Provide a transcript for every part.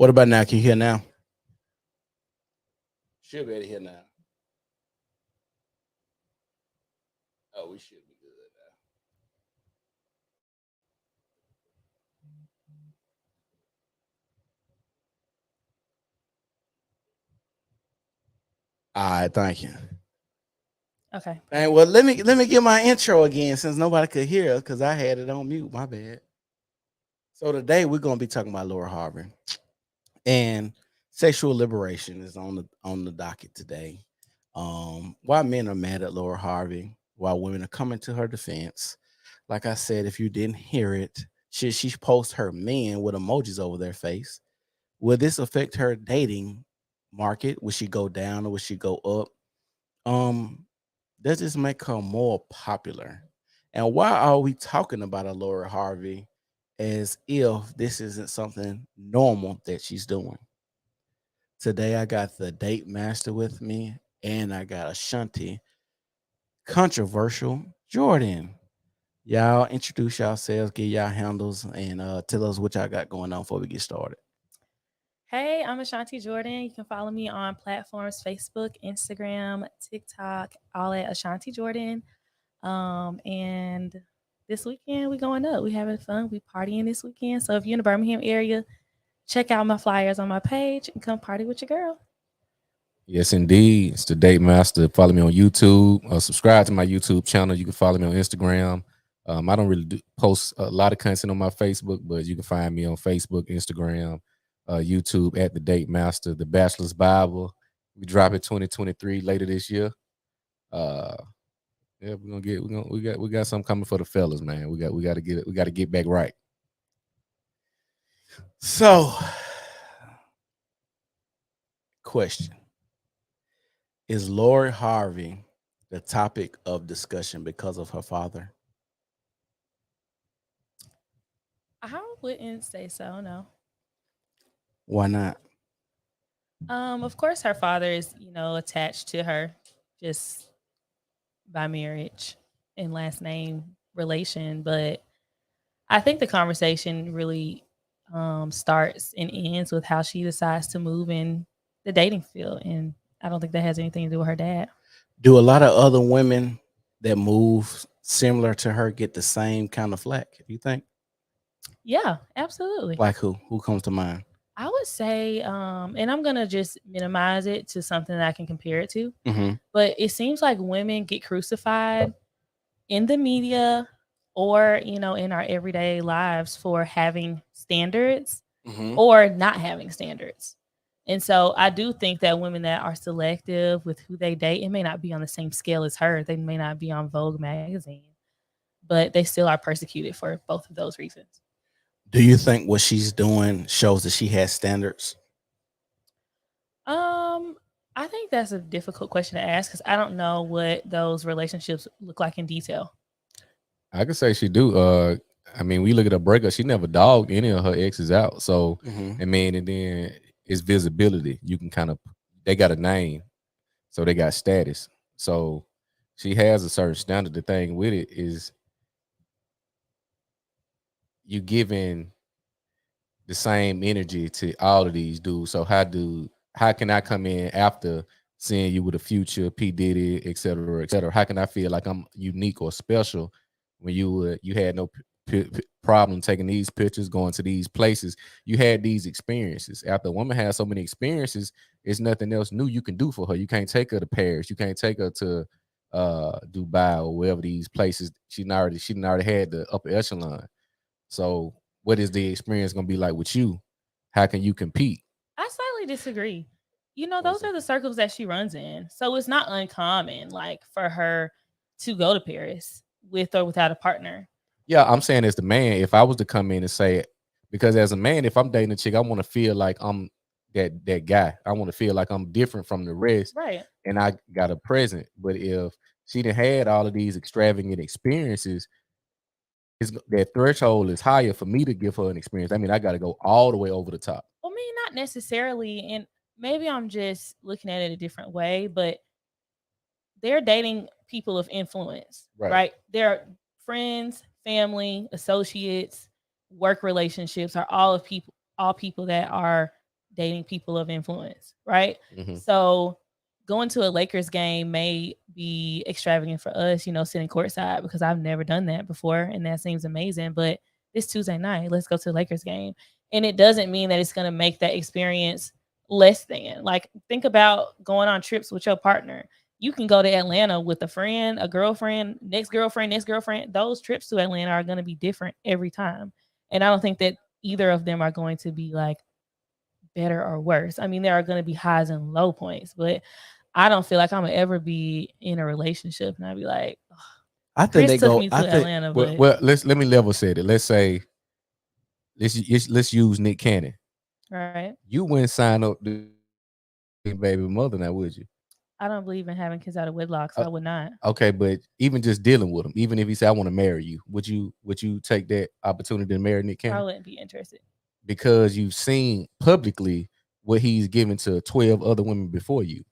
What about now? Can you hear now? Should be able to hear now. Oh, we should be good now. All right, thank you. Okay. And well, let me get my intro again since nobody could hear because I had it on mute. My bad. So today we're gonna be talking about Laura Harvey and sexual liberation is on the docket today. Why men are mad at Laura Harvey, why women are coming to her defense. Like I said, if you didn't hear it, should she post her men with emojis over their face? Will this affect her dating market? Will she go down or will she go up? Um, does this make her more popular? And why are we talking about a Laura Harvey as if this isn't something normal that she's doing? Today I got the date master with me, and I got Ashanti, controversial Jordan. Y'all introduce yourselves, give y'all handles, and tell us what y'all got going on before we get started. Hey, I'm Ashanti Jordan. You can follow me on platforms Facebook, Instagram, TikTok, all at Ashanti Jordan. And this weekend we going up. We having fun. We partying this weekend. So if you're in the Birmingham area, check out my flyers on my page and come party with your girl. Yes, indeed. It's the Date Master. Follow me on YouTube. Subscribe to my YouTube channel. You can follow me on Instagram. I don't really post a lot of content on my Facebook, but you can find me on Facebook, Instagram, YouTube at the Date Master. The Bachelor's Bible. We drop it 2023 later this year. Uh, yeah, we got something coming for the fellas, man. We got to get back right. So, question: is Lori Harvey the topic of discussion because of her father? I wouldn't say so, no. Why not? Of course her father is, attached to her just by marriage and last name relation, but I think the conversation really starts and ends with how she decides to move in the dating field, and I don't think that has anything to do with her dad. Do a lot of other women that move similar to her get the same kind of flack? You think? Yeah, absolutely. Like who? Who comes to mind? I would say, and I'm gonna just minimize it to something that I can compare it to, Mm-hmm. but it seems like women get crucified in the media or in our everyday lives for having standards Mm-hmm. or not having standards. And so I do think that women that are selective with who they date, it may not be on the same scale as her. They may not be on Vogue magazine, but they still are persecuted for both of those reasons. Do you think what she's doing shows that she has standards? Um, I think that's a difficult question to ask because I don't know what those relationships look like in detail. I could say she do. I mean, we look at her breakup. She never dogged any of her exes out. So, Mm-hmm. I mean, and then it's visibility. You can kind of, they got a name, so they got status. So, she has a certain standard. The thing with it is you giving the same energy to all of these dudes. So how can I come in after seeing you with a Future, P Diddy, et cetera, et cetera? How can I feel like I'm unique or special when you had no problem taking these pictures, going to these places? You had these experiences. After a woman has so many experiences, it's nothing else new you can do for her. You can't take her to Paris. You can't take her to Dubai or wherever these places. She already had the upper echelon. So what is the experience gonna be like with you? How can you compete? I slightly disagree. What is Those that? are the circles that she runs in. So it's not uncommon, like, for her to go to Paris with or without a partner. Yeah, I'm saying as the man, if I was to come in and say, because as a man, if I'm dating a chick, I want to feel like I'm that guy. I want to feel like I'm different from the rest, Right. and I got a present. But if she done had all of these extravagant experiences, that threshold is higher for me to give her an experience. I mean, I got to go all the way over the top. Well, me, not necessarily. And maybe I'm just looking at it a different way, but they're dating people of influence, Right. right? They're friends, family, associates, work relationships are all people that are dating people of influence, right? Mm-hmm. So going to a Lakers game may be extravagant for us, sitting courtside because I've never done that before and that seems amazing. But this Tuesday night, let's go to the Lakers game. And it doesn't mean that it's going to make that experience less than. Like, think about going on trips with your partner. You can go to Atlanta with a friend, a girlfriend, next girlfriend, next girlfriend. Those trips to Atlanta are going to be different every time. And I don't think that either of them are going to be like better or worse. I mean, there are going to be highs and low points, but I don't feel like I'm gonna ever be in a relationship and I'd be like, "Ugh, I think Chris they took go. me I to think Atlanta, Well, but well, let me level set it. Let's say let's use Nick Cannon. right. You wouldn't sign up to be baby mother now, would you? I don't believe in having kids out of wedlock, so Uh, I would not. okay, but even just dealing with him, even if he said I want to marry you, would you take that opportunity to marry Nick I Cannon? wouldn't be interested. Because you've seen publicly what he's given to 12 other women before you.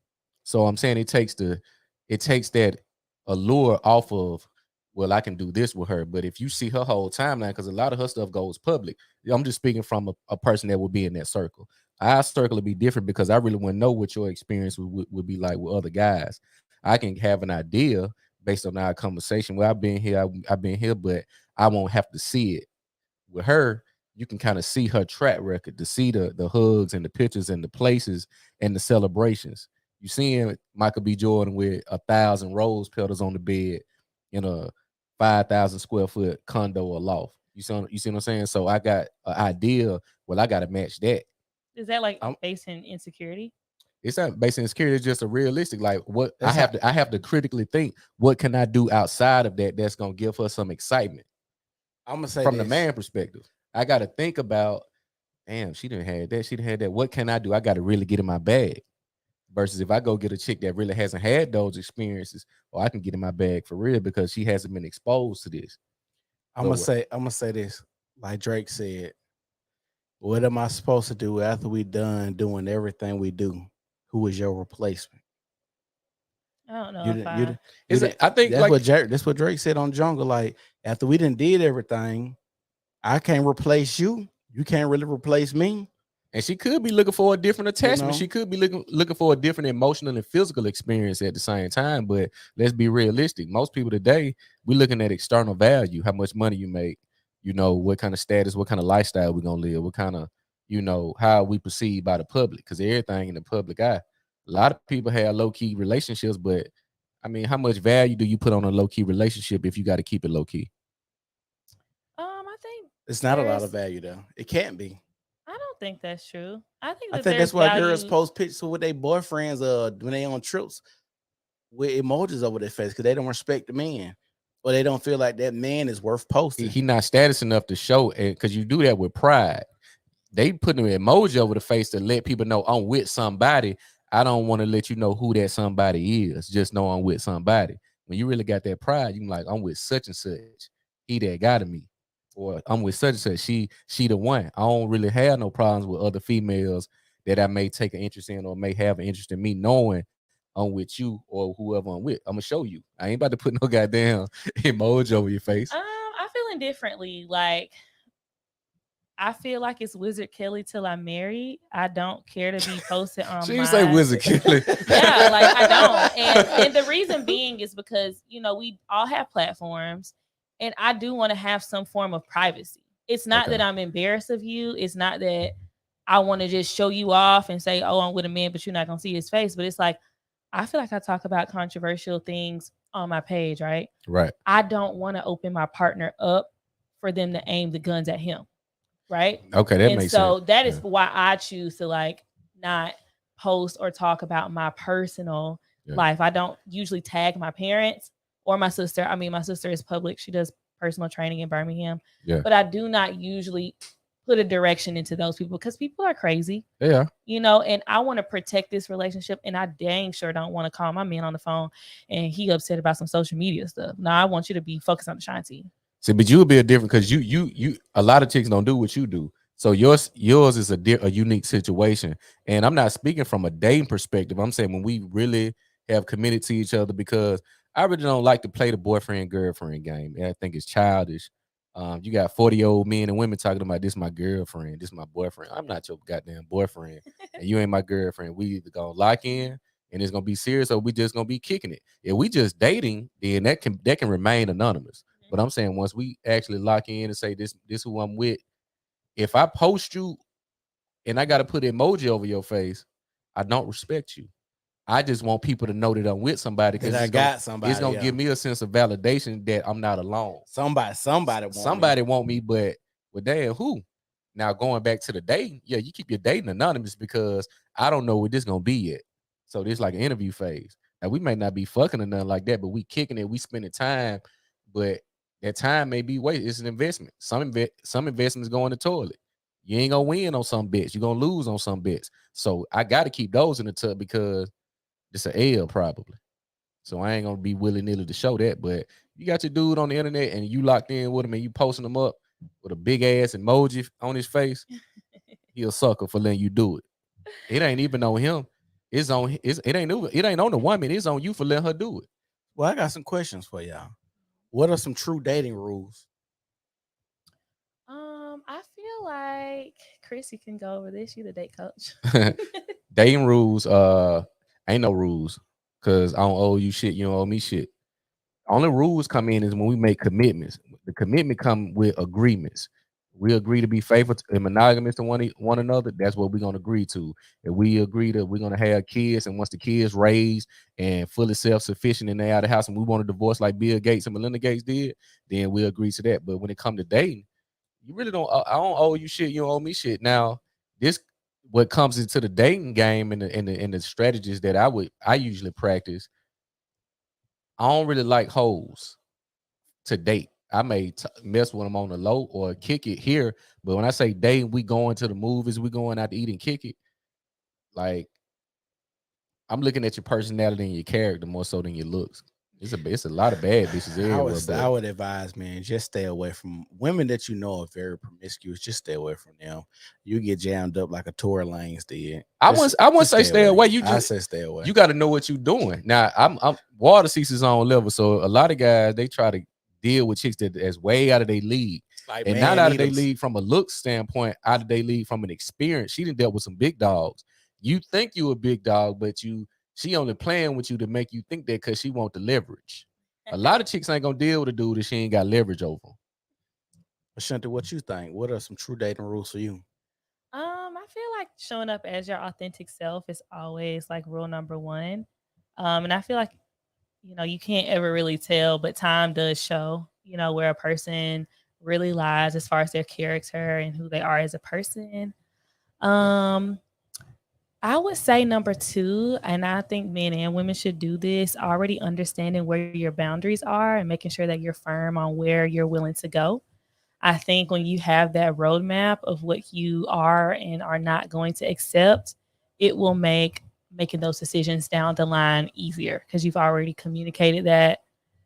So I'm saying it takes that allure off of, well, I can do this with her. But if you see her whole timeline, because a lot of her stuff goes public, I'm just speaking from a person that would be in that circle. Our circle would be different because I really want to know what your experience would be like with other guys. I can have an idea based on our conversation. Well, I've been here, but I won't have to see it. With her, you can kind of see her track record, to see the hugs and the pictures and the places and the celebrations. You seeing Michael B. Jordan with 1,000 rose petals on the bed in a 5,000 square foot condo or loft. You see what I'm saying? So I got an idea. Well, I got to match that. Is that like I'm, based in insecurity? it's not based on insecurity. It's just a realistic. Like what that's how I have to critically think. What can I do outside of that that's gonna give her some excitement I'm gonna say from the this. man perspective? I got to think about, damn, she didn't have that. She didn't have that. What can I do? I got to really get in my bag. Versus if I go get a chick that really hasn't had those experiences, or I can get in my bag for real because she hasn't been exposed to this. But I'm gonna say this. Like Drake said, what am I supposed to do after we done doing everything we do? Who is your replacement? I don't know You if didn't. You I. didn't. You didn't. I think like That's what Drake said on Jungle. Like after we done did everything, I can't replace you. You can't really replace me. and she could be looking for a different You attachment. know. She could be looking for a different emotional and physical experience at the same time. But let's be realistic. Most people today, we're looking at external value, how much money you make, what kind of status, what kind of lifestyle we're gonna live, what kind of, how we perceived by the public, because everything in the public eye. A lot of people have low-key relationships, but I mean, how much value do you put on a low-key relationship if you got to keep it low-key? I think It's not a lot of there's. value though. It can't be. I don't think that's true. I think I that think there's that's why girls value. post pictures with their boyfriends when they on trips with emojis over their face because they don't respect the man. Or they don't feel like that man is worth posting. He not status enough to show it, because you do that with pride. They put an emoji over the face to let people know I'm with somebody. I don't want to let you know who that somebody is. Just know I'm with somebody. When you really got that pride, you like, I'm with such and such. He that got me. Or I'm with such and such. She the one. I don't really have no problems with other females that I may take an interest in or may have an interest in me, knowing I'm with you or whoever I'm with. I'm gonna show you. I ain't about to put no goddamn emoji over your face. I feel indifferently. Like, I feel like it's Wizard Kelly till I'm married. I don't care to be posted on She say my. Wizard Kelly. Yeah, like I don't. And the reason being is because, we all have platforms and I do want to have some form of privacy. It's not Okay. that I'm embarrassed of you. It's not that I want to just show you off and say, "Oh, I'm with a man," but you're not going to see his face. But it's like I feel like I talk about controversial things on my page, right? Right. I don't want to open my partner up for them to aim the guns at him, right? Okay, that And makes sense. so that is Yeah. why I choose to like not post or talk about my personal Yeah. life. I don't usually tag my parents or my sister. I mean, my sister is public. She does personal training in Birmingham. Yeah. But I do not usually put a direction into those people because people are crazy, Yeah. and I want to protect this relationship. And I dang sure don't want to call my man on the phone and he upset about some social media stuff. No, I want you to be focused on the shine team. See, but you would be a different, because you a lot of chicks don't do what you do. So yours is a unique situation. And I'm not speaking from a dating perspective. I'm saying when we really have committed to each other, because I really don't like to play the boyfriend girlfriend game. And I think it's childish. You got 40-year-old men and women talking about this my girlfriend, this my boyfriend. I'm not your goddamn boyfriend, and you ain't my girlfriend. We either gonna lock in and it's gonna be serious, or we just gonna be kicking it. If we just dating, then that can remain anonymous. But I'm saying once we actually lock in and say this who I'm with, if I post you and I got to put an emoji over your face, I don't respect you. I just want people to know that I'm with somebody That because I got somebody. it's gonna give me a sense of validation that I'm not alone. Somebody Want me, but damn, who? Now going back to the dating, yeah, you keep your dating anonymous because I don't know what this gonna be yet. So this like an interview phase. Now we may not be fucking or nothing like that, but we kicking it, we spending time, but that time may be wasted. It's an investment. Some investments go in the toilet. You ain't gonna win on some bets. You're gonna lose on some bets. So I gotta keep those in the tub because it's an L probably. So I ain't gonna be willy-nilly to show that. But you got your dude on the internet and you locked in with him and you posting him up with a big ass emoji on his face, he a sucker for letting you do it. It ain't even on him. It ain't on the woman. It's on you for letting her do it. Well, I got some questions for y'all. What are some true dating rules? I feel like Chris, you can go over this. You the date coach. Dating rules, ain't no rules. Cause I don't owe you shit, you don't owe me shit. Only rules come in is when we make commitments. The commitment come with agreements. We agree to be faithful and monogamous to one another. That's what we're gonna agree to. If we agree that we're gonna have kids, and once the kids raised and fully self-sufficient and they out of the house, and we want a divorce like Bill Gates and Melinda Gates did, then we agree to that. But when it comes to dating, you really don't. I don't owe you shit. You don't owe me shit. Now, this what comes into the dating game and the strategies that I usually practice. I don't really like hoes to date. I may mess with them on the low or kick it here, but when I say dating, we going to the movies, we going out to eat and kick it. Like I'm looking at your personality and your character more so than your looks. It's a lot of bad bitches everywhere. I would advise, man, just stay away from women that you know are very promiscuous. Just stay away from them. You get jammed up like a Tory Lanez did. I wouldn't say stay away. I say stay away. You got to know what you're doing. Now I'm water seeks his own level, so a lot of guys they try to deal with chicks that's way out of their league, like, and not out of their league from a look standpoint, out of their league from an experience. She done dealt with some big dogs. You think you a big dog, but she only playing with you to make you think that because she want the leverage. A lot of chicks ain't gonna deal with a dude that she ain't got leverage over. Ashanti, what you think? What are some true dating rules for you? I feel like showing up as your authentic self is always like rule number one. And I feel like, you can't ever really tell, but time does show, where a person really lies as far as their character and who they are as a person. I would say number two, and I think men and women should do this, already understanding where your boundaries are and making sure that you're firm on where you're willing to go. I think when you have that roadmap of what you are and are not going to accept, it will make making those decisions down the line easier because you've already communicated that,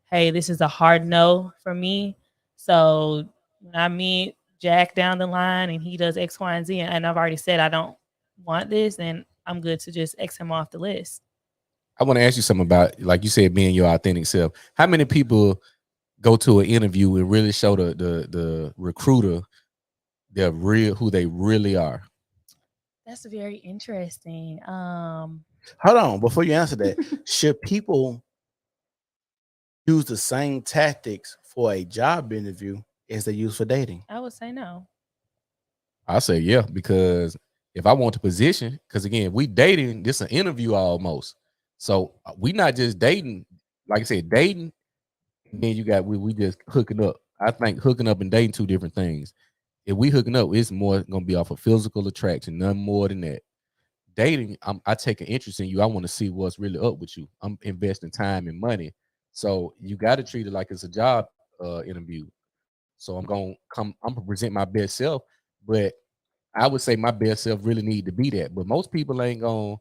hey, this is a hard no for me. So when I meet Jack down the line and he does X, Y, and Z, and I've already said I don't want this, then I'm good to just X him off the list. I want to ask you something about, like you said, being your authentic self. How many people go to an interview and really show the recruiter their real who they really are? That's very interesting. Hold on, before you answer that, should people use the same tactics for a job interview as they use for dating? I would say no. I say yeah, because if I want the position, because again, we dating, this an interview almost. So we not just dating, like I said, dating. Then you got we just hooking up. I think hooking up and dating two different things. If we hooking up, it's more gonna be off of physical attraction, none more than that. Dating, I take an interest in you. I want to see what's really up with you. I'm investing time and money, so you got to treat it like it's a job interview. So I'm gonna present my best self, but I would say my best self really need to be that. But most people ain't gonna.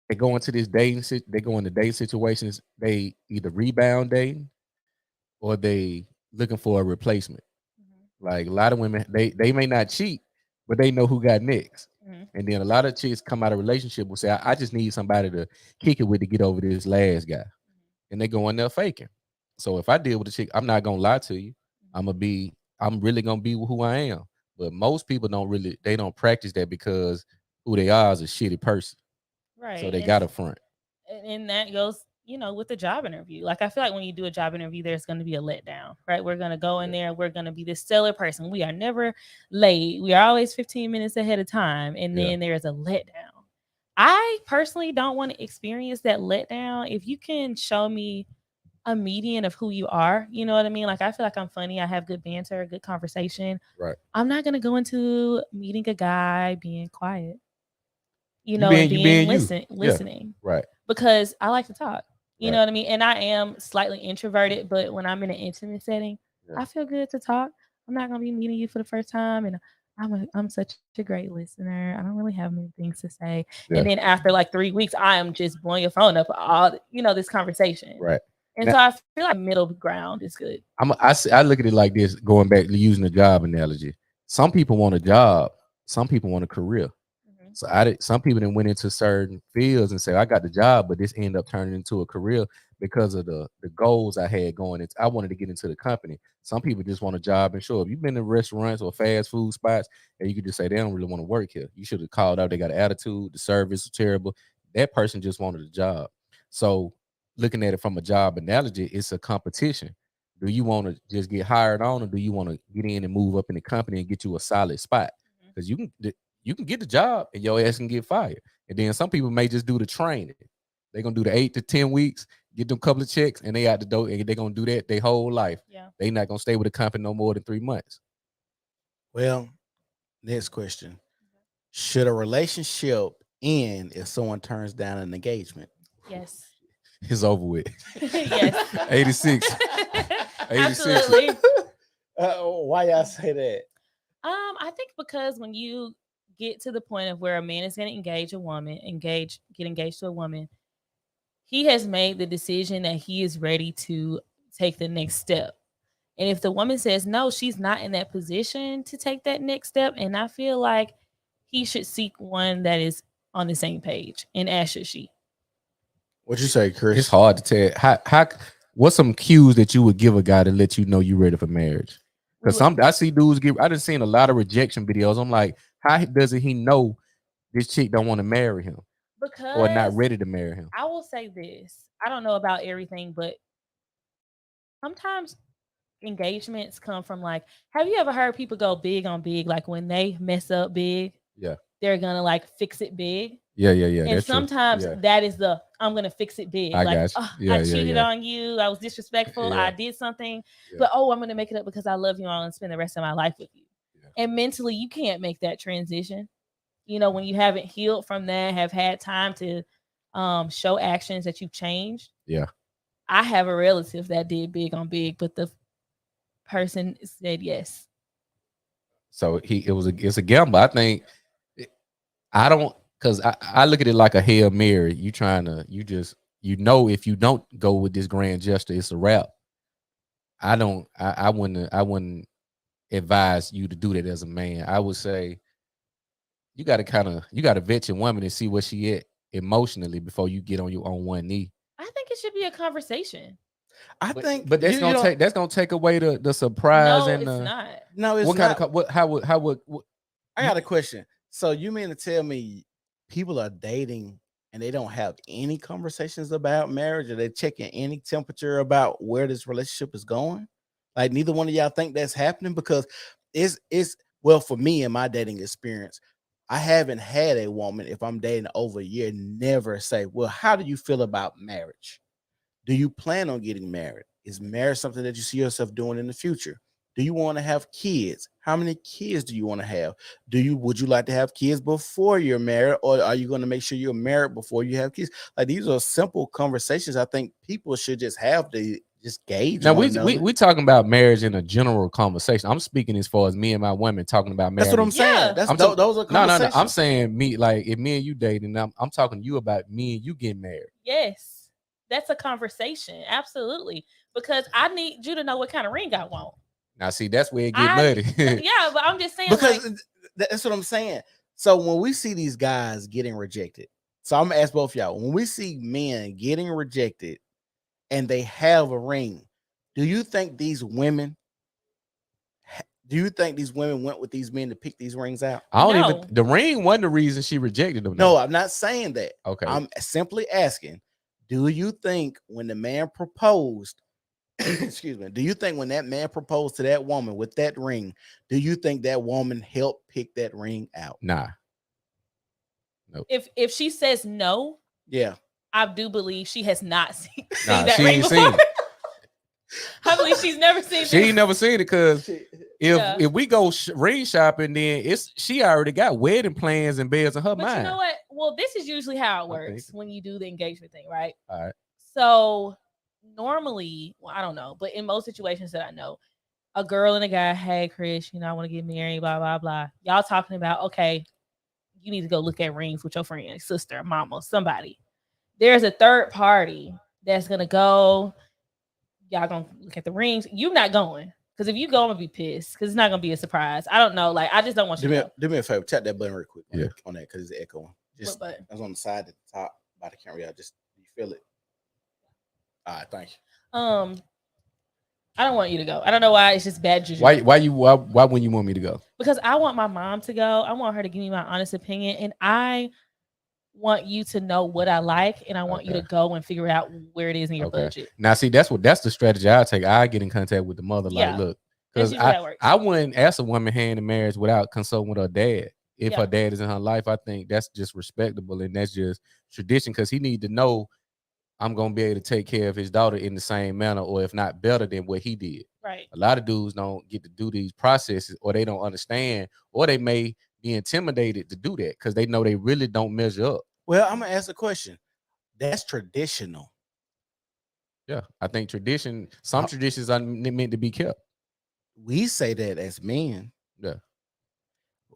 They go into this they go into dating situations. They either rebound dating or they looking for a replacement. Like a lot of women, they may not cheat, but they know who got next. And then a lot of chicks come out of relationship will say, I just need somebody to kick it with to get over this last guy. And they go in there faking. So if I deal with a chick, I'm not gonna lie to you. I'm really gonna be who I am. But most people they don't practice that because who they are is a shitty person. So Right. they got a front. And that goes, with the job interview. Like, I feel like when you do a job interview, there's going to be a letdown, right? We're going to go in there, we're going to be this stellar person. We are never late. We are always 15 minutes ahead of time. And Yeah. then there's a letdown. I personally don't want to experience that letdown. If you can show me a median of who you are, you know what I mean? Like, I feel like I'm funny. I have good banter, good conversation. Right. I'm not going to go into meeting a guy being quiet, and You being being you. Yeah. listening, Right. because I like to talk. You know Right. what I mean? And I am slightly introverted, but when I'm in an intimate setting, Yeah. I feel good to talk. I'm not gonna be meeting you for the first time, and I'm such a great listener. I don't really have many things to say. And Yeah. then after like 3 weeks, I am just blowing your phone up all this conversation. Right. And Now, so I feel like middle ground is good. I look at it like this, going back to using the job analogy. Some people want a job, some people want a career. Mhm. So some people then went into certain fields and say, I got the job, but this ended up turning into a career because of the goals I had going into. I wanted to get into the company. Some people just want a job and show up. You've been in restaurants or fast food spots, and you could just say they don't really want to work here. You should have called out. They got an attitude. The service is terrible. That person just wanted a job. So looking at it from a job analogy, it's a competition. Do you want to just get hired on, or do you want to get in and move up in the company and get you a solid spot? Mhm. Because you can get the job and your ass can get fired. And then some people may just do the training. They're gonna do the 8 to 10 weeks, get them a couple of checks, and they out the door, and they're gonna do that their whole life. Yeah. They not gonna stay with the company no more than 3 months. Well, next question. Should a relationship end if someone turns down an engagement? Yes. It's over with. Yes. 86. 86. Absolutely. Why y'all say that? I think because when you get to the point of where a man is going to get engaged to a woman, he has made the decision that he is ready to take the next step. And if the woman says no, she's not in that position to take that next step. And I feel like he should seek one that is on the same page, and as should she. What you say, Chris? It's hard to tell. What's some cues that you would give a guy to let you know you're ready for marriage? Because I see dudes I done seen a lot of rejection videos. I'm like, how doesn't he know this chick don't want to marry him or not Because ready to marry him? I will say this. I don't know about everything, but sometimes engagements come from, like, have you ever heard people go big on big? Like, when they mess up big, Yeah. they're gonna like fix it big. Yeah. And That's true. sometimes Yeah. that is I'm gonna fix it big. I Like, got you. oh, Yeah, I yeah, cheated yeah. on you, I was disrespectful, Yeah. I did something, Yeah. but I'm gonna make it up because I love you all and spend the rest of my life with you. Yeah. And mentally, you can't make that transition. When you haven't healed from that, have had time to show actions that you've changed. Yeah. I have a relative that did big on big, but the person said yes. So it's a gamble. I think I don't because I look at it like a Hail Mary. If you don't go with this grand gesture, it's a wrap. I wouldn't advise you to do that as a man. I would say you gotta vet your woman and see where she at emotionally before you get on your on one knee. I think it should be a conversation. But that's gonna take away the surprise No, and it's not. No, it's what not. kind of how would I got a question. So you mean to tell me people are dating and they don't have any conversations about marriage, or they checking any temperature about where this relationship is going? Like, neither one of y'all think that's happening? Because it's well, for me in my dating experience, I haven't had a woman, if I'm dating over a year, never say, well, how do you feel about marriage? Do you plan on getting married? Is marriage something that you see yourself doing in the future? Do you want to have kids? How many kids do you want to have? Would you like to have kids before you're married, or are you going to make sure you're married before you have kids? Like, these are simple conversations I think people should just have to just gauge now one another. we talking about marriage in a general conversation. I'm speaking as far as me and my women talking about marriage. That's what I'm saying. Yeah. Those are conversations. No. I'm saying me, like, if me and you dating, I'm talking to you about me and you getting married. Yes, that's a conversation. Absolutely. Because I need you to know what kind of ring I want. Now, see, that's where it get muddy. Yeah, but I'm just saying, because like, that's what I'm saying. So when we see these guys getting rejected, so I'm gonna ask both of y'all, when we see men getting rejected and they have a ring, do you think these women Do you think these women went with these men to pick these rings out? I don't No. even. The ring wasn't the reason she rejected them. No, though. I'm not saying that. Okay. I'm simply asking, do you think when the man proposed, excuse me, do you think when that man proposed to that woman with that ring, do you think that woman helped pick that ring out? Nah. If she says no, Yeah. I do believe she has not seen Nah, that she ring ain't before. seen it. I believe she's never seen She ain't never seen it because Yeah. if we go ring shopping, then she already got wedding plans and beds in her But mind. you know what? Well, this is usually how it Okay. works when you do the engagement thing, right? All right. So normally, well, I don't know, but in most situations that I know, a girl and a guy, hey Chris, I want to get married, blah blah blah. Y'all talking about, okay, you need to go look at rings with your friend, sister, mama, somebody. There's a third party that's gonna go. Y'all gonna look at the rings. You're not going. Because if you go, I'm gonna be pissed. Because it's not gonna be a surprise. I don't know. Like, I just don't want you to go. Do me a favor, tap that button real quick Yeah. on that because it's echoing. Just What button? that's on the side at the top by the camera. Yeah, just you feel it. All right, thank you. I don't want you to go. I don't know why. It's just bad juju. Why wouldn't you want me to go? Because I want my mom to go. I want her to give me my honest opinion, and I want you to know what I like, and I want you to go and figure out where it is in your budget. Now, see, that's the strategy I take. I get in contact with the mother. Yeah. Like, look, That's because usually how it works. I wouldn't ask a woman hand in marriage without consulting with her dad. If Yeah. her dad is in her life, I think that's just respectable and that's just tradition because he need to know I'm gonna be able to take care of his daughter in the same manner, or if not better than what he did. Right. A lot of dudes don't get to do these processes, or they don't understand, or they may be intimidated to do that because they know they really don't measure up. Well, I'm gonna ask a question. That's traditional. Yeah, I think some traditions are meant to be kept. We say that as men. Yeah.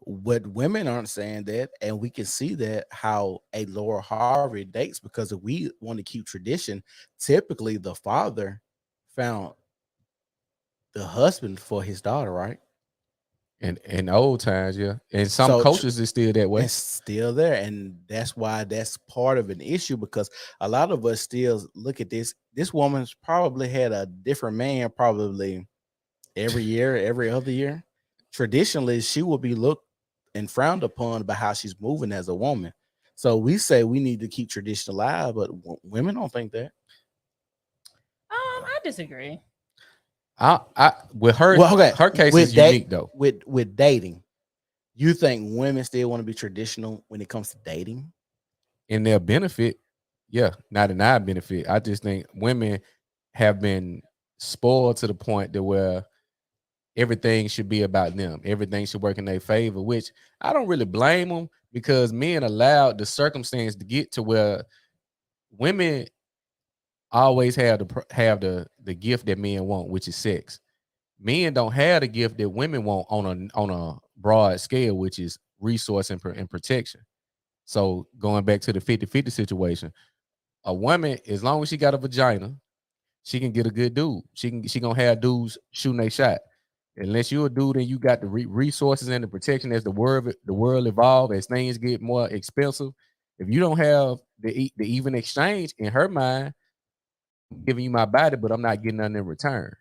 What women aren't saying that, and we can see that how a Laura Harvey dates because if we want to keep tradition, typically the father found the husband for his daughter, right? And in old times, yeah. And some So cultures is still that way. It's still there, and that's why that's part of an issue because a lot of us still look at this. This woman's probably had a different man probably every year, every other year. Traditionally, she will be looked and frowned upon by how she's moving as a woman. So we say we need to keep tradition alive, but women don't think that. I disagree. I with her, Well, okay, her case with is unique though. With dating, you think women still want to be traditional when it comes to dating? In their benefit, yeah, not in our benefit. I just think women have been spoiled to the point that where everything should be about them. Everything should work in their favor, which I don't really blame them because men allowed the circumstance to get to where women always have the gift that men want, which is sex. Men don't have the gift that women want on a broad scale, which is resource and protection. So going back to the 50-50 situation, a woman, as long as she got a vagina, she can get a good dude. She gonna have dudes shooting a shot. Unless you're a dude and you got the resources and the protection as the world evolve, as things get more expensive. If you don't have the even exchange in her mind, I'm giving you my body, but I'm not getting nothing in return.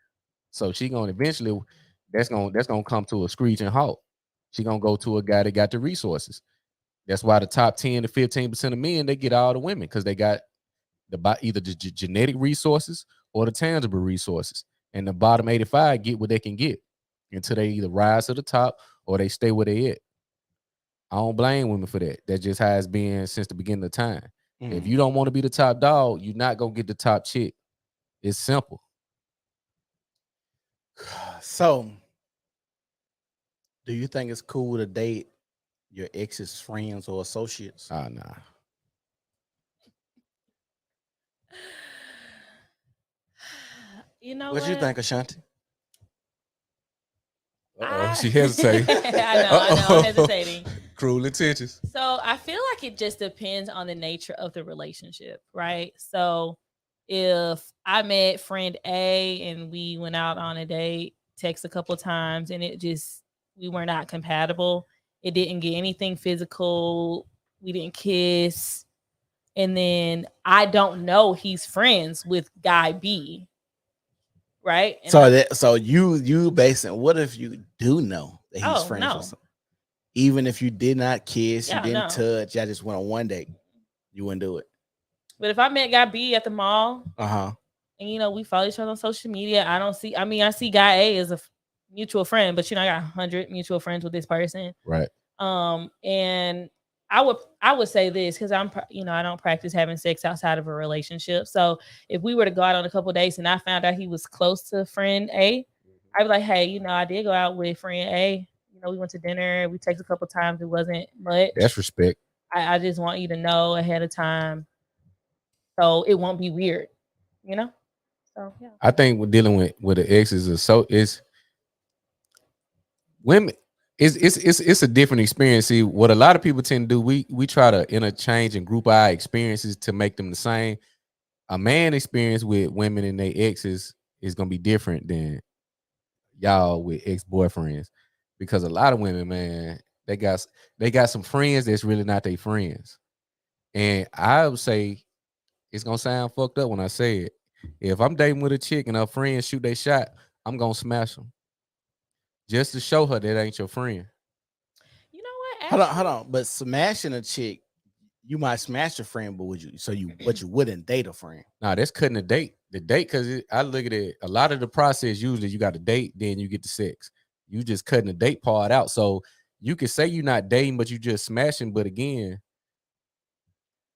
So she gonna eventually that's gonna come to a screeching halt. She gonna go to a guy that got the resources. That's why the top 10 to 15% of men they get all the women because they got either the genetic resources or the tangible resources, and the bottom 85 get what they can get until they either rise to the top or they stay where they at. I don't blame women for that. That's just how it's been since the beginning of time. If you don't want to be the top dog, you're not gonna get the top chick. It's simple. So, do you think it's cool to date your ex's friends or associates? Nah. You know What you think, Ashanti? She hesitating. I know, I'm hesitating. Cruel intentions. So I feel like it just depends on the nature of the relationship, right? So if I met friend A and we went out on a date, text a couple times, and we were not compatible. It didn't get anything physical. We didn't kiss. And then I don't know he's friends with guy B. right? And So you basing, what if you do know that he's oh friends with no, some, even if you did not kiss, you yeah, didn't no. touch, y'all just went on one date, you wouldn't do it. But if I met guy B at the mall Uh-huh. and we follow each other on social media, I don't see. I mean, I see guy A as a mutual friend, but I got 100 mutual friends with this person. Right. And I would say this because I don't practice having sex outside of a relationship. So if we were to go out on a couple dates and I found out he was close to friend A, I'd be like, hey, I did go out with friend A. We went to dinner. We texted a couple times. It wasn't much. That's respect. I just want you to know ahead of time so it won't be weird. You know. So yeah. I think we're dealing with the exes is women. It's a different experience. See, what a lot of people tend to do, we try to interchange and group our experiences to make them the same. A man experience with women and their exes is gonna be different than y'all with ex-boyfriends, because a lot of women, man, they got some friends that's really not their friends. And I would say, it's gonna sound fucked up when I say it, if I'm dating with a chick and her friends shoot their shot, I'm gonna smash them just to show her that ain't your friend. You know what? Hold on, Actually, but smashing a chick, you might smash a friend, but but you wouldn't date a friend. Nah, that's cutting the date, because I look at it, a lot of the process, usually you got to date, then you get the sex. You just cutting the date part out. So you can say you're not dating, but you just smashing. But again,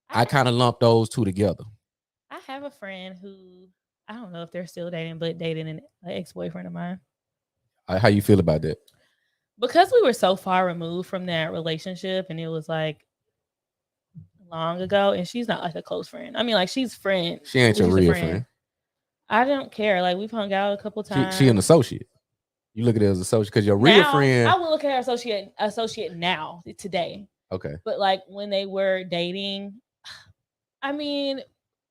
I I kind of lump those two together. I have a friend who I don't know if they're still dating, but dating an ex boyfriend of mine. How you feel about that? Because we were so far removed from that relationship and it was like long ago, and she's not like a close friend. I mean, like she's friend. She ain't We're your just a real friend. I don't care. Like we've hung out a couple times. She an associate. You look at it as associate, because your real Now, friend. I would look at her associate now today. Okay. But like when they were dating, I mean,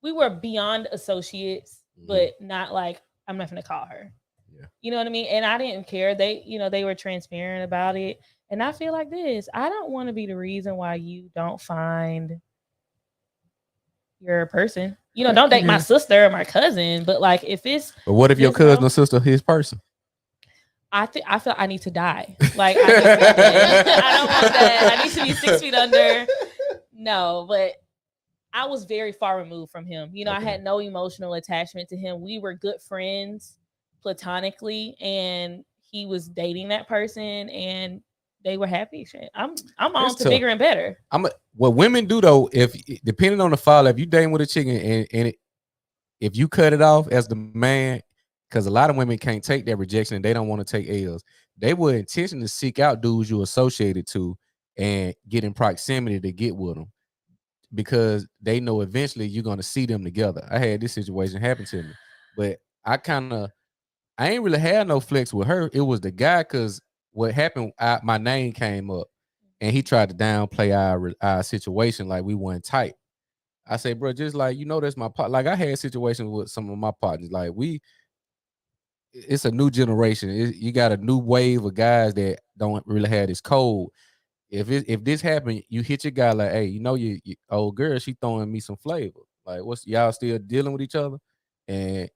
we were beyond associates, but not like I'm not gonna call her. Yeah. You know what I mean? And I didn't care. They were transparent about it. And I feel like this. I don't want to be the reason why you don't find your person. Don't date my sister or my cousin. But like if it's But what if your this girl, cousin or sister his person? I feel I need to die. Like I need to be dead. I don't want that. I need to be 6 feet under. No, but I was very far removed from him. I had no emotional attachment to him. We were good friends platonically, and he was dating that person and they were happy. I'm on to tough. bigger and better. What women do though, if depending on the father, if you dating with a chick if you cut it off as the man, because a lot of women can't take that rejection and they don't want to take L's, they will intentionally seek out dudes you associated to and get in proximity to get with them, because they know eventually you're going to see them together. I had this situation happen to me, but I ain't really had no flex with her. It was the guy, because what happened, my name came up and he tried to downplay our situation like we weren't tight. I say, bro, just like, that's my part. Like I had situations with some of my partners. Like it's a new generation. You got a new wave of guys that don't really have this code. If this happened, you hit your guy like, hey, your old girl, she throwing me some flavor. Like, what's y'all still dealing with each other? And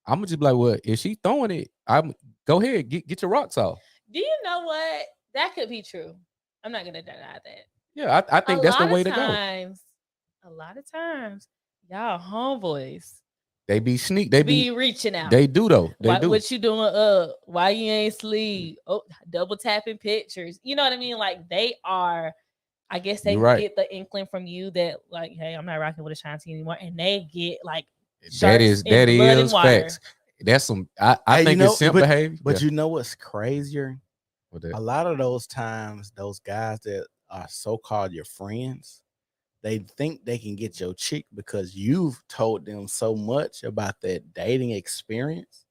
I'm gonna just be like, well, if she throwing it, I'm go ahead, get your rocks off. Do you know what? That could be true. I'm not gonna deny that. Yeah, I think that's the way to go. A lot of times, y'all homeboys, they be sneak. They be reaching out. They do though. They do. What you doing? Why you ain't sleep? Oh, double tapping pictures. You know what I mean? Like they are. I guess they get the inkling from you that like, hey, I'm not rocking with Ashanti anymore, and they get like that is facts. That's some. I think it's simple behavior. But you know what's crazier? A lot of those times, those guys that are so-called your friends, they think they can get your chick because you've told them so much about that dating experience,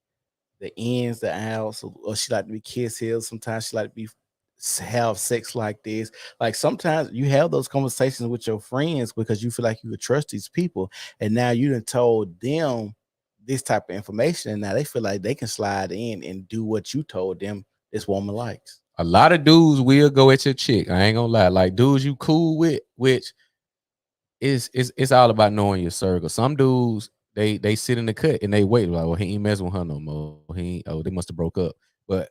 the ins, the outs, or she like to be kiss here. Sometimes she like to have sex like this. Like sometimes you have those conversations with your friends because you feel like you could trust these people, and now you done told them this type of information, and now they feel like they can slide in and do what you told them this woman likes. A lot of dudes will go at your chick. I ain't gonna lie. Like dudes you cool with, which it's all about knowing your circle. Some dudes, they sit in the cut and they wait like, well, he ain't messing with her no more. He ain't, oh, they must have broke up. But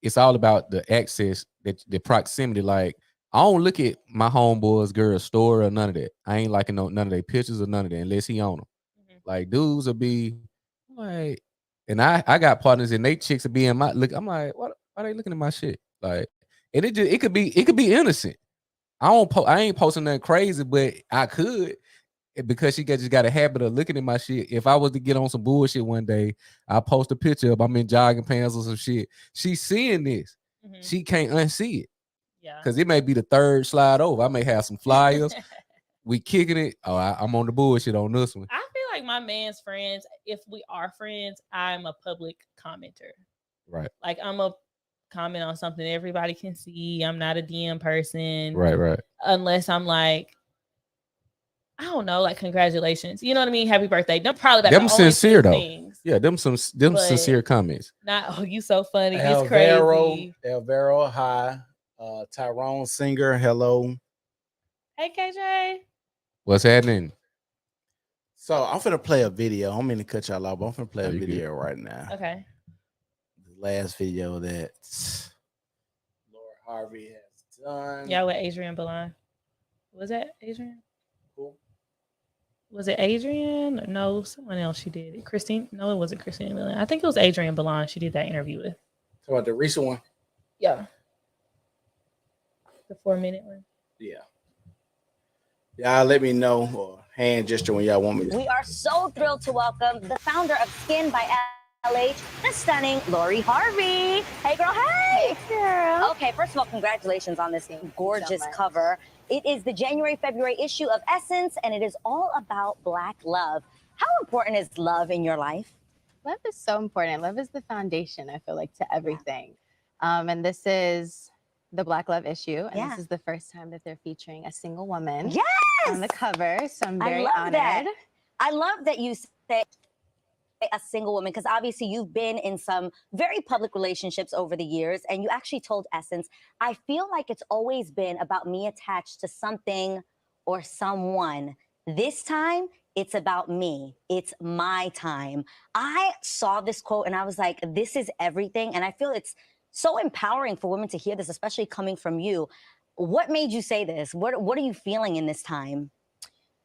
it's all about the access, that the proximity. Like I don't look at my homeboy's girl story or none of that. I ain't liking none of their pictures or none of that unless he on them. Mhm. Like dudes will be like, and I got partners and they chicks will be in my look. I'm like, what? Why they looking at my shit? Like, and it could be innocent. I ain't posting nothing crazy, but I could because just got a habit of looking at my shit. If I was to get on some bullshit one day, I post a picture of I'm in jogging pants or some shit. She's seeing this. Mhm. She can't unsee it Yeah. because it may be the third slide over. I may have some flyers. We kicking it. Oh, I'm on the bullshit on this one. I feel like my man's friends, if we are friends, I'm a public commenter. Right. Like I'm a comment on something everybody can see. I'm not a DM person. Right. Unless I'm like, I don't know, like congratulations. You know what I mean? Happy birthday. Them probably about Them the only sincere two though. things. Yeah, them But sincere comments. not, oh, you so funny. It's Alvaro, crazy. Alvaro, hi. Tyrone Singer, hello. Hey KJ. What's happening? So I'm finna play a video. I'm gonna cut y'all off, but I'm finna play Oh, a you good. video right now. Okay. The last video that Laura Harvey has done. Yeah, with Adrian Ballon. Was that Adrian? Who? Was it Adrian? No, someone else she did. Christine? No, it wasn't Christine Milian. I think it was Adrian Ballon she did that interview with. Talk about the recent one. Yeah. The 4-minute one. Yeah. Y'all let me know or hand gesture when y'all want me to. We are so thrilled to welcome the founder of Skin by LH, the stunning Lori Harvey. Hey, girl. Hey, girl. Okay, first of all, congratulations on this gorgeous cover. It is the January-February issue of Essence, and it is all about Black love. How important is love in your life? Love is so important. Love is the foundation, I feel like, to everything. And this is the Black Love issue. And this is the first time that they're featuring a single woman on the cover. So I'm very honored. That. I love that you say a single woman, because obviously you've been in some very public relationships over the years, and you actually told Essence, I feel like it's always been about me attached to something or someone. This time, it's about me. It's my time. I saw this quote and I was like, this is everything. And I feel it's so empowering for women to hear this, especially coming from you. What made you say this? What are you feeling in this time?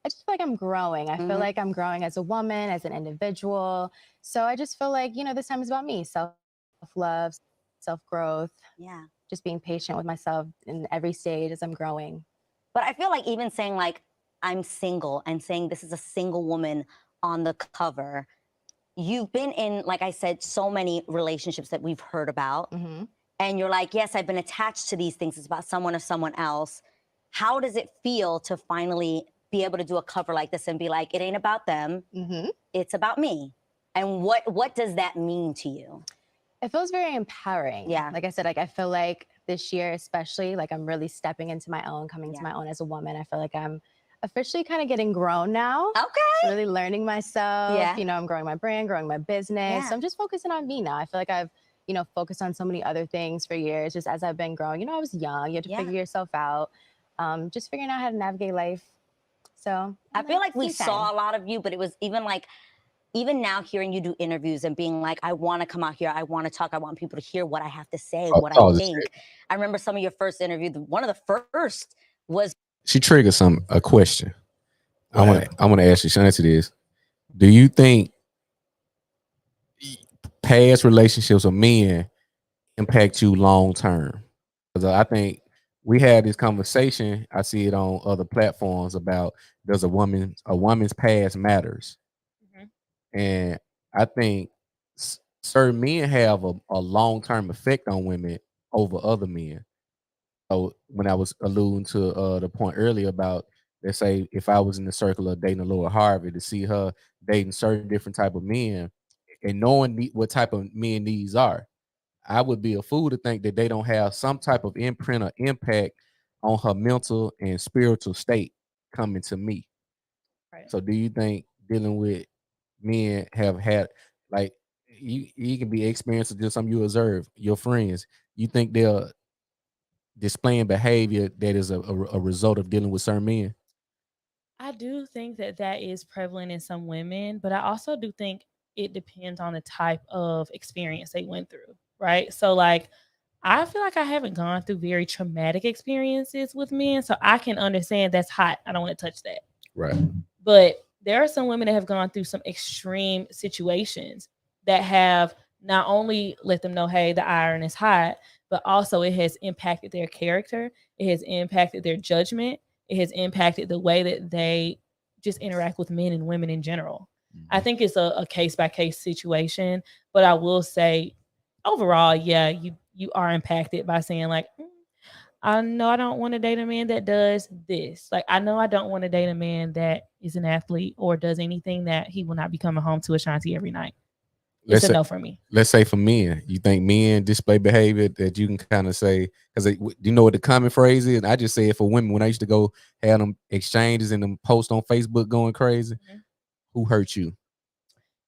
I just feel like I'm growing. I feel like I'm growing as a woman, as an individual. So I just feel like, this time is about me. Self-love, self-growth. Yeah. Just being patient with myself in every stage as I'm growing. But I feel like even saying like, I'm single and saying this is a single woman on the cover. You've been in, like I said, so many relationships that we've heard about. And you're like, yes, I've been attached to these things. It's about someone or someone else. How does it feel to finally be able to do a cover like this and be like, it ain't about them, it's about me? And what does that mean to you? It feels very empowering. Yeah. Like I said, like I feel like this year especially, like I'm really stepping into my own, coming to my own as a woman. I feel like I'm officially kind of getting grown now. Okay. Really learning myself. Yeah. I'm growing my brand, growing my business. Yeah. So I'm just focusing on me now. I feel like I've, focused on so many other things for years, just as I've been growing. I was young. You had to figure yourself out. Just figuring out how to navigate life. So I feel like we saw a lot of you, but it was even now hearing you do interviews and being like, I want to come out here, I want to talk, I want people to hear what I have to say, what I think. I remember some of your first interviews. One of the first was She triggered a question. I want to ask you, answer this. Do you think past relationships with men impact you long term? Because I think we had this conversation. I see it on other platforms about does a woman's past matters, and I think certain men have a long term effect on women over other men. So when I was alluding to the point earlier about, let's say if I was in the circle of dating Laura Harvey, to see her dating certain different type of men and knowing what type of men these are, I would be a fool to think that they don't have some type of imprint or impact on her mental and spiritual state coming to me. Right. So do you think dealing with men have had, like, you can be experiencing just something you observe, your friends, you think they're displaying behavior that is a result of dealing with certain men? I do think that that is prevalent in some women, but I also do think it depends on the type of experience they went through, right? So, like, I feel like I haven't gone through very traumatic experiences with men, so I can understand that's hot. I don't want to touch that. Right. But there are some women that have gone through some extreme situations that have not only let them know, hey, the iron is hot, but also it has impacted their character. It has impacted their judgment. It has impacted the way that they just interact with men and women in general. I think it's a case by case situation, but I will say overall, yeah, you are impacted by saying like, I know I don't want to date a man that does this. Like, I know I don't want to date a man that is an athlete or does anything that he will not be coming home to Ashanti every night. It's a no for me. Let's say for men, you think men display behavior that you can kind of say, because you know what the common phrase is? I just say it for women. When I used to go have them exchanges and them posts on Facebook going crazy, who hurt you?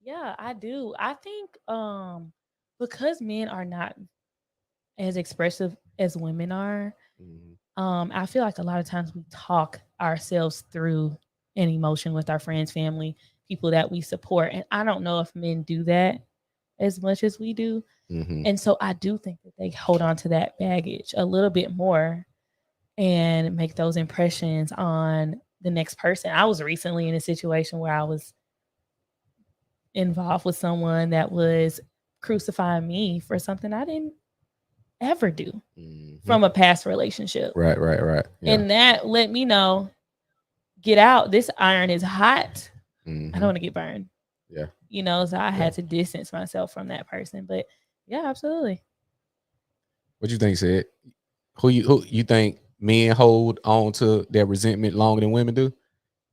Yeah, I do. I think because men are not as expressive as women are, I feel like a lot of times we talk ourselves through an emotion with our friends, family, people that we support. And I don't know if men do that as much as we do. And so I do think that they hold on to that baggage a little bit more and make those impressions on the next person. I was recently in a situation where I was involved with someone that was crucifying me for something I didn't ever do from a past relationship. Right. Yeah. And that let me know, get out. This iron is hot. I don't want to get burned. Yeah. You know, so I had to distance myself from that person. But yeah, absolutely. What you think, Sid? Who you think men hold on to their resentment longer than women do?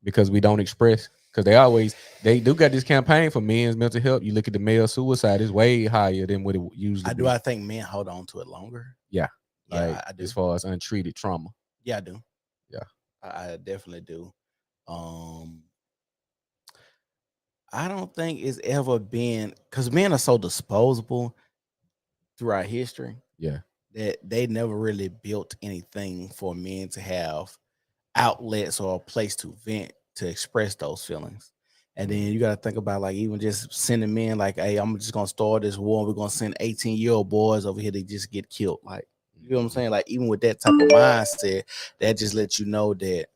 Because we don't express. Because they do got this campaign for men's mental health. You look at the male suicide, is way higher than what it usually I think men hold on to it longer. Yeah. Yeah, like, I do. as far as untreated trauma. Yeah, I do. Yeah. I definitely do. I don't think it's ever been, because men are so disposable throughout history. Yeah. That they never really built anything for men to have outlets or a place to vent, to express those feelings. And then you got to think about, like, even just sending men like, hey, I'm just gonna start this war. We're gonna send 18-year-old boys over here to just get killed. Like, you know what I'm saying? Like, even with that type of mindset, that just lets you know that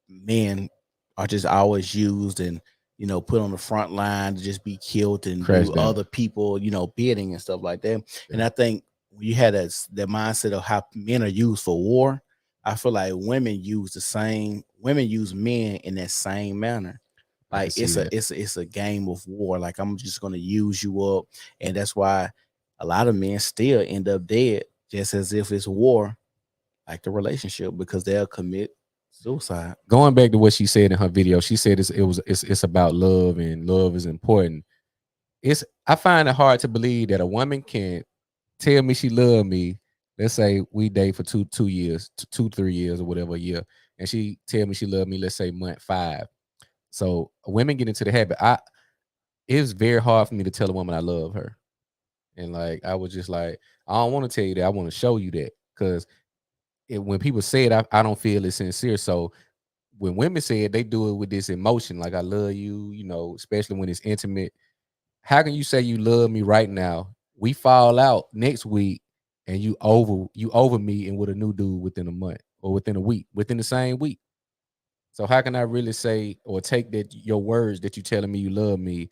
men are just always used and, you know, put on the front line to just be killed and Crash do down. other people, you know, bidding and stuff like that. Yeah. And I think when you had that mindset of how men are used for war, I feel like women use men in that same manner. Like, it's a game of war. Like, I'm just gonna use you up, and that's why a lot of men still end up dead, just as if it's war, like the relationship, because they'll commit suicide. Going back to what she said in her video, she said it's about love, and love is important. I find it hard to believe that a woman can tell me she love me. Let's say we date for 2 years, 3 years or whatever, a year, and she tell me she love me, let's say month 5. So women get into the habit. It's very hard for me to tell a woman I love her. And like, I was just like, I don't want to tell you that. I want to show you that. Because when people say it, I don't feel it's sincere. So when women say it, they do it with this emotion, like, I love you, you know, especially when it's intimate. How can you say you love me right now? We fall out next week and you over me and with a new dude within a month or within a week, within the same week. So how can I really say or take that your words that you telling me you love me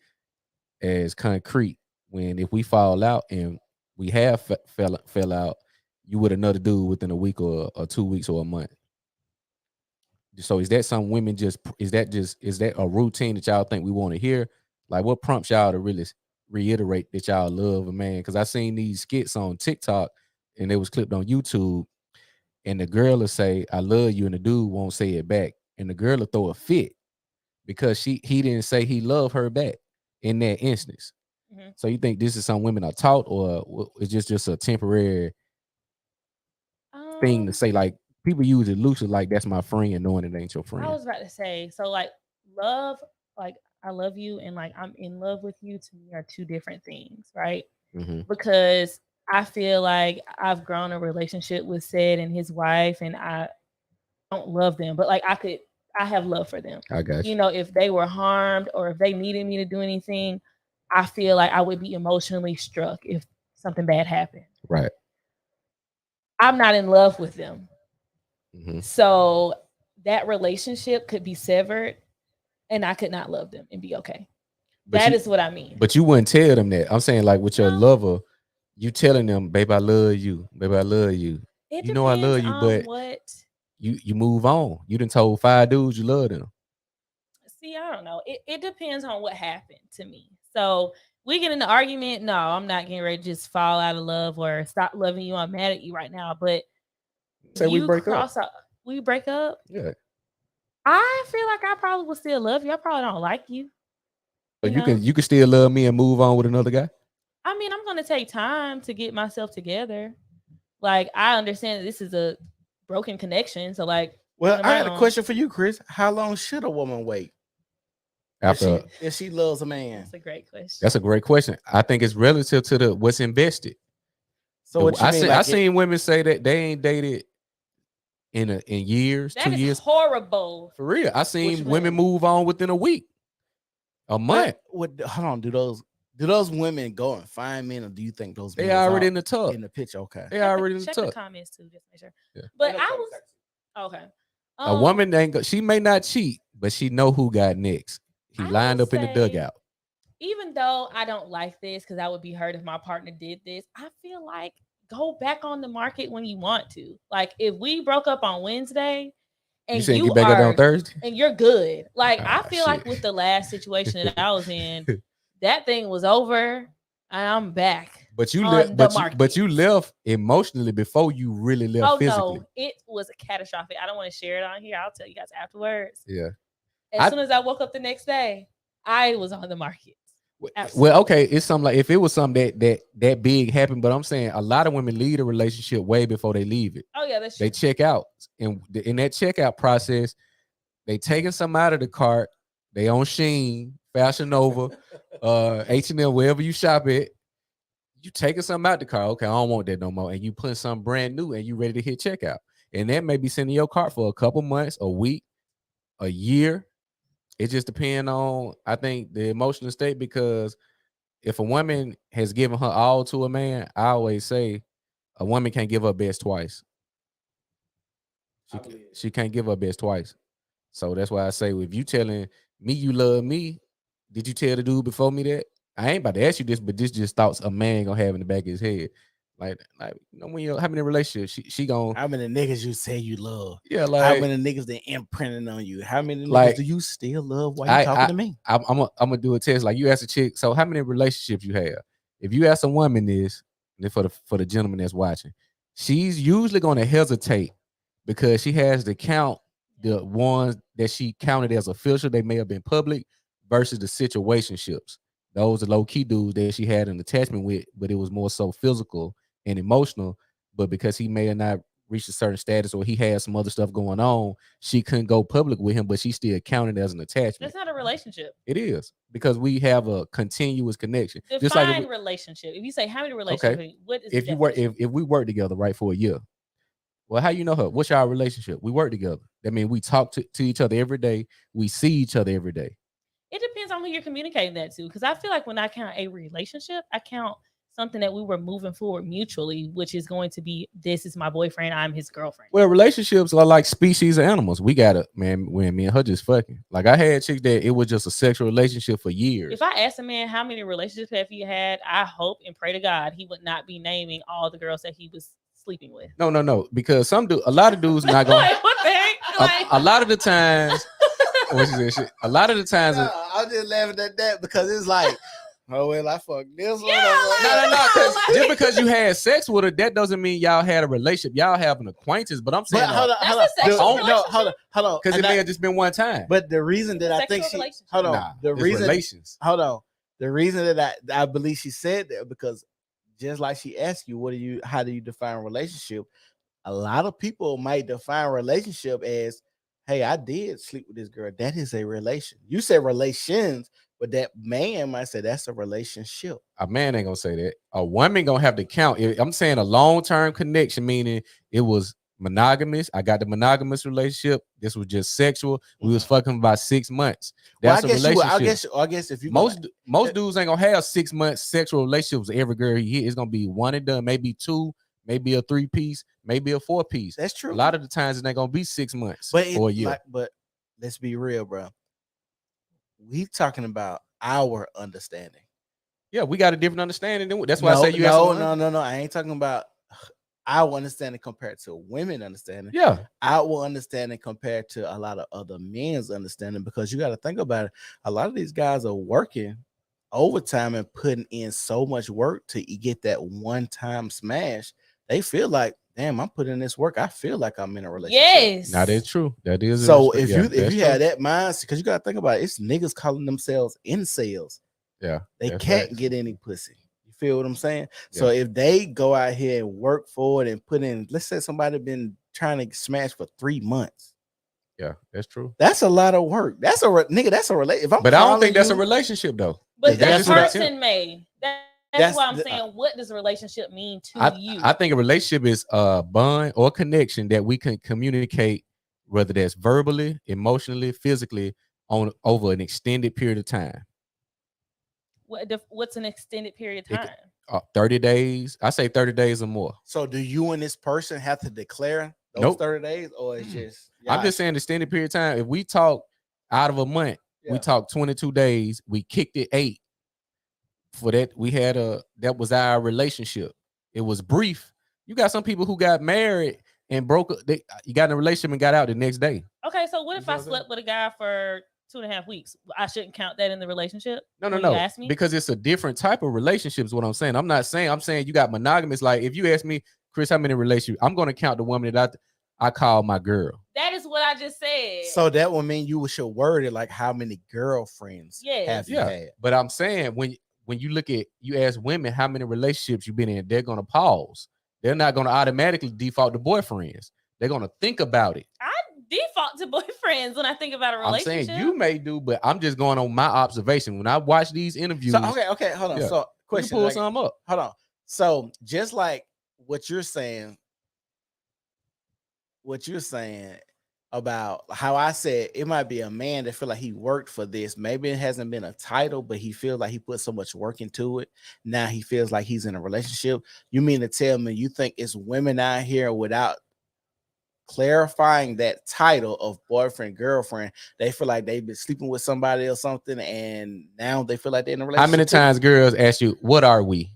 as concrete, when if we fall out and we have fell out, you with another dude within a week or 2 weeks or a month? So is that some women is that a routine that y'all think we want to hear? Like, what prompts y'all to really reiterate that y'all love a man? Because I seen these skits on TikTok and it was clipped on YouTube, and the girl will say, I love you, and the dude won't say it back. And the girl will throw a fit because he didn't say he loved her back in that instance. So you think this is some women are taught, or it's just a temporary thing to say? Like, people use it loosely, like, that's my friend, knowing it ain't your friend. I was about to say, so like, love, like, I love you and like I'm in love with you, to me are two different things, right? Because I feel like I've grown a relationship with Sid and his wife, and I don't love them, but like I have love for them. I got you. You know, if they were harmed or if they needed me to do anything, I feel like I would be emotionally struck if something bad happened. Right. I'm not in love with them. Mm-hmm. So that relationship could be severed and I could not love them and be okay. That is what I mean. But you wouldn't tell them that. I'm saying, like, with your lover, you telling them, baby, I love you. Baby, I love you. You know I love you, but what you move on. You done told 5 dudes you love them. See, I don't know. It depends on what happened to me. So we get in the argument. No, I'm not getting ready to just fall out of love or stop loving you. I'm mad at you right now. But say we break up. We break up. Yeah. I feel like I probably will still love you. I probably don't like you. But you can still love me and move on with another guy. I mean, I'm gonna take time to get myself together. Like, I understand that this is a broken connection. So, like, well, I had a question for you, Chris. How long should a woman wait after if she loves a man? That's a great question. That's a great question. I think it's relative to what's invested. So what you mean? I seen women say that they ain't dated in years, that 2 years. Horrible. For real. I seen women move on within a week, a month. Hold on, do those women go and find men, or do you think those they already in the tub? In the picture, okay. They already in the tub. Check the comments too, just make sure. Yeah. But I was okay. A woman ain't she may not cheat, but she know who got next. He lined up in the dugout. Even though I don't like this, because I would be hurt if my partner did this, I feel like go back on the market when you want to. Like, if we broke up on Wednesday and you get back up on Thursday and you're good, like, I feel like with the last situation that I was in, that thing was over and I'm back. But you left. But you left emotionally before you really left physically. No, it was catastrophic. I don't want to share it on here. I'll tell you guys afterwards. Yeah. As soon as I woke up the next day, I was on the market. Absolutely. Well, okay, it's something like if it was something that big happened, but I'm saying a lot of women leave a relationship way before they leave it. Oh yeah, that's true. They check out, and in that checkout process, they taking some out of the cart. They on Shein, Fashion Nova, H&M, wherever you shop at. You taking something out the cart. Okay, I don't want that no more, and you putting something brand new, and you ready to hit checkout, and that may be sending your cart for a couple months, a week, a year. It just depends on, I think, the emotional state, because if a woman has given her all to a man, I always say a woman can't give her best twice. She can't give her best twice. So that's why I say, if you telling me you love me, did you tell the dude before me that? I ain't about to ask you this, but this just thoughts a man gonna have in the back of his head. Like you know, when you're having a relationship, she gonna, how many niggas you say you love? Yeah, like how many niggas that imprinting on you? How many niggas do you still love while you talking to me? I'm gonna do a test. Like, you ask a chick, so how many relationships you have? If you ask a woman this, for the gentleman that's watching, she's usually gonna hesitate because she has to count the ones that she counted as official. They may have been public versus the situationships. Those are low key dudes that she had an attachment with, but it was more so physical and emotional. But because he may have not reached a certain status, or he had some other stuff going on, she couldn't go public with him, but she still counted as an attachment. That's not a relationship. It is, because we have a continuous connection. Define just like relationship. If you say how many relationships, okay. What is if we work together, right, for a year? Well, how you know her? What's our relationship? We work together. That means we talk to each other every day. We see each other every day. It depends on who you're communicating that to. Because I feel like when I count a relationship, I count something that we were moving forward mutually, which is going to be, this is my boyfriend, I'm his girlfriend. Well, relationships are like species of animals. We got it, man. When me and her just fucking. Like, I had chicks that it was just a sexual relationship for years. If I asked a man how many relationships have he had, I hope and pray to God he would not be naming all the girls that he was sleeping with. No. Because a lot of dudes not going. Like, what the heck? Like, a lot of the times. What you say? A lot of the times. No, I'm just laughing at that because it's like, oh well, I fucked this one. No. Just because you had sex with her, that doesn't mean y'all had a relationship. Y'all have an acquaintance. But I'm saying, hold on. Because it may have just been one time. But the reason that I think the reason that I believe she said that, because just like she asked you, how do you define relationship? A lot of people might define relationship as, hey, I did sleep with this girl. That is a relation. You said relations, but that man might say that's a relationship. A man ain't gonna say that. A woman gonna have to count. I'm saying a long-term connection, meaning it was monogamous. I got the monogamous relationship. This was just sexual. We was fucking about 6 months. That's a relationship. I guess if you most dudes ain't gonna have 6 months sexual relationships with every girl he hit. It's gonna be one and done, maybe two, maybe a 3-piece, maybe a 4-piece. That's true. A lot of the times it ain't gonna be 6 months or a year. But let's be real, bro. We talking about our understanding. Yeah, we got a different understanding. That's why I say you. No. I ain't talking about our understanding compared to women understanding. Yeah, our understanding compared to a lot of other men's understanding, because you got to think about it. A lot of these guys are working overtime and putting in so much work to get that one-time smash. They feel like, damn, I'm putting in this work. I feel like I'm in a relationship. Yes. now that's true. That is So if you have that mindset, because you got to think about it, it's niggas calling themselves incels. Yeah, they can't get any pussy. You feel what I'm saying? Yeah. So if they go out here and work for it and put in, let's say somebody been trying to smash for 3 months. Yeah, that's true. That's a lot of work. That's a relationship. But I don't think that's a relationship though. But that person may. That's why I'm saying, what does a relationship mean to you? I think a relationship is a bond or connection that we can communicate, whether that's verbally, emotionally, physically, over an extended period of time. What's an extended period of time? 30 days. I say 30 days or more. So do you and this person have to declare those 30 days, or it's just? I'm just saying extended period of time. If we talk out of a month, we talk 22 days. We kicked it 8. For that, we had that was our relationship. It was brief. You got some people who got married and you got in a relationship and got out the next day. Okay, so what if I slept with a guy for 2.5 weeks? I shouldn't count that in the relationship? No. Ask me? Because it's a different type of relationship is what I'm saying. I'm saying you got monogamous. Like if you ask me, Chris, how many relationships? I'm going to count the woman that I call my girl. That is what I just said. So that would mean you should word it like how many girlfriends have you had? But I'm saying when you look at, you ask women how many relationships you've been in, they're going to pause. They're not going to automatically default to boyfriends. They're going to think about it. I default to boyfriends when I think about a relationship. I'm saying you may do, but I'm just going on my observation. When I watch these interviews. So, okay, hold on. Yeah. So question. Pull some up. Hold on. So just like what you're saying about how I said it might be a man that feel like he worked for this. Maybe it hasn't been a title, but he feels like he put so much work into it. Now he feels like he's in a relationship. You mean to tell me you think it's women out here without clarifying that title of boyfriend, girlfriend, they feel like they've been sleeping with somebody or something, and now they feel like they're in a relationship? How many times girls ask you, what are we?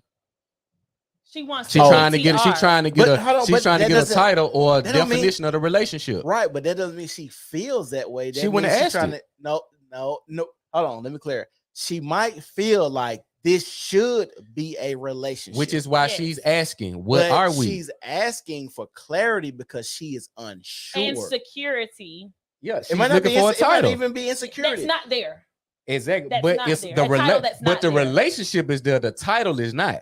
She's trying to get a title or a definition of the relationship. Right, but that doesn't mean she feels that way. She wouldn't ask it. No. Hold on, let me clear. She might feel like this should be a relationship, which is why she's asking, what are we? She's asking for clarity because she is unsure. Insecurity. Yeah, she's looking for a title. It might even be insecurity. That's not there. Exactly. But it's the relationship is there. The title is not.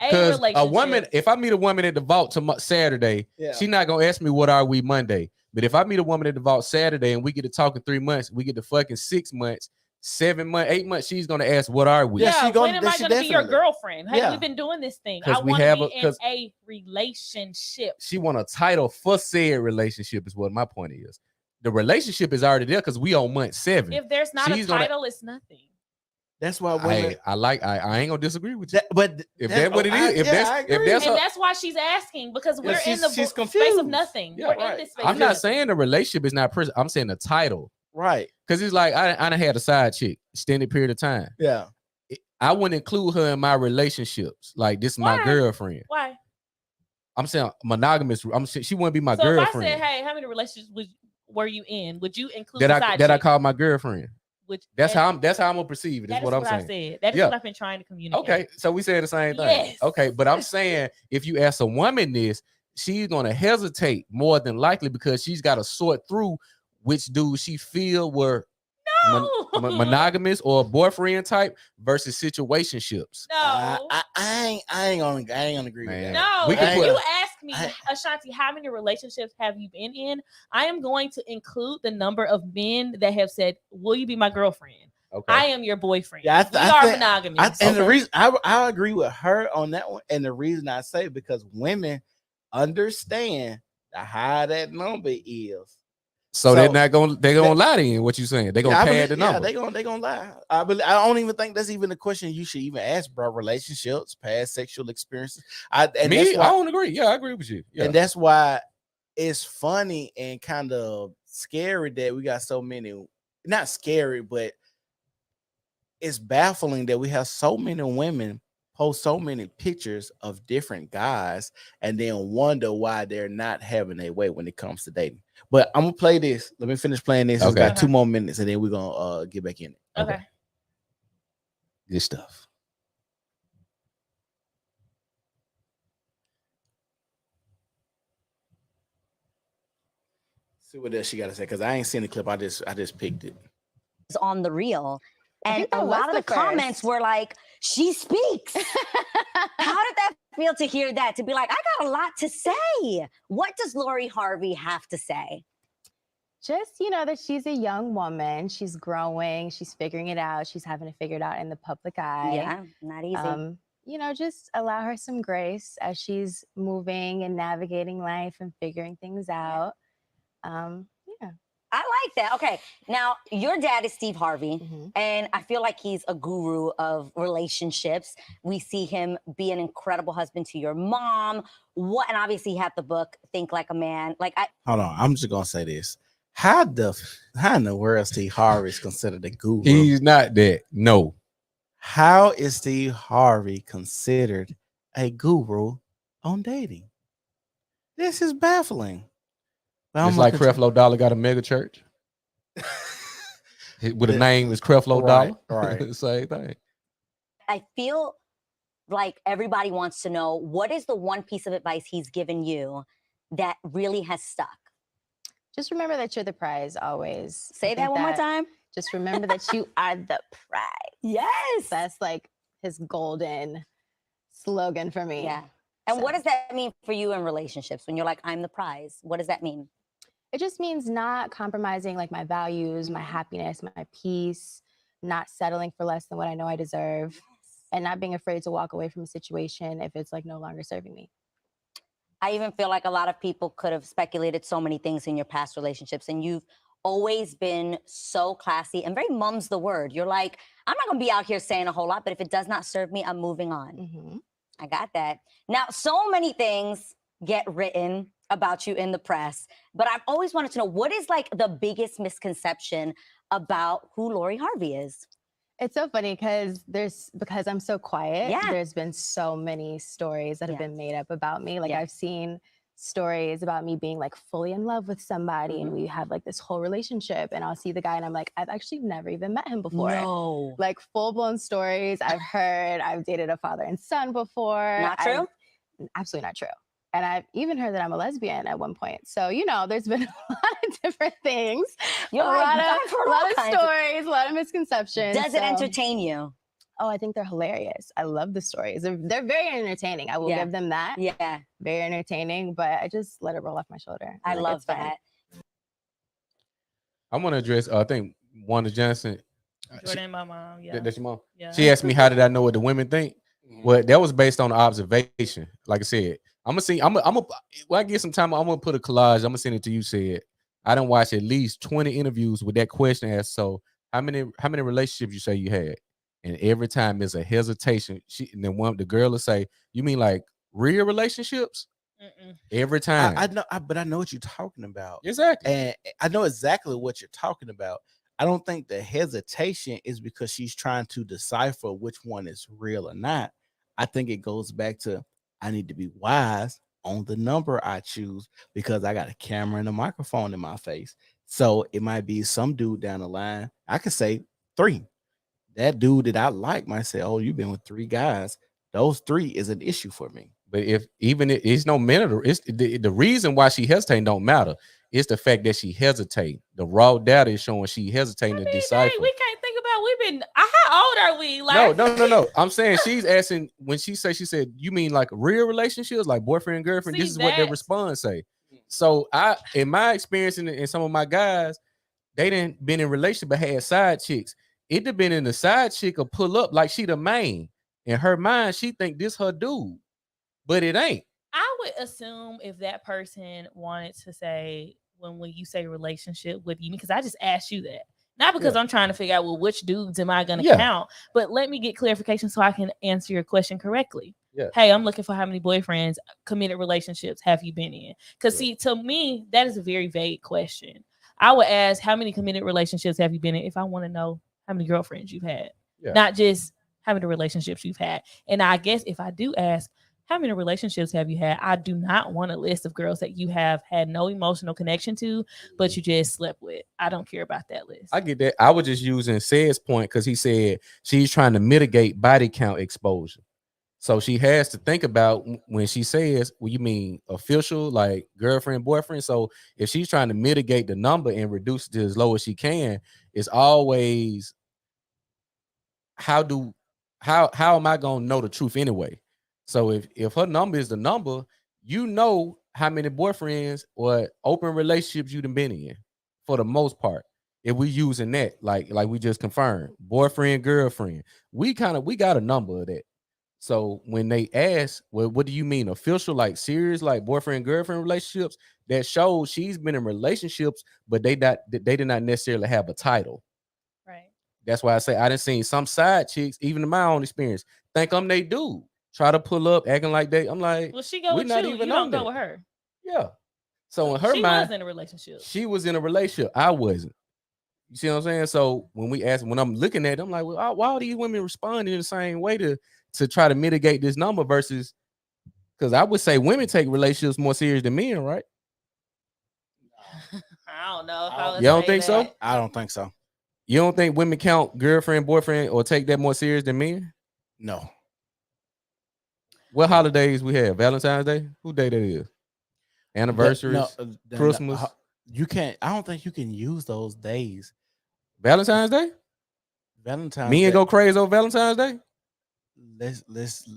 Because a woman, if I meet a woman at the vault Saturday, she's not gonna ask me what are we Monday. But if I meet a woman at the vault Saturday and we get to talking 3 months, we get to fucking 6 months, 7 months, 8 months, she's gonna ask what are we? Yeah, when am I gonna be your girlfriend? Have we been doing this thing? I want to be in a relationship. She want a title for said relationship is what my point is. The relationship is already there because we on month 7. If there's not a title, it's nothing. That's why women, I ain't gonna disagree with you. But if that's what it is, that's why she's asking, because we're in the space of nothing. Yeah, we're in this space. I'm not saying the relationship is not present. I'm saying the title. Right. Because it's like I done had a side chick extended period of time. Yeah. I wouldn't include her in my relationships. Like this is my girlfriend. Why? I'm saying monogamous. She wouldn't be my girlfriend. If I said, hey, how many relationships were you in? Would you include that I call my girlfriend? That's how I'm gonna perceive it. That's what I'm saying. I said. That is what I've been trying to communicate. Okay, so we said the same thing. Yes. Okay, but I'm saying if you ask a woman this, she's gonna hesitate more than likely because she's got to sort through which dudes she feel were monogamous or boyfriend type versus situationships. No, I ain't gonna agree with that. No, if you ask me, Ashanti, how many relationships have you been in? I am going to include the number of men that have said, "Will you be my girlfriend?" Okay. I am your boyfriend. Yeah, we are monogamous. The reason I agree with her on that one, and the reason I say because women understand the higher that number is. So they're gonna lie to you. What you saying? They're gonna pad the number. Yeah, they gonna lie. I don't even think that's even a question you should even ask, bro. Relationships, past sexual experiences. I don't agree. Yeah, I agree with you. Yeah. And that's why it's funny and kind of scary that we got so many. Not scary, but it's baffling that we have so many women post so many pictures of different guys and then wonder why they're not having their way when it comes to dating. But I'm gonna play this. Let me finish playing this. Okay. It's got 2 more minutes and then we're gonna get back in it. Okay. Good stuff. See what else she got to say because I ain't seen the clip. I just picked it. It's on the reel. And a lot of the comments were like, she speaks. How did that feel to hear that? To be like, I got a lot to say. What does Lori Harvey have to say? Just, that she's a young woman. She's growing. She's figuring it out. She's having to figure it out in the public eye. Yeah, not easy. Just allow her some grace as she's moving and navigating life and figuring things out. I like that. Okay, now your dad is Steve Harvey, and I feel like he's a guru of relationships. We see him be an incredible husband to your mom. And obviously he had the book Think Like a Man. Hold on, I'm just gonna say this. How in the world Steve Harvey is considered a guru? He's not that. No. How is Steve Harvey considered a guru on dating? This is baffling. It's like Creflo Dollar got a mega church. With a name is Creflo Dollar. Right. Same thing. I feel like everybody wants to know, what is the one piece of advice he's given you that really has stuck? Just remember that you're the prize always. Say that one more time. Just remember that you are the prize. Yes. That's like his golden slogan for me. Yeah. And what does that mean for you in relationships when you're like, I'm the prize? What does that mean? It just means not compromising like my values, my happiness, my peace, not settling for less than what I know I deserve, and not being afraid to walk away from a situation if it's like no longer serving me. I even feel like a lot of people could have speculated so many things in your past relationships, and you've always been so classy and very mum's the word. You're like, I'm not gonna be out here saying a whole lot, but if it does not serve me, I'm moving on. I got that. Now, so many things get written about you in the press, but I've always wanted to know, what is like the biggest misconception about who Lori Harvey is? It's so funny because I'm so quiet. Yeah. There's been so many stories that have been made up about me. Like I've seen stories about me being like fully in love with somebody and we have like this whole relationship, and I'll see the guy and I'm like, I've actually never even met him before. No. Like full-blown stories I've heard. I've dated a father and son before. Not true? Absolutely not true. And I've even heard that I'm a lesbian at one point. So, there's been a lot of different things. a lot of stories, a lot of misconceptions. Does it entertain you? Oh, I think they're hilarious. I love the stories. They're very entertaining. I will give them that. Yeah. Very entertaining, but I just let it roll off my shoulder. I love that. I want to address, I think, Wanda Johnson. Jordan, my mom. Yeah. That's your mom? Yeah. She asked me, how did I know what the women think? Well, that was based on observation. Like I said, when I get some time, I'm gonna put a collage. I'm gonna send it to you. Said I done watched at least 20 interviews with that question asked. So how many relationships you say you had? And every time there's a hesitation. And then the girl will say, "You mean like real relationships?" Every time. I know, but I know what you're talking about. Exactly. And I know exactly what you're talking about. I don't think the hesitation is because she's trying to decipher which one is real or not. I think it goes back to, I need to be wise on the number I choose because I got a camera and a microphone in my face. So it might be some dude down the line. I could say 3. That dude that I like might say, "Oh, you've been with 3 guys. Those 3 is an issue for me." But it's no matter. It's the reason why she hesitating don't matter. It's the fact that she hesitating. The raw data is showing she hesitating to decipher. We can't think about. How old are we? Like, no. I'm saying she's asking when she said, "You mean like real relationships, like boyfriend and girlfriend?" This is what their response say. So in my experience and some of my guys, they didn't been in relationship but had side chicks. It have been in the side chick or pull up like she the main. In her mind, she think this her dude, but it ain't. I would assume if that person wanted to say, when you say relationship, what do you mean? Because I just asked you that. Not because I'm trying to figure out, well, which dudes am I going to count? But let me get clarification so I can answer your question correctly. Yeah. Hey, I'm looking for how many boyfriends, committed relationships have you been in? Because see, to me, that is a very vague question. I would ask, how many committed relationships have you been in if I want to know how many girlfriends you've had, not just how many relationships you've had. And I guess if I do ask, how many relationships have you had? I do not want a list of girls that you have had no emotional connection to, but you just slept with. I don't care about that list. I get that. I was just using Said's point because he said she's trying to mitigate body count exposure. So she has to think about when she says, well, you mean official, like girlfriend, boyfriend. So if she's trying to mitigate the number and reduce it to as low as she can, it's always how am I gonna know the truth anyway? So if her number is the number, you know how many boyfriends or open relationships you've been in for the most part. If we using that, like we just confirmed, boyfriend, girlfriend, we got a number of that. So when they ask, well, what do you mean official, like serious, like boyfriend, girlfriend relationships? That shows she's been in relationships, but they did not necessarily have a title. Right. That's why I say I done seen some side chicks, even in my own experience, think I'm they dude. Try to pull up, acting like they. I'm like, well, she go with not you. even You on don't go that. with her. Yeah. So in her she mind, was in a relationship. she was in a relationship. I wasn't. You see what I'm saying? So when I'm looking at it, I'm like, well, why are these women responding in the same way to try to mitigate this number versus? Because I would say women take relationships more serious than men, right? I don't know if I would You don't say think that. so? I don't think so. You don't think women count girlfriend, boyfriend, or take that more serious than men? No. What holidays we have? Valentine's Day? Who day that is? Anniversaries? Christmas? You can't. I don't think you can use those days. Valentine's Day? Valentine's Men Day. go crazy over Valentine's Day? Let's.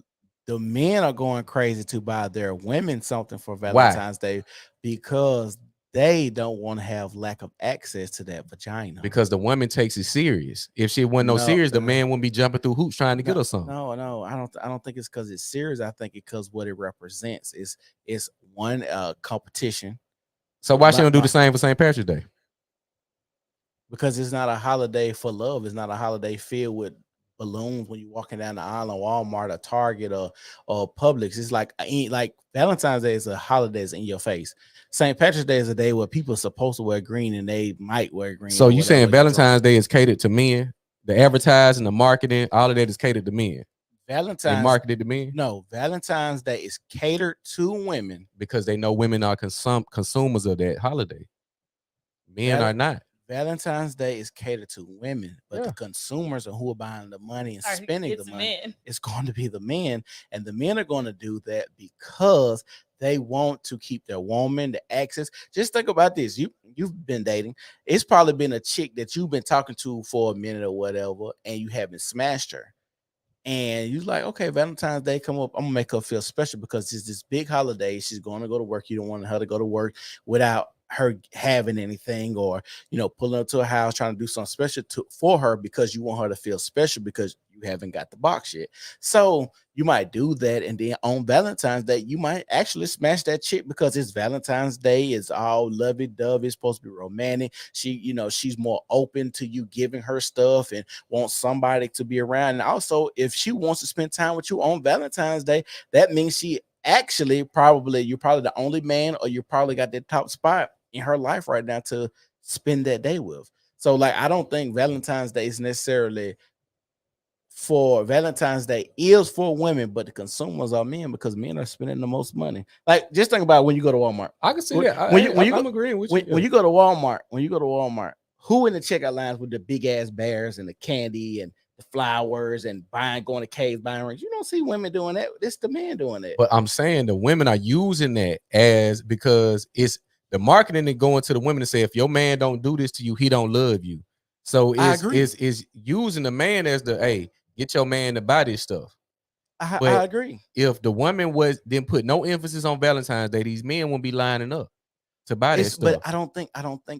The men are going crazy to buy their women something for Valentine's Day because they don't want to have lack of access to that vagina. Because the woman takes it serious. If she wasn't no serious, the man wouldn't be jumping through hoops trying to get her something. No, I don't think it's because it's serious. I think it's because what it represents is one competition. So why she don't do the same for St. Patrick's Day? Because it's not a holiday for love. It's not a holiday filled with balloons when you're walking down the aisle in Walmart or Target or Publix. It's like Valentine's Day is a holiday that's in your face. St. Patrick's Day is a day where people are supposed to wear green and they might wear green. So you saying Valentine's Day is catered to men? The advertising, the marketing, all of that is catered to men. They marketed to men? No, Valentine's Day is catered to women because they know women are consumers of that holiday. Men are not. Valentine's Day is catered to women, but the consumers are who are buying the money and spending the money. It's going to be the men, and the men are going to do that because they want to keep their woman the access. Just think about this: you've been dating. It's probably been a chick that you've been talking to for a minute or whatever, and you haven't smashed her. And you're like, okay, Valentine's Day come up. I'm gonna make her feel special because it's this big holiday. She's going to go to work. You don't want her to go to work without her having anything, or pulling up to a house trying to do something special for her because you want her to feel special because you haven't got the box yet. So you might do that, and then on Valentine's Day you might actually smash that chick because it's Valentine's Day. It's all lovey-dovey. It's supposed to be romantic. She's more open to you giving her stuff and wants somebody to be around. And also, if she wants to spend time with you on Valentine's Day, that means she actually you're probably the only man, or you probably got that top spot in her life right now to spend that day with. So I don't think Valentine's Day is necessarily for Valentine's Day is for women, but the consumers are men because men are spending the most money. Just think about when you go to Walmart. I can see that. I'm agreeing with you. When you go to Walmart, who in the checkout lines with the big ass bears and the candy and the flowers and going to caves, buying rings? You don't see women doing that. It's the men doing that. But I'm saying the women are using that because it's the marketing and going to the women to say, if your man don't do this to you, he don't love you. So it's using the man as the get your man to buy this stuff. I agree. If the woman didn't put no emphasis on Valentine's Day, these men won't be lining up to buy this stuff. But I don't think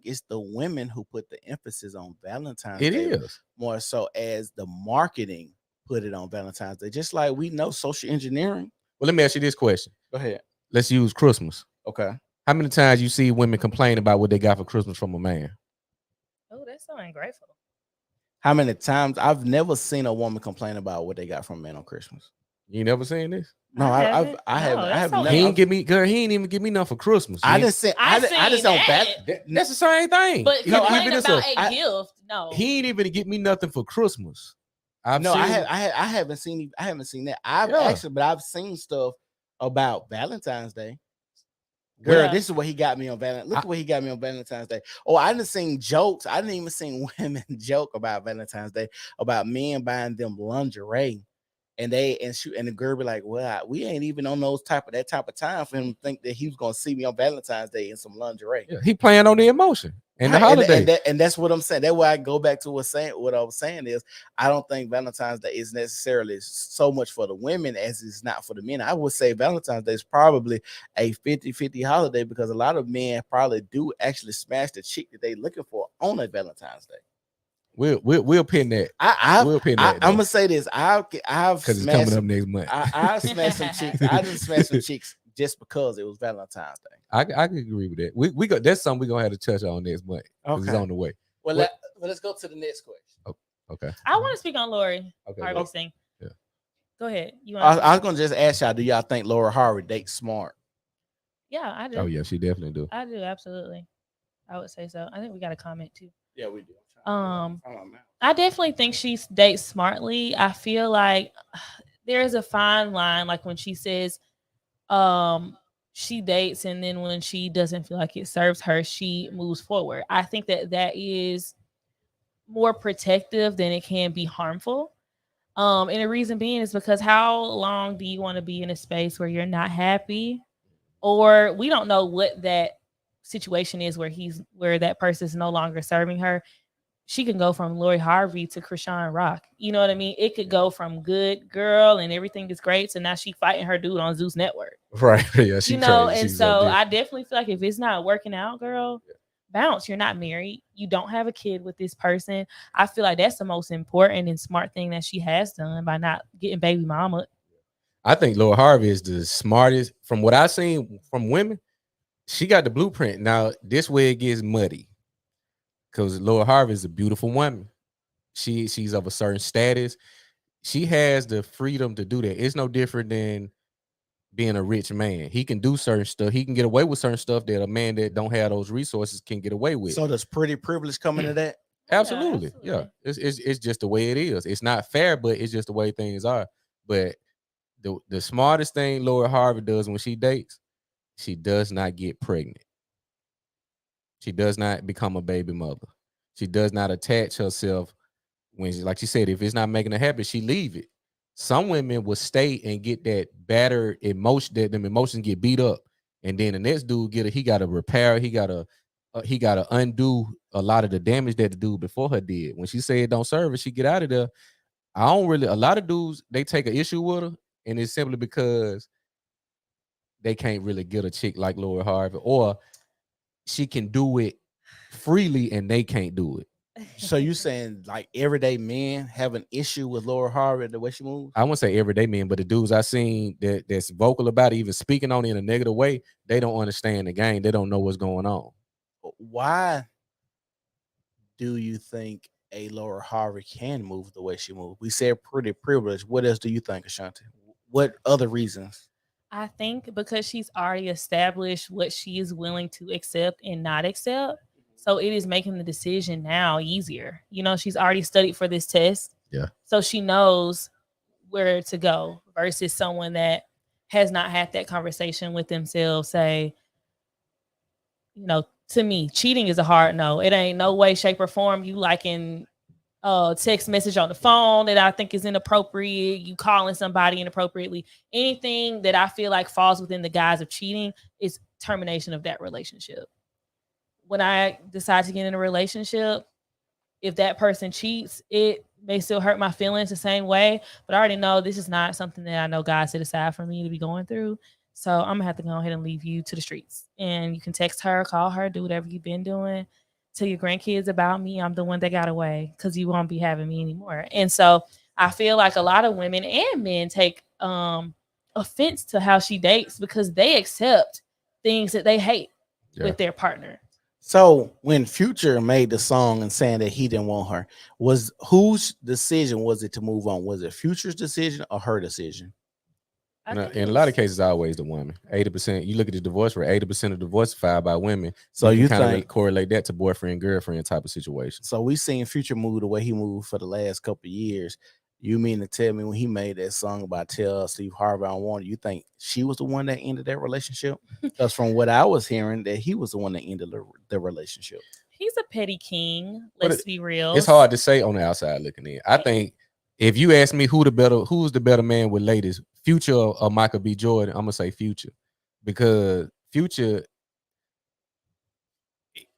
it's the women who put the emphasis on Valentine's Day. It is more so as the marketing put it on Valentine's Day. Just like we know social engineering. Well, let me ask you this question. Go ahead. let's use Christmas. Okay. How many times you see women complain about what they got for Christmas from a man? Oh, that's so ungrateful. How many times? I've never seen a woman complain about what they got from men on Christmas. You never seen this? No, I haven't. I haven't. He ain't give me, girl. He ain't even give me nothing for Christmas. I didn't say. I just don't. That's the same thing. But complaining about a gift, no. He ain't even give me nothing for Christmas. I haven't seen. I haven't seen that. I've seen stuff about Valentine's Day. Girl, this is what he got me on Valentine's. Look what he got me on Valentine's Day. Oh, I didn't seen jokes. I didn't even seen women joke about Valentine's Day about men buying them lingerie. And the girl be like, well, we ain't even on that type of time for him to think that he was gonna see me on Valentine's Day in some lingerie. Yeah, he playing on the emotion and the holiday. And that's what I'm saying. That's why I go back to what I was saying is I don't think Valentine's Day is necessarily so much for the women as it's not for the men. I would say Valentine's Day is probably a 50-50 holiday because a lot of men probably do actually smash the chick that they looking for on a Valentine's Day. We'll pin that. We'll pin that. I'm gonna say this. I've because it's coming up next month. I smashed some chicks. I just smashed some chicks just because it was Valentine's Day. I can agree with that. We got that's something we're gonna have to touch on next month. Okay. It's on the way. Well, let's go to the next question. Oh, okay. I want to speak on Lori. Okay. Harvey's thing. Yeah. Go ahead. I was gonna just ask y'all, do y'all think Laura Harvey dates smart? Yeah, I do. Oh yeah, she definitely do. I do, absolutely. I would say so. I think we got a comment too. Yeah, we do. I definitely think she dates smartly. I feel like there's a fine line, like when she says she dates and then when she doesn't feel like it serves her, she moves forward. I think that is more protective than it can be harmful. And the reason being is because how long do you want to be in a space where you're not happy, or we don't know what that situation is where that person is no longer serving her. She can go from Lori Harvey to Krishan Rock. You know what I mean? It could go from good girl and everything is great to now she fighting her dude on Zeus Network. Right. Yeah. And so I definitely feel like if it's not working out, girl, bounce. You're not married. You don't have a kid with this person. I feel like that's the most important and smart thing that she has done by not getting baby mama. I think Lori Harvey is the smartest from what I've seen from women. She got the blueprint. Now, this way it gets muddy. Because Lori Harvey is a beautiful woman. She's of a certain status. She has the freedom to do that. It's no different than being a rich man. He can do certain stuff. He can get away with certain stuff that a man that don't have those resources can get away with. So does pretty privilege come into that? Absolutely. Yeah. It's just the way it is. It's not fair, but it's just the way things are. But the smartest thing Lori Harvey does when she dates, she does not get pregnant. She does not become a baby mother. She does not attach herself when, like she said, if it's not making her happy, she leave it. Some women will stay and get that battered emotion, that them emotions get beat up, and then the next dude he got to repair, he got to undo a lot of the damage that the dude before her did. When she said it don't serve her, she get out of there. A lot of dudes, they take an issue with her, and it's simply because they can't really get a chick like Lori Harvey, or she can do it freely and they can't do it. So you saying like everyday men have an issue with Laura Harvey the way she moves? I wouldn't say everyday men, but the dudes I seen that's vocal about it, even speaking on it in a negative way, they don't understand the game. They don't know what's going on. Why do you think a Laura Harvey can move the way she moves? We said pretty privileged. What else do you think, Ashanti? What other reasons? I think because she's already established what she is willing to accept and not accept. So it is making the decision now easier. You know, she's already studied for this test. Yeah. So she knows where to go versus someone that has not had that conversation with themselves. Say, you know, to me, cheating is a hard no. It ain't no way, shape, or form you liking text message on the phone that I think is inappropriate, you calling somebody inappropriately, anything that I feel like falls within the guise of cheating is termination of that relationship. When I decide to get in a relationship, if that person cheats, it may still hurt my feelings the same way, but I already know this is not something that I know God set aside for me to be going through. So I'm gonna have to go ahead and leave you to the streets, and you can text her, call her, do whatever you've been doing. Tell your grandkids about me. I'm the one that got away because you won't be having me anymore. And so I feel like a lot of women and men take offense to how she dates because they accept things that they hate with their partner. So when Future made the song and saying that he didn't want her, was whose decision was it to move on? Was it Future's decision or her decision? In a lot of cases, always the woman. 80%. You look at the divorce rate. 80% of divorce filed by women. So you kind of correlate that to boyfriend girlfriend type of situation. So we seen Future move the way he moved for the last couple of years. You mean to tell me when he made that song about "Tell Steve Harvey I Want," you think she was the one that ended that relationship? Because from what I was hearing, that he was the one that ended the relationship. He's a petty king. Let's be real. It's hard to say on the outside looking in. I think if you ask me who's the better man with ladies, Future or Michael B. Jordan, I'm gonna say Future, because Future.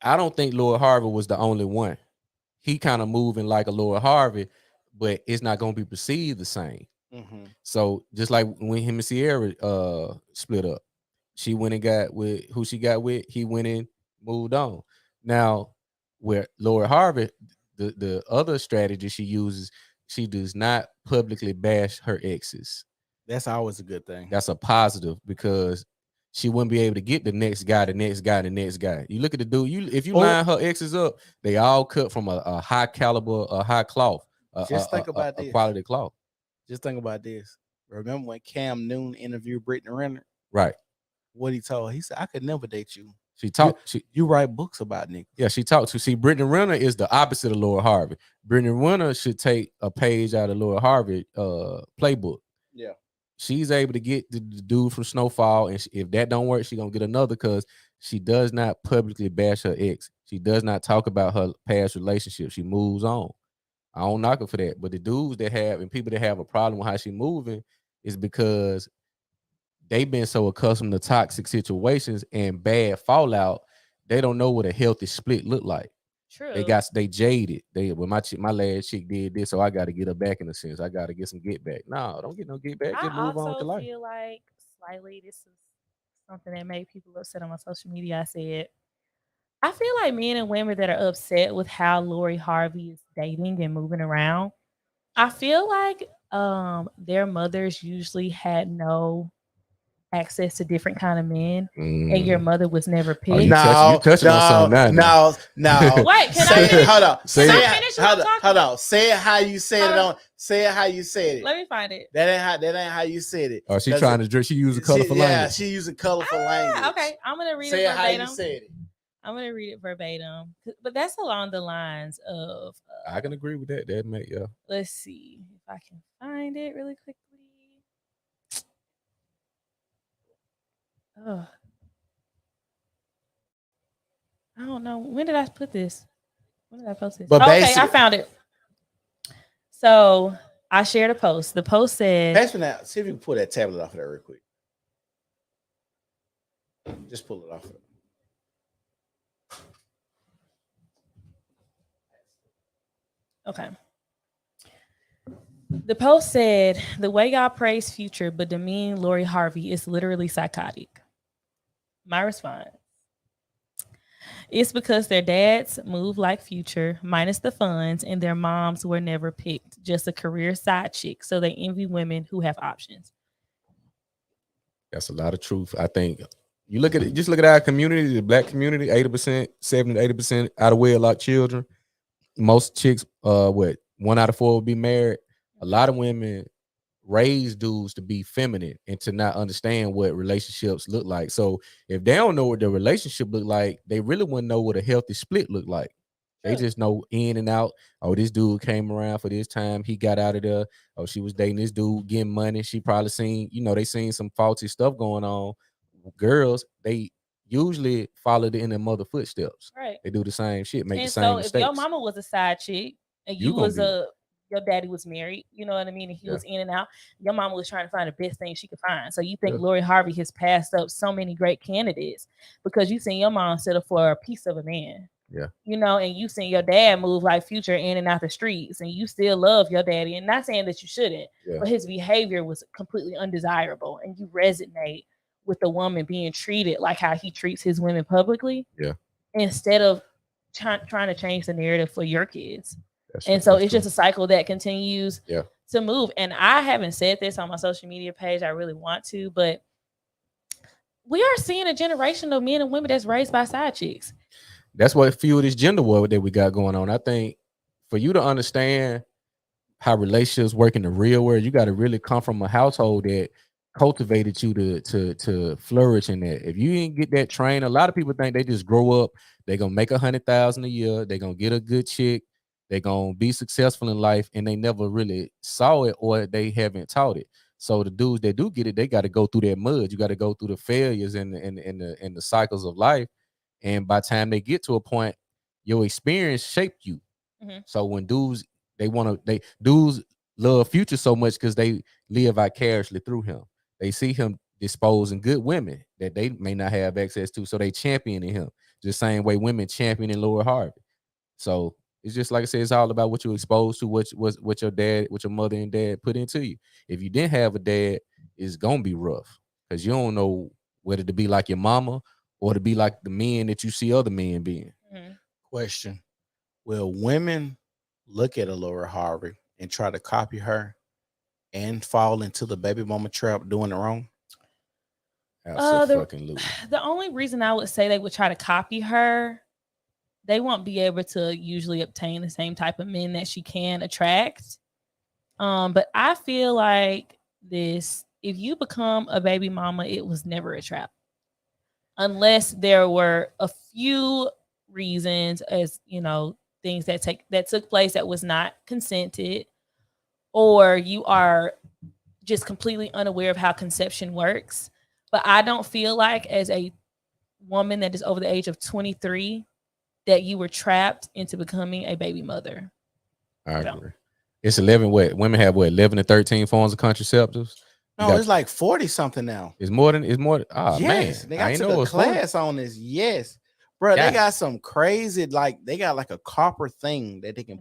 I don't think Lord Harvey was the only one. He kind of moving like a Lord Harvey, but it's not gonna be perceived the same. So just like when him and Sierra split up, she went and got with who she got with. He went and moved on. Now, where Lord Harvey, the other strategy she uses, she does not publicly bash her exes. That's always a good thing. That's a positive because she wouldn't be able to get the next guy, the next guy, the next guy. You look at the dude. If you line her exes up, they all cut from a high caliber, a high cloth. Just think about this. Quality cloth. Just think about this. Remember when Cam Newton interviewed Brittany Renner? Right. What he told her, he said, "I could never date you." She talked. You write books about niggas. Yeah, she talked to. See, Brittany Renner is the opposite of Lord Harvey. Brittany Renner should take a page out of Lord Harvey playbook. Yeah. She's able to get the dude from Snowfall, and if that don't work, she's gonna get another because she does not publicly bash her ex. She does not talk about her past relationship. She moves on. I don't knock her for that. But the dudes that have and people that have a problem with how she moving is because they've been so accustomed to toxic situations and bad fallout, they don't know what a healthy split look like. True. They jaded. My last chick did this, so I got to get her back in a sense. I got to get some get back. No, don't get no get back. Just move on to life. I feel like slightly this is something that made people upset on my social media. I said, I feel like men and women that are upset with how Lori Harvey is dating and moving around, I feel like their mothers usually had no access to different kind of men, and your mother was never picked. You touching on something now. No. Wait, can I finish? Hold on. Hold on. Say it how you said it on. Say it how you said it. Let me find it. That ain't how you said it. Oh, she's trying to dress. She using colorful language. Yeah, she using colorful language. Okay, I'm gonna read it verbatim. Say it how you said it. I'm gonna read it verbatim, but that's along the lines of. I can agree with that. That make yeah. Let's see if I can find it really quickly. Oh, I don't know. When did I put this? When did I post this? Okay, I found it. So I shared a post. The post said, "Pass me that. See if you can pull that tablet off of there real quick. Just pull it off of it." Okay. The post said, "The way y'all praise Future but demean Lori Harvey is literally psychotic." My response: it's because their dads move like Future, minus the funds, and their moms were never picked, just a career side chick. So they envy women who have options. That's a lot of truth. I think you look at it, just look at our community, the black community, 80%, 70 to 80% out of wedlock children. Most chicks, 1 out of 4 will be married. A lot of women raise dudes to be feminine and to not understand what relationships look like. So if they don't know what their relationship look like, they really wouldn't know what a healthy split look like. They just know in and out. Oh, this dude came around for this time. He got out of there. Oh, she was dating this dude, getting money. She probably seen, they seen some faulty stuff going on. Girls, they usually follow in their mother footsteps. Right. They do the same shit, make and the same mistakes. If your mama was a side chick and your daddy was married, you know what I mean? And he was in and out. Your mama was trying to find the best thing she could find. So you think Lori Harvey has passed up so many great candidates because you seen your mom settle for a piece of a man. Yeah. And you seen your dad move like Future in and out the streets, and you still love your daddy. And not saying that you shouldn't, but his behavior was completely undesirable. And you resonate with the woman being treated like how he treats his women publicly. Yeah. Instead of trying to change the narrative for your kids. And so it's just a cycle that continues to move. And I haven't said this on my social media page. I really want to, but we are seeing a generation of men and women that's raised by side chicks. That's what fueled this gender war that we got going on. I think for you to understand how relationships work in the real world, you got to really come from a household that cultivated you to flourish in that. If you didn't get that train, a lot of people think they just grow up, they're gonna make $100,000 a year, they're gonna get a good chick, they're gonna be successful in life, and they never really saw it or they haven't taught it. So the dudes that do get it, they got to go through that mud. You got to go through the failures and the cycles of life. And by the time they get to a point, your experience shaped you. Mm-hmm. So when dudes dudes love Future so much because they live vicariously through him. They see him disposing good women that they may not have access to, so they championing him the same way women championing Lord Harvey. So it's just like I said, it's all about what you exposed to, what your dad, what your mother and dad put into you. If you didn't have a dad, it's gonna be rough because you don't know whether to be like your mama or to be like the men that you see other men being. Mm-hmm. Question: will women look at a Laura Harvey and try to copy her and fall into the baby mama trap doing it wrong? The only reason I would say they would try to copy her, they won't be able to usually obtain the same type of men that she can attract. But I feel like if you become a baby mama, it was never a trap. Unless there were a few reasons, as you know, things that took place that was not consented, or you are just completely unaware of how conception works. But I don't feel like as a woman that is over the age of 23 that you were trapped into becoming a baby mother. I agree. It's 11. Women have 11 to 13 forms of contraceptives. No, it's like 40 something now. It's more. Oh yes, man, they got took a class 40. On this. Yes, bro, they got some crazy, like they got like a copper thing that they can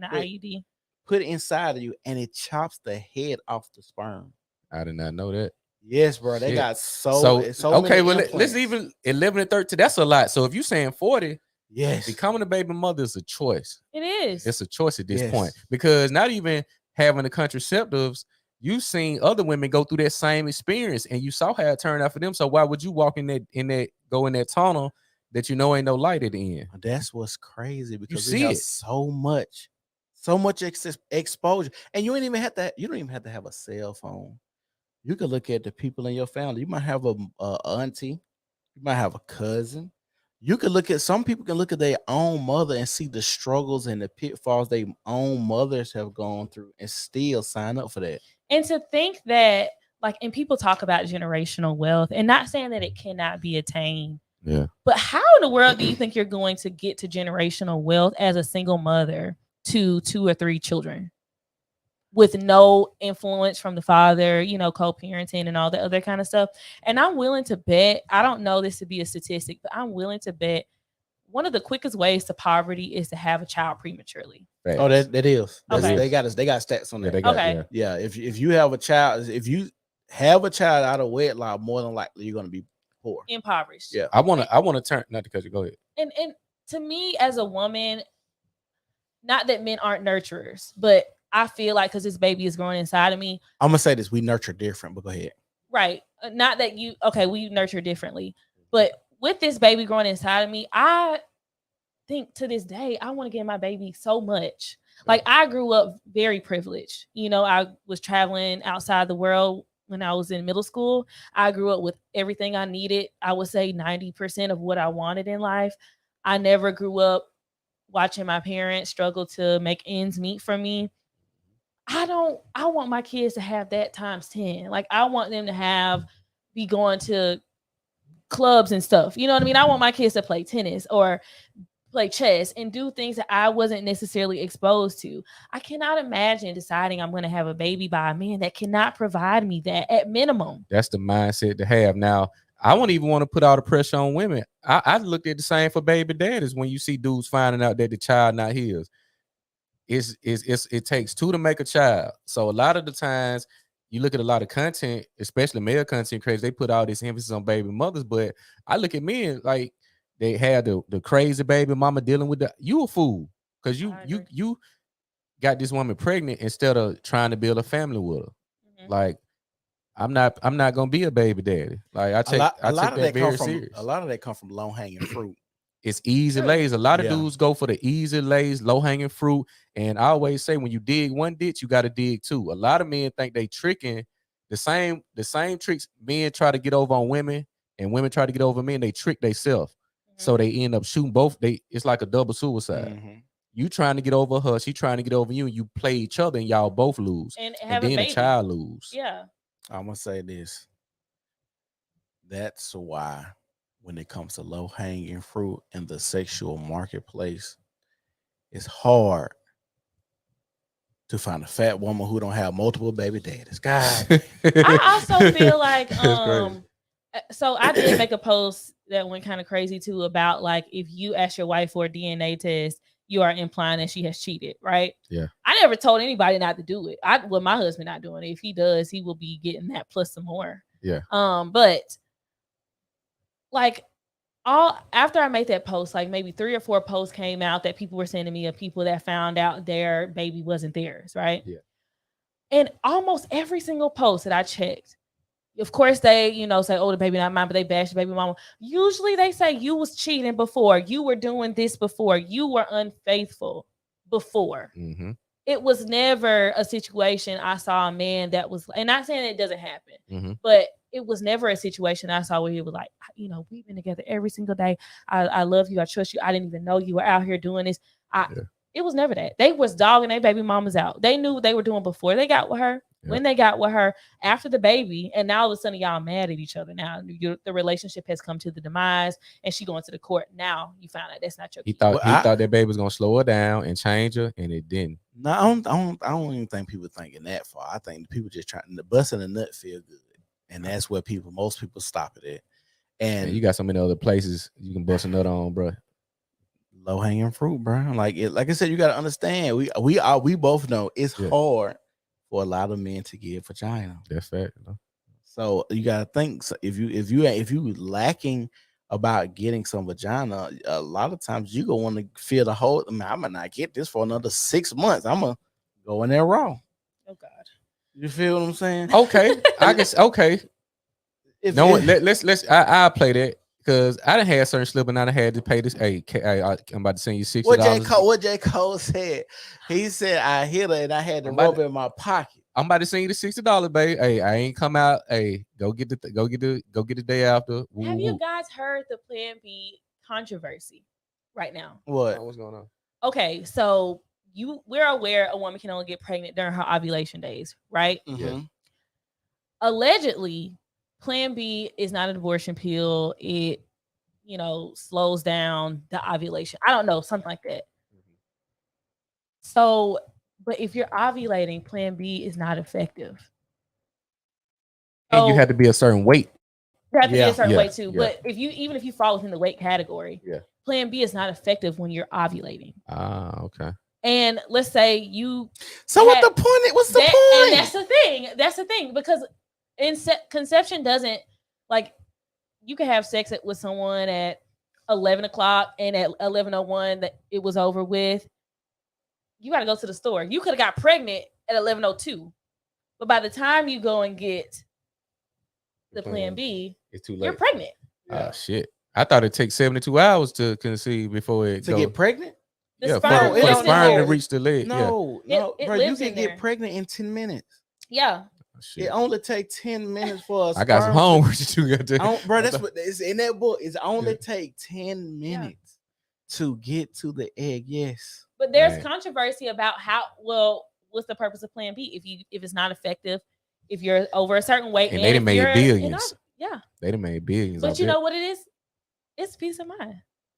put inside of you, and it chops the head off the sperm. I did not know that. Yes, bro, they got so okay. Well, implants. let's even 11 to 13. That's a lot. So if you're saying 40, yes, becoming a baby mother is a choice. It is. It's a choice at this point because not even having the contraceptives. You've seen other women go through that same experience and you saw how it turned out for them. So why would you walk in that tunnel that you know ain't no light at the end? That's what's crazy because we have so much exposure. And you don't even have to have a cell phone. You can look at the people in your family. You might have a auntie, you might have a cousin. You can look at some people can look at their own mother and see the struggles and the pitfalls their own mothers have gone through and still sign up for that. And to think that, like, and people talk about generational wealth and not saying that it cannot be attained. Yeah. But how in the world do you think you're going to get to generational wealth as a single mother to 2 or 3 children with no influence from the father, you know, co-parenting and all the other kind of stuff? And I'm willing to bet, I don't know this to be a statistic, but I'm willing to bet one of the quickest ways to poverty is to have a child prematurely. Right. Oh, that is. Okay. They got stats on that. Okay. Yeah. If you have a child, if you have a child out of wedlock, more than likely you're going to be poor, impoverished. Yeah. I want to turn, not to cut you. Go ahead. And to me, as a woman, not that men aren't nurturers, but I feel like because this baby is growing inside of me, I'm gonna say this: we nurture different. But go ahead. Right. Not that we nurture differently, but with this baby growing inside of me, I think to this day, I want to give my baby so much. Like, I grew up very privileged. You know, I was traveling outside the world when I was in middle school. I grew up with everything I needed. I would say 90% of what I wanted in life. I never grew up watching my parents struggle to make ends meet for me. I want my kids to have that times 10. Like, I want them to be going to clubs and stuff. You know what I mean? I want my kids to play tennis or play chess and do things that I wasn't necessarily exposed to. I cannot imagine deciding I'm going to have a baby by a man that cannot provide me that at minimum. That's the mindset to have. Now, I won't even want to put all the pressure on women. I looked at the same for baby daddies when you see dudes finding out that the child not his. It takes 2 to make a child. So a lot of the times you look at a lot of content, especially male content creators, they put all this emphasis on baby mothers. But I look at men like they had the crazy baby mama dealing with you a fool because you got this woman pregnant instead of trying to build a family with her. Like, I'm not gonna be a baby daddy. Like, I take that very serious. A lot of that come from low hanging fruit. It's easy lays. A lot of dudes go for the easy lays, low hanging fruit. And I always say, when you dig one ditch, you got to dig two. A lot of men think they tricking the same tricks men try to get over on women and women try to get over men. They trick themselves, so they end up shooting both. It's like a double suicide. You trying to get over her, she trying to get over you, and you play each other, and y'all both lose, and then the child lose. Yeah, I'm gonna say this. That's why, when it comes to low hanging fruit in the sexual marketplace, it's hard to find a fat woman who don't have multiple baby daddies. God, I also feel like so I did make a post that went kind of crazy too about, like, if you ask your wife for a DNA test, you are implying that she has cheated, right? Yeah. I never told anybody not to do it. Well, my husband not doing it. If he does, he will be getting that plus some more. Yeah. But like, after I made that post, like maybe 3 or 4 posts came out that people were sending me of people that found out their baby wasn't theirs, right? Yeah. And almost every single post that I checked, of course, they, say, oh, the baby not mine, but they bash the baby mama. Usually they say you was cheating before, you were doing this before, you were unfaithful before. It was never a situation I saw a man that was, and not saying it doesn't happen, but it was never a situation I saw where he was like, we've been together every single day. I love you. I trust you. I didn't even know you were out here doing this. It was never that. They was dogging their baby mamas out. They knew what they were doing before they got with her, when they got with her, after the baby, and now all of a sudden y'all mad at each other. Now the relationship has come to the demise, and she going to the court. Now you found out that's not your. He thought that baby was gonna slow her down and change her, and it didn't. No, I don't even think people thinking that far. I think people just trying to bust in the nut feel good, and that's where most people stop it at. And you got so many other places you can bust a nut on, bro. Low hanging fruit, bro. Like I said, you got to understand. We both know it's hard for a lot of men to get vagina. That's fact. So you got to think. So if you lacking about getting some vagina, a lot of times you gonna want to feel the whole. I might not get this for another 6 months. I'm gonna go in there raw. Oh God. You feel what I'm saying? Okay, I guess. Okay. Let's. I'll play that. Because I done had certain slip and I done had to pay this. Hey, I'm about to send you $60. What J. Cole said. He said, I hit her and I had to rub it in my pocket. I'm about to send you the $60, babe. Hey, I ain't come out. Hey, go get the day after. Woo, Have you guys heard the Plan B controversy right now? What's going on? Okay, so we're aware a woman can only get pregnant during her ovulation days, right? Yeah. Allegedly, Plan B is not an abortion pill. It, slows down the ovulation. I don't know, something like that. So, but if you're ovulating, Plan B is not effective. And you have to be a certain weight. You have to be a certain weight too. Yeah. But even if you fall within the weight category, Plan B is not effective when you're ovulating. Okay. And let's say you. So what's the point? What's the point? And that's the thing. That's the thing, because conception doesn't, like, you can have sex with someone at 11 o'clock and at 11:01 that it was over with. You got to go to the store. You could have got pregnant at 11:02, but by the time you go and get the Plan B, it's too late. You're pregnant. Oh shit! I thought it takes 72 hours to conceive before it get pregnant. For the sperm to reach the leg. No, bro, you can get pregnant in 10 minutes. Yeah. It only takes 10 minutes for us. I got some homework to get to. Bro, that's what it's in that book. It's only take 10 minutes to get to the egg. Yes. But there's controversy about what's the purpose of Plan B if it's not effective, if you're over a certain weight, and they done made billions. Yeah. They done made billions. But you know what it is? It's peace of mind.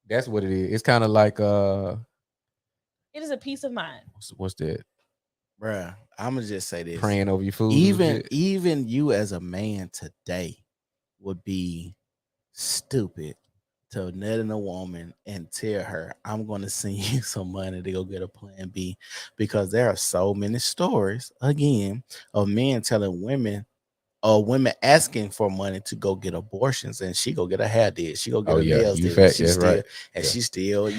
That's what it is. It's kind of like it is a peace of mind. What's that? Bruh, I'm gonna just say this. Praying over your food. Even you as a man today would be stupid to nut in a woman and tell her, I'm gonna send you some money to go get a Plan B, because there are so many stories again of men telling women or women asking for money to go get abortions, and she go get her hair did, she go get her nails did, she's still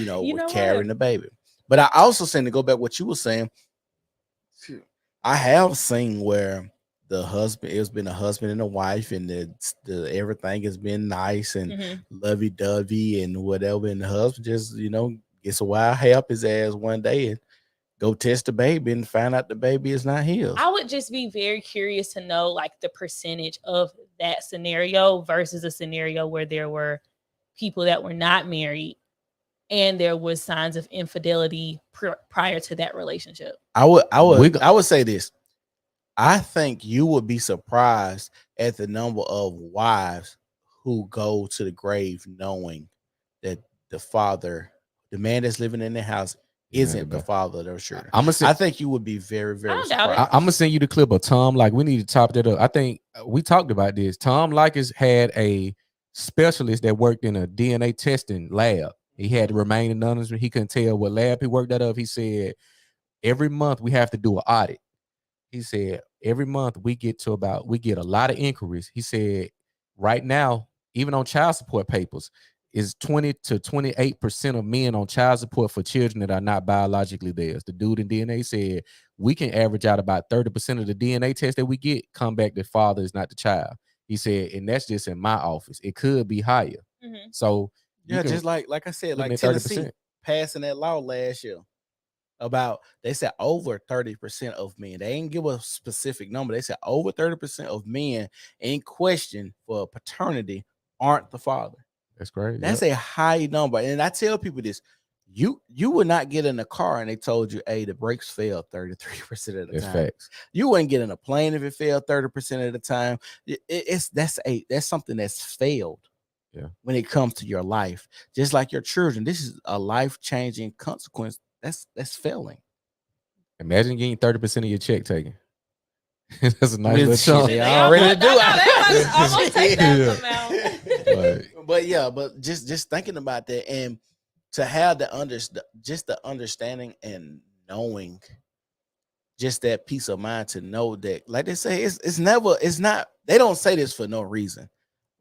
carrying the baby. But I also saying, to go back what you were saying, I have seen where the husband, it's been a husband and a wife, and the everything has been nice and lovey dovey and whatever, and the husband just gets a wild help his ass one day and go test the baby and find out the baby is not his. I would just be very curious to know like the percentage of that scenario versus a scenario where there were people that were not married and there was signs of infidelity prior to that relationship. I would say this. I think you would be surprised at the number of wives who go to the grave knowing that the man that's living in the house, isn't the father of their children. I think you would be very, very surprised. I'm gonna send you the clip of Tom. Like, we need to top that up. I think we talked about this. Tom Likas had a specialist that worked in a DNA testing lab. He had to remain anonymous. He couldn't tell what lab he worked out of. He said every month we have to do an audit. He said every month we get a lot of inquiries. He said right now, even on child support papers, is 20 to 28% of men on child support for children that are not biologically theirs. The dude in DNA said we can average out about 30% of the DNA tests that we get come back that father is not the child. He said, and that's just in my office. It could be higher. So just like I said, like Tennessee 30%. Passing that law last year about, they said over 30% of men. They didn't give a specific number. They said over 30% of men in question for paternity aren't the father. That's great. That's a high number. And I tell people this: you would not get in a car and they told you, hey, the brakes fail 33% of the time. Facts. You wouldn't get in a plane if it failed 30% of the time. That's something that's failed. Yeah. When it comes to your life, just like your children, this is a life-changing consequence. That's failing. Imagine getting 30% of your check taken. That's a nice little chunk. They already do. But just thinking about that, and to have the understanding and knowing, just that peace of mind to know that, like they say, it's not. They don't say this for no reason.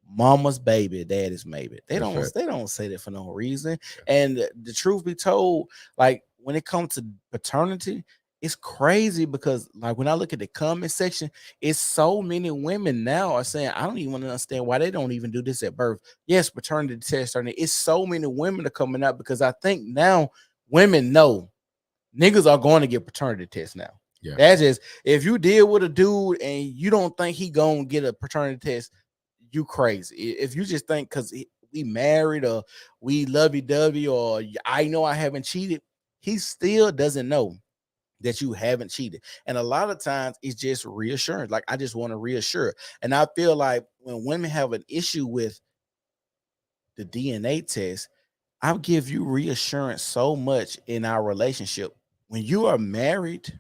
Mama's baby, daddy's maybe. They don't say that for no reason. And the truth be told, like when it comes to paternity, it's crazy because like when I look at the comment section, it's so many women now are saying, I don't even understand why they don't even do this at birth. Yes, paternity test. It's so many women are coming out because I think now women know niggas are going to get paternity tests now. Yeah. That's just, if you deal with a dude and you don't think he gonna get a paternity test, you crazy. If you just think because we married or we lovey-dovey or I know I haven't cheated, he still doesn't know that you haven't cheated. And a lot of times it's just reassurance. Like, I just want to reassure. And I feel like when women have an issue with the DNA test, I'll give you reassurance so much in our relationship. When you are married,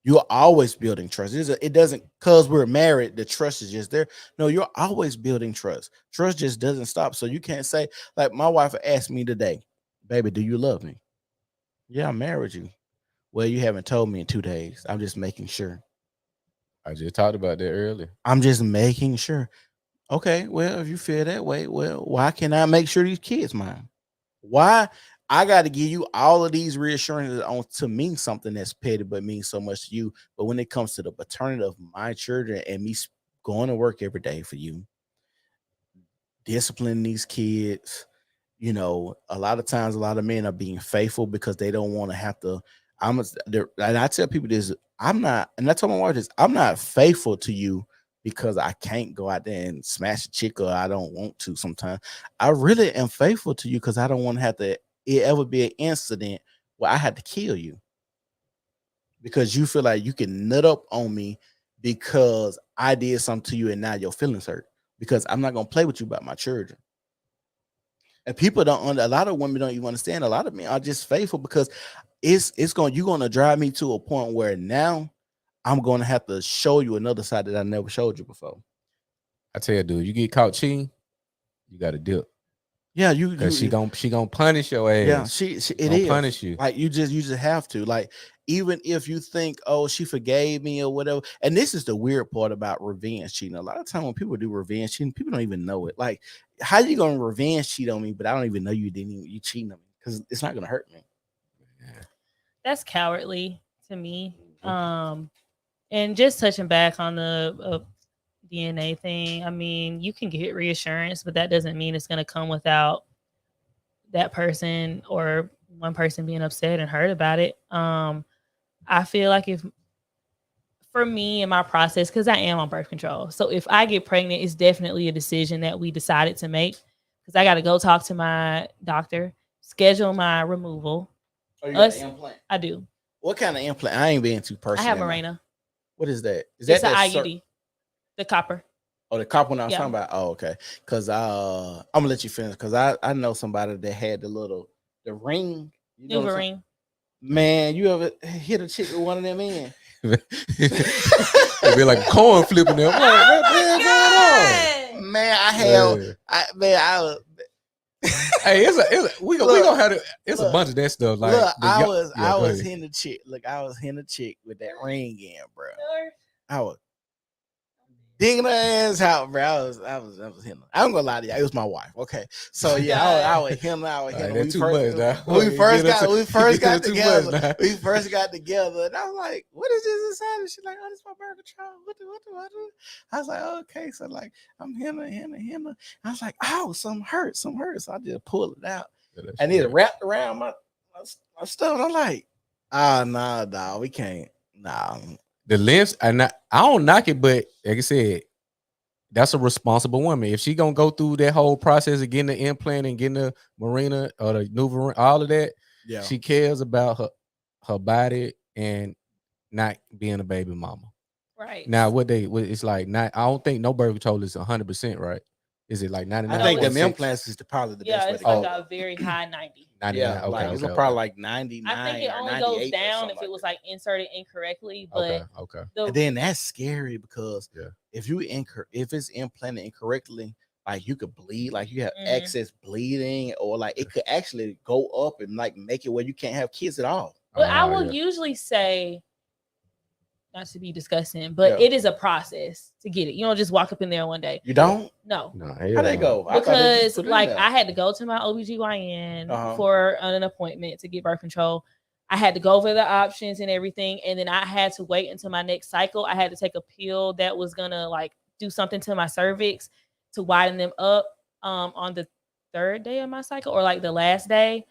you're always building trust. It doesn't, because we're married, the trust is just there. No, you're always building trust. Trust just doesn't stop. So you can't say, like my wife asked me today, baby, do you love me? Yeah, I married you. Well, you haven't told me in 2 days. I'm just making sure. I just talked about that earlier. I'm just making sure. Okay, well, if you feel that way, well, why can't I make sure these kids mine? Why I got to give you all of these reassurances on to mean something that's petty but means so much to you. But when it comes to the paternity of my children and me going to work every day for you, disciplining these kids, a lot of times a lot of men are being faithful because they don't want to have to. And I tell people this, and I told my wife this, I'm not faithful to you because I can't go out there and smash a chick or I don't want to sometimes. I really am faithful to you because I don't want to have to ever be an incident where I had to kill you because you feel like you can nut up on me because I did something to you and now your feelings hurt, because I'm not going to play with you about my children. And people a lot of women don't even understand. A lot of men are just faithful because you're going to drive me to a point where now I'm going to have to show you another side that I never showed you before. I tell you, dude, you get caught cheating, you got to dip. Yeah, she gonna punish your ass. Yeah, she it is punish you. Like you just have to. Like, even if you think, oh, she forgave me or whatever. And this is the weird part about revenge cheating. A lot of time when people do revenge cheating, people don't even know it. Like, how you gonna revenge cheat on me, but I don't even know you cheating on me, because it's not gonna hurt me. That's cowardly to me. And just touching back on the DNA thing, I mean, you can get reassurance, but that doesn't mean it's going to come without that person or one person being upset and hurt about it. I feel like if for me in my process, because I am on birth control, so if I get pregnant, it's definitely a decision that we decided to make, because I got to go talk to my doctor, schedule my removal. Oh, you got an implant? I do. What kind of implant? I ain't been too personal. I have Mirena. What is that? Is it's that an IUD? The copper. Oh, the copper one I was talking about. Oh, okay. Because I'm gonna let you finish. Because I know somebody that had the ring. You know ring. Man, you ever hit a chick with one of them in? It'd be like corn flipping them. What the hell going on? Man, I was. Hey, we gonna have it. It's a bunch of that stuff. Like, look, I was hitting the chick. Look, I was hitting the chick with that ring in, bro. I was digging her ass out, bro. I was hitting her. I'm gonna lie to you, it was my wife. Okay, so yeah, I was hitting her. When we first got together, and I was like, "What is this inside?" And she's like, "Oh, this is my birth control." What? I was like, "Okay," so like I'm hitting her. I was like, "Oh, some hurt." So I just pulled it out, and it wrapped around my stuff. And I'm like, "Ah, nah, dog, we can't, nah." The lengths, I don't knock it, but like I said, that's a responsible woman. If she gonna go through that whole process of getting the implant and getting the Mirena or the Nuva, all of that, she cares about her body and not being a baby mama. Right. Now, it's like not. I don't think no birth control is 100%, right? Is it like 99? I think them implants is probably the best way to go. It's like a very high 90. 99. Okay, it's probably like 99. I think it only goes down if it was like inserted incorrectly. But okay. And then that's scary because if it's implanted incorrectly, like you could bleed, like you have excess bleeding, or like it could actually go up and like make it where you can't have kids at all. But I will usually say, not to be disgusting, but it is a process to get it. You don't just walk up in there one day. You don't? No. How'd they go? Because I had to go to my OBGYN for an appointment to get birth control. I had to go over the options and everything. And then I had to wait until my next cycle. I had to take a pill that was going to like do something to my cervix to widen them up on the third day of my cycle, or like the last day.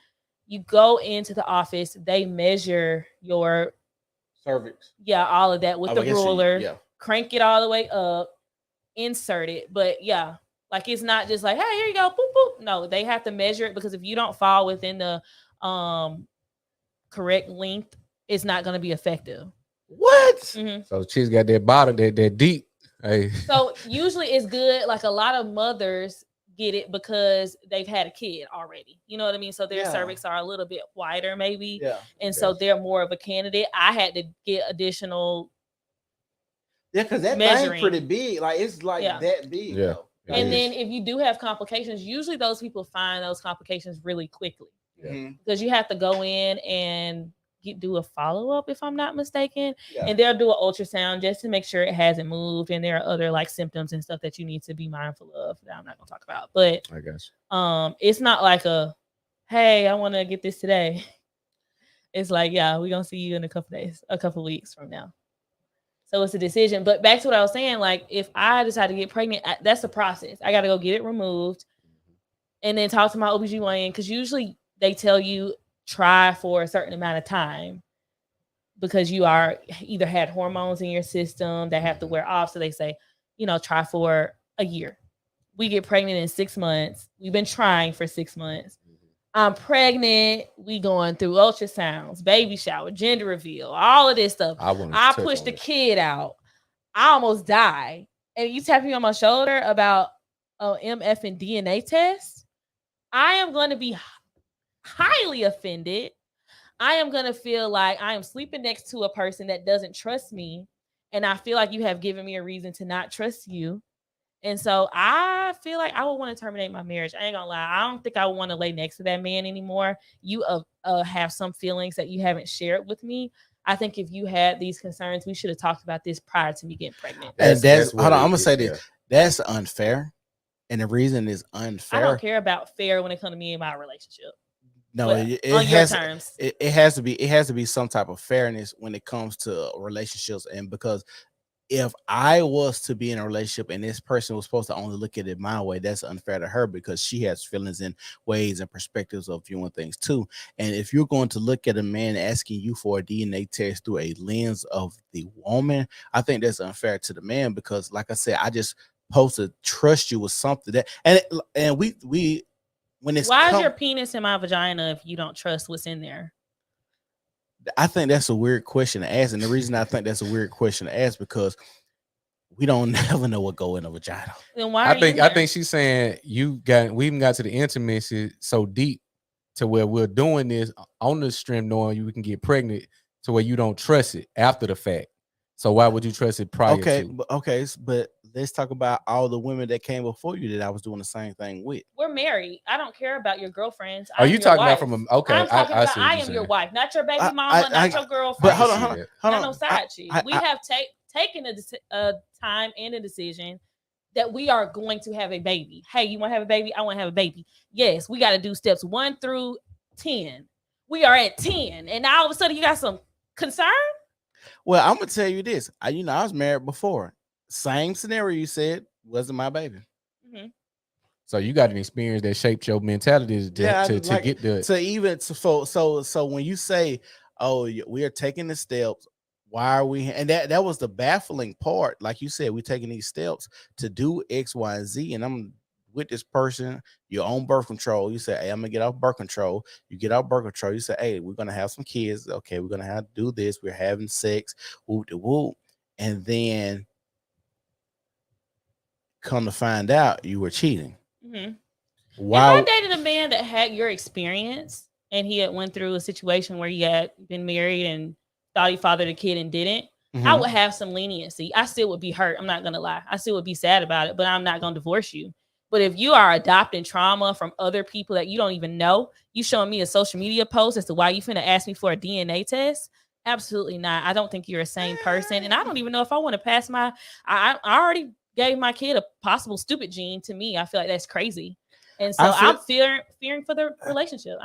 You go into the office, they measure your cervix. Yeah, all of that with the ruler. Crank it all the way up, insert it. But yeah, like it's not just like, hey, here you go, boop, boop. No, they have to measure it, because if you don't fall within the correct length, it's not going to be effective. What? Mm-hmm. So she's got that bottom, that deep. Hey. So usually it's good. Like a lot of mothers get it because they've had a kid already. You know what I mean? So their cervix are a little bit wider, maybe. Yeah. And so they're more of a candidate. I had to get additional. Yeah, because that thing's pretty big. Like it's like that big. Yeah. And then if you do have complications, usually those people find those complications really quickly. Yeah. Because you have to go in and do a follow-up, if I'm not mistaken. And they'll do an ultrasound just to make sure it hasn't moved, and there are other like symptoms and stuff that you need to be mindful of that I'm not gonna talk about. But I guess it's not like hey, I want to get this today. It's like, we're gonna see you in a couple weeks from now. So it's a decision. But back to what I was saying, like if I decide to get pregnant, that's the process. I gotta go get it removed and then talk to my OBGYN, because usually they tell you try for a certain amount of time, because you are either had hormones in your system that have to wear off. So they say, try for a year. We get pregnant in 6 months. We've been trying for 6 months. I'm pregnant. We going through ultrasounds, baby shower, gender reveal, all of this stuff. I pushed the kid out. I almost died. And you tapping me on my shoulder about MF and DNA test. I am going to be highly offended. I am going to feel like I am sleeping next to a person that doesn't trust me. And I feel like you have given me a reason to not trust you. And so I feel like I would want to terminate my marriage. I ain't gonna lie. I don't think I would want to lay next to that man anymore. You have some feelings that you haven't shared with me. I think if you had these concerns, we should have talked about this prior to me getting pregnant. And that's hold on, I'm gonna say this. That's unfair. And the reason is unfair. I don't care about fair when it comes to me and my relationship. No, But it on your has terms. it has to be some type of fairness when it comes to relationships, and because if I was to be in a relationship and this person was supposed to only look at it my way, that's unfair to her because she has feelings and ways and perspectives of viewing things too. And if you're going to look at a man asking you for a DNA test through a lens of the woman, I think that's unfair to the man because, like I said, I just supposed to trust you with something that and we when it's Why is your penis in my vagina if you don't trust what's in there? I think that's a weird question to ask, and the reason I think that's a weird question to ask because we don't never know what go in a vagina. Then why? I think she's saying we even got to the intimacy so deep to where we're doing this on the stream, knowing you can get pregnant, to where you don't trust it after the fact. So why would you trust it prior to? But let's talk about all the women that came before you that I was doing the same thing with. We're married. I don't care about your girlfriends. Are you talking about from I'm talking about I am your wife, not your baby mama, not your girlfriend. But hold on. Not no side chick. We have taken a time and a decision that we are going to have a baby. Hey, you want to have a baby? I want to have a baby. Yes, we got to do steps 1 through 10. We are at 10, and now all of a sudden you got some concern. Well, I'm gonna tell you this. I was married before. Same scenario you said wasn't my baby. Mm-hmm. So you got an experience that shaped your mentality to get the so when you say, "Oh, we are taking the steps," why are we? And that was the baffling part. Like you said, we're taking these steps to do X, Y, and Z, and I'm with this person. You're on birth control. You say, "Hey, I'm gonna get off birth control." You get off birth control. You say, "Hey, we're gonna have some kids. Okay, we're gonna have to do this. We're having sex." Whoop de whoop, and then come to find out you were cheating. Mm-hmm. Wow. If I dated a man that had your experience and he had went through a situation where he had been married and thought he fathered a kid and didn't, I would have some leniency. I still would be hurt. I'm not gonna lie. I still would be sad about it, but I'm not gonna divorce you. But if you are adopting trauma from other people that you don't even know, you showing me a social media post as to why you finna ask me for a DNA test, absolutely not. I don't think you're a sane person, and I don't even know if I want to pass my. I already gave my kid a possible stupid gene. To me, I feel like that's crazy, and so I'm fearing for the relationship.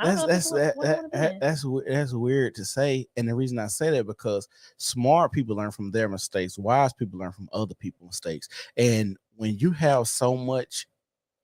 That's weird to say, and the reason I say that because smart people learn from their mistakes, wise people learn from other people's mistakes, and when you have so much,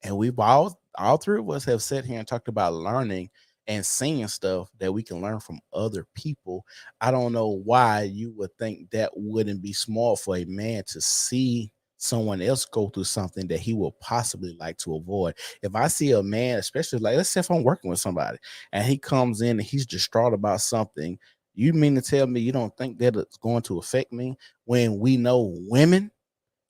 and we've all three of us have sat here and talked about learning and seeing stuff that we can learn from other people. I don't know why you would think that wouldn't be smart for a man to see someone else go through something that he will possibly like to avoid. If I see a man, especially like, let's say if I'm working with somebody and he comes in and he's distraught about something, you mean to tell me you don't think that it's going to affect me when we know women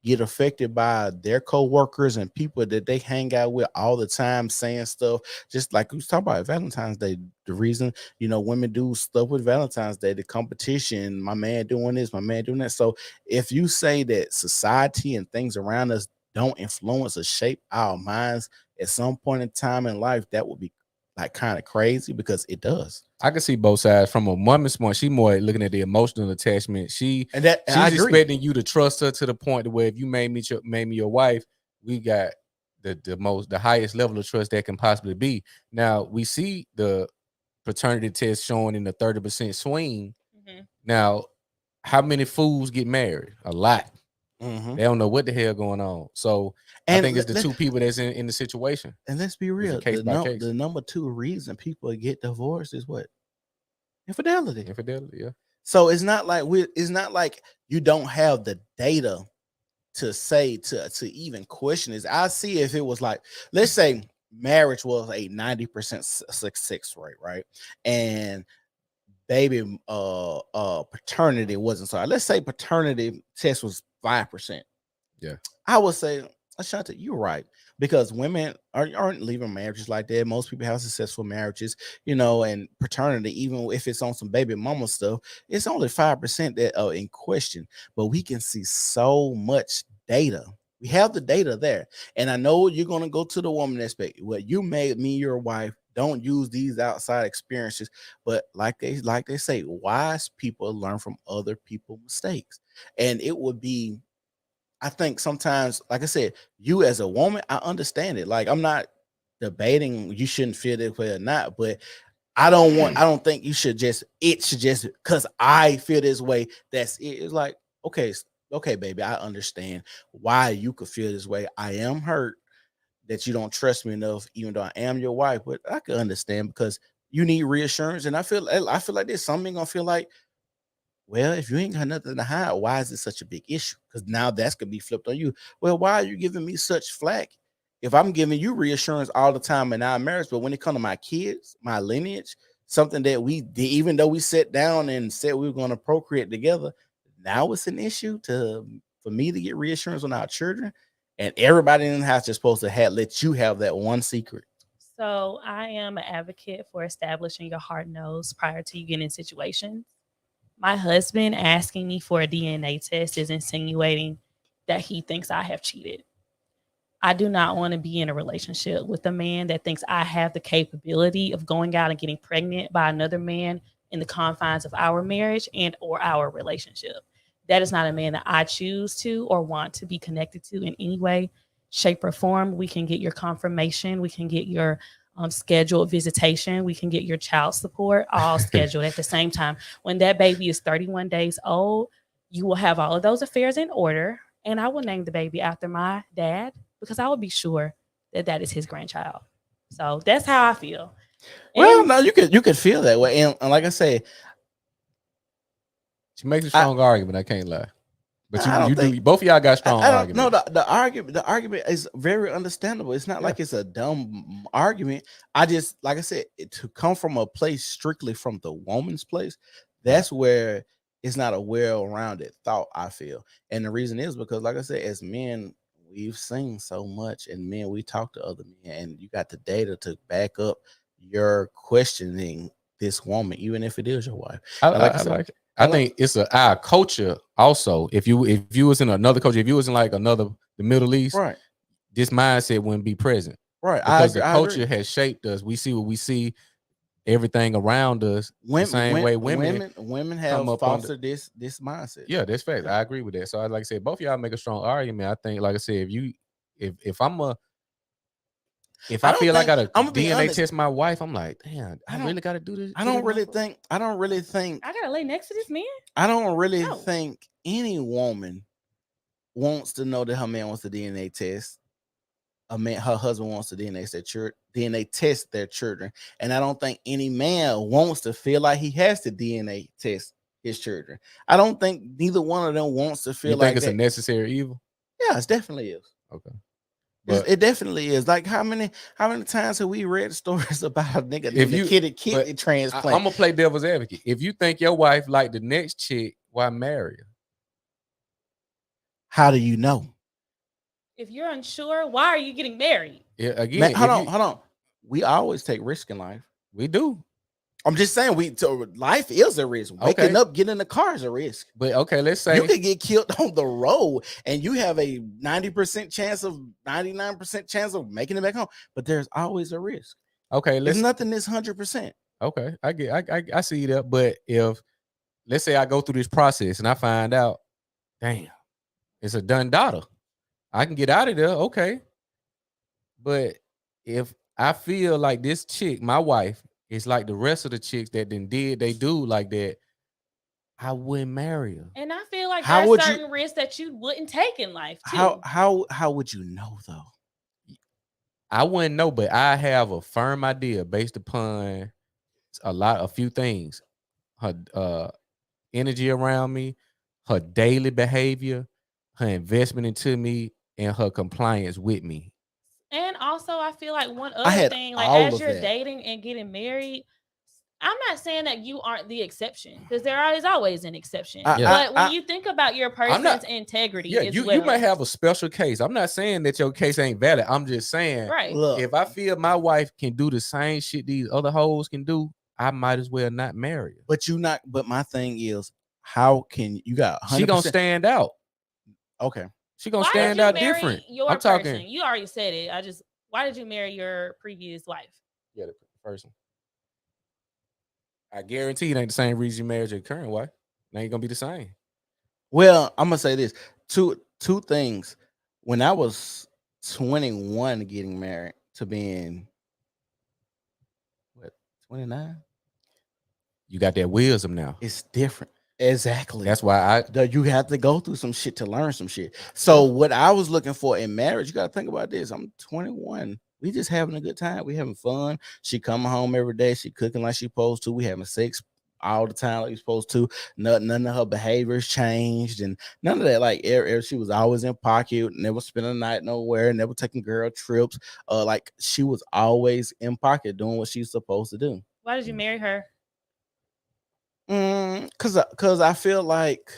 get affected by their co-workers and people that they hang out with all the time saying stuff, just like we was talking about Valentine's Day. The reason, women do stuff with Valentine's Day, the competition, my man doing this, my man doing that. So if you say that society and things around us don't influence or shape our minds at some point in time in life, that would be like kind of crazy because it does. I can see both sides. From a woman's point, she more looking at the emotional attachment. She's expecting you to trust her to the point where if you made me your wife, we got the highest level of trust that can possibly be. Now we see the paternity test showing in the 30% swing. Mm-hmm. Now, how many fools get married? A lot. Mm-hmm. They don't know what the hell going on. So I think it's the two people that's in the situation. And let's be real, the number 2 reason people get divorced is what? Infidelity. Yeah. So it's not like you don't have the data to say to even question this. I see if it was like, let's say marriage was a 90% success rate, right? And baby paternity wasn't so. Let's say paternity test was 5%. Yeah. I would say, Ashante, you're right, because women aren't leaving marriages like that. Most people have successful marriages, and paternity, even if it's on some baby mama stuff, it's only 5% that are in question. But we can see so much data. We have the data there, and I know you're going to go to the woman aspect. Well, you made me your wife. Don't use these outside experiences, but like they say, wise people learn from other people's mistakes, and it would be. I think sometimes, like I said, you as a woman, I understand it. Like, I'm not debating you shouldn't feel this way or not, but I don't think you should just, it should just, because I feel this way, that's it. It's like, okay, okay, baby, I understand why you could feel this way. I am hurt that you don't trust me enough, even though I am your wife, but I could understand because you need reassurance. And I feel like this. Some men gonna feel like, well, if you ain't got nothing to hide, why is it such a big issue? Because now that's gonna be flipped on you. Well, why are you giving me such flack if I'm giving you reassurance all the time in our marriage? But when it comes to my kids, my lineage, something that we did, even though we sat down and said we were going to procreate together, now it's an issue for me to get reassurance on our children, and everybody in the house is supposed to let you have that one secret. So I am an advocate for establishing your hard nose prior to you getting in situations. My husband asking me for a DNA test is insinuating that he thinks I have cheated. I do not want to be in a relationship with a man that thinks I have the capability of going out and getting pregnant by another man in the confines of our marriage and or our relationship. That is not a man that I choose to or want to be connected to in any way, shape, or form. We can get your confirmation. We can get your scheduled visitation. We can get your child support all scheduled at the same time. When that baby is 31 days old, you will have all of those affairs in order. And I will name the baby after my dad because I will be sure that that is his grandchild. So that's how I feel. Well, no, you could feel that way. And like I say, she makes a strong argument. I can't lie. But both of y'all got strong arguments. No, the argument is very understandable. It's not like it's a dumb argument. I just, like I said, to come from a place strictly from the woman's place, that's where it's not a well-rounded thought, I feel. And the reason is because, like I said, as men, we've seen so much, and men, we talk to other men, and you got the data to back up your questioning this woman, even if it is your wife. I think it's our culture also. If you was in another culture, if you was in like the Middle East, right, this mindset wouldn't be present. Right. Because the culture has shaped us. We see what we see, everything around us. The same way women have fostered this mindset. Yeah, that's fact. I agree with that. So like I said, both of y'all make a strong argument. I think, like I said, if I feel like I gotta DNA test my wife, I'm like, damn, I really gotta do this. I don't really think I gotta lay next to this man. I don't really think any woman wants to know that her man wants to DNA test. Her husband wants to DNA test their children, and I don't think any man wants to feel like he has to DNA test his children. I don't think neither one of them wants to feel like it's a necessary evil. Yeah, it definitely is. Okay. It definitely is. Like how many times have we read stories about a nigga kidney transplant? I'm gonna play devil's advocate. If you think your wife like the next chick, why marry her? How do you know? If you're unsure, why are you getting married? Yeah, again, hold on. We always take risk in life. We do. I'm just saying, life is a risk. Waking up, getting in the car is a risk. But okay, let's say you could get killed on the road, and you have a 99% chance of making it back home. But there's always a risk. Okay, there's nothing that's 100%. Okay, I see that. But if let's say I go through this process and I find out, damn, it's a done daughter, I can get out of there. Okay, but if I feel like this chick, my wife, is like the rest of the chicks that they do like that, I wouldn't marry her. And I feel like there's certain risks that you wouldn't take in life too. How would you know though? I wouldn't know, but I have a firm idea based upon a few things. Her energy around me, her daily behavior, her investment into me, and her compliance with me. And also, I feel like one other thing, like as you're dating and getting married, I'm not saying that you aren't the exception, because there is always an exception. But when you think about your person's integrity, you might have a special case. I'm not saying that your case ain't valid. I'm just saying, right? Look, if I feel my wife can do the same shit these other hoes can do, I might as well not marry her. But my thing is, how can you got 100%? She gonna stand out. Okay. She gonna stand out different. I'm talking. You already said it. Why did you marry your previous wife? Yeah, the first one. I guarantee it ain't the same reason you married your current wife. It ain't gonna be the same. Well, I'm gonna say this. Two things. When I was 21 getting married to being 29? you got that wisdom now. It's different. Exactly. That's why you have to go through some shit to learn some shit. So what I was looking for in marriage, you got to think about this. I'm 21. We just having a good time. We having fun. She coming home every day. She cooking like she supposed to. We having sex all the time like we supposed to. None of her behaviors changed and none of that. Like she was always in pocket, never spending the night nowhere, never taking girl trips. Like she was always in pocket doing what she's supposed to do. Why did you marry her? Cause I feel like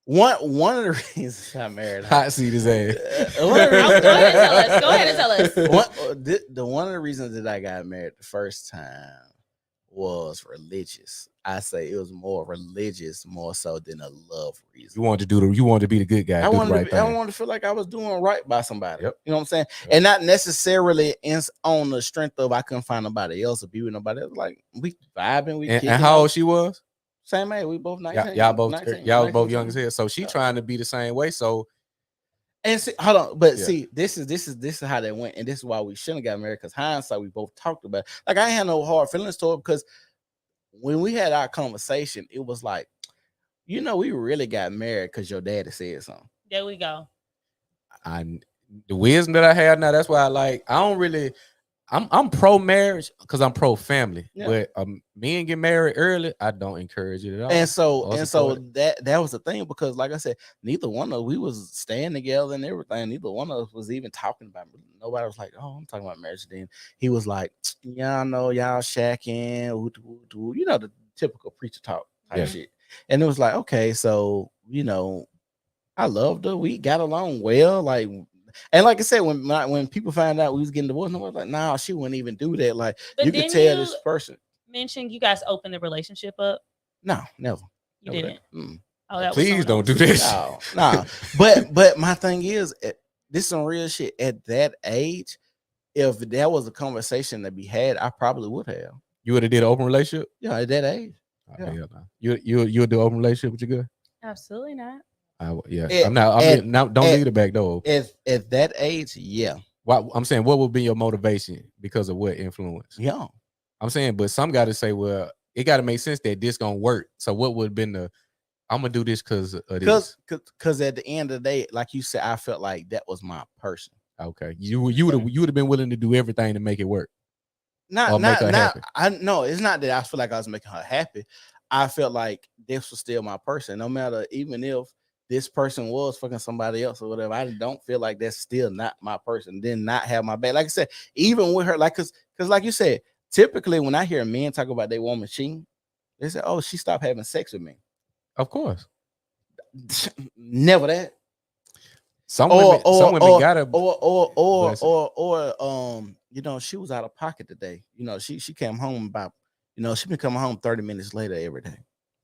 one of the reasons I married her. hot seat his ass. Go ahead and tell us. One of the reasons that I got married the first time was religious. I say it was more religious, more so than a love reason. You wanted to be the good guy. I wanted to feel like I was doing right by somebody. Yep. You know what I'm saying? Yep. And not necessarily on the strength of I couldn't find nobody else to be with nobody else. Like we vibing, and how old she was? Same age. We both 19. Y'all was both young as hell. So she trying to be the same way. So and see, hold on, but see, this is how that went, and this is why we shouldn't have got married. Because hindsight, we both talked about it. Like I ain't had no hard feelings to her because when we had our conversation, it was like, we really got married because your daddy said something. There we go. The wisdom that I have now, that's why I'm pro marriage because I'm pro family. Yeah. But men get married early, I don't encourage it at all. And so that was the thing because, like I said, neither one of us, we was staying together and everything. Neither one of us was even talking about it. Nobody was like, "Oh, I'm talking about marriage." Then he was like, "Yeah, I know y'all shacking, the typical preacher talk type shit." And it was like, okay, so I loved her. We got along well, like. And like I said, when people found out we was getting divorced, I was like, "Nah, she wouldn't even do that." Like you could tell this person. Mention you guys opened the relationship up? No, never. You didn't. Oh, please don't do that. No. But my thing is, this is some real shit. At that age, if that was a conversation to be had, I probably would have. You would have did an open relationship? Yeah, at that age. Yeah. You would do an open relationship with your girl? Absolutely not. Don't leave the back door. At that age, yeah. I'm saying, what would be your motivation because of what influence? Yeah. I'm saying, but some got to say, well, it got to make sense that this gonna work. So what would have been I'm gonna do this because of this? Because at the end of the day, like you said, I felt like that was my person. Okay, you would have been willing to do everything to make it work. Happy. No, it's not that I feel like I was making her happy. I felt like this was still my person, no matter even if this person was fucking somebody else or whatever. I don't feel like that's still not my person. Did not have my back. Like I said, even with her, like, cause like you said, typically when I hear men talk about their woman cheating, they say, "Oh, she stopped having sex with me." Of course, never that. Some women gotta she was out of pocket today. She came home about, she been coming home 30 minutes later every day.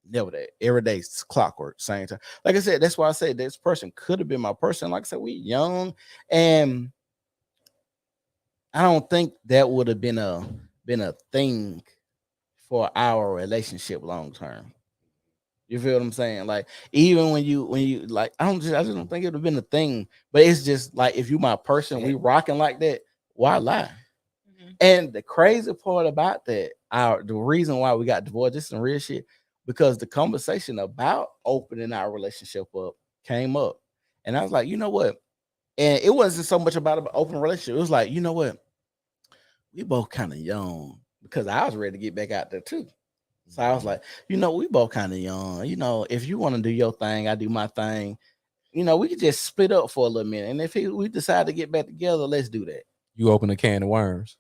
Never that. Every day it's clockwork, same time. Like I said, that's why I say this person could have been my person. Like I said, we young, and I don't think that would have been a thing for our relationship long term. You feel what I'm saying? Like even when you like, I just don't think it would have been a thing. But it's just like if you my person, we rocking like that. Why lie? Mm-hmm. And the crazy part about that, the reason why we got divorced, this is some real shit. Because the conversation about opening our relationship up came up. And I was like, you know what? And it wasn't so much about an open relationship. It was like, you know what? We both kind of young because I was ready to get back out there too. So I was like, we both kind of young. If you want to do your thing, I do my thing. We could just split up for a little minute. And if we decide to get back together, let's do that. You open a can of worms.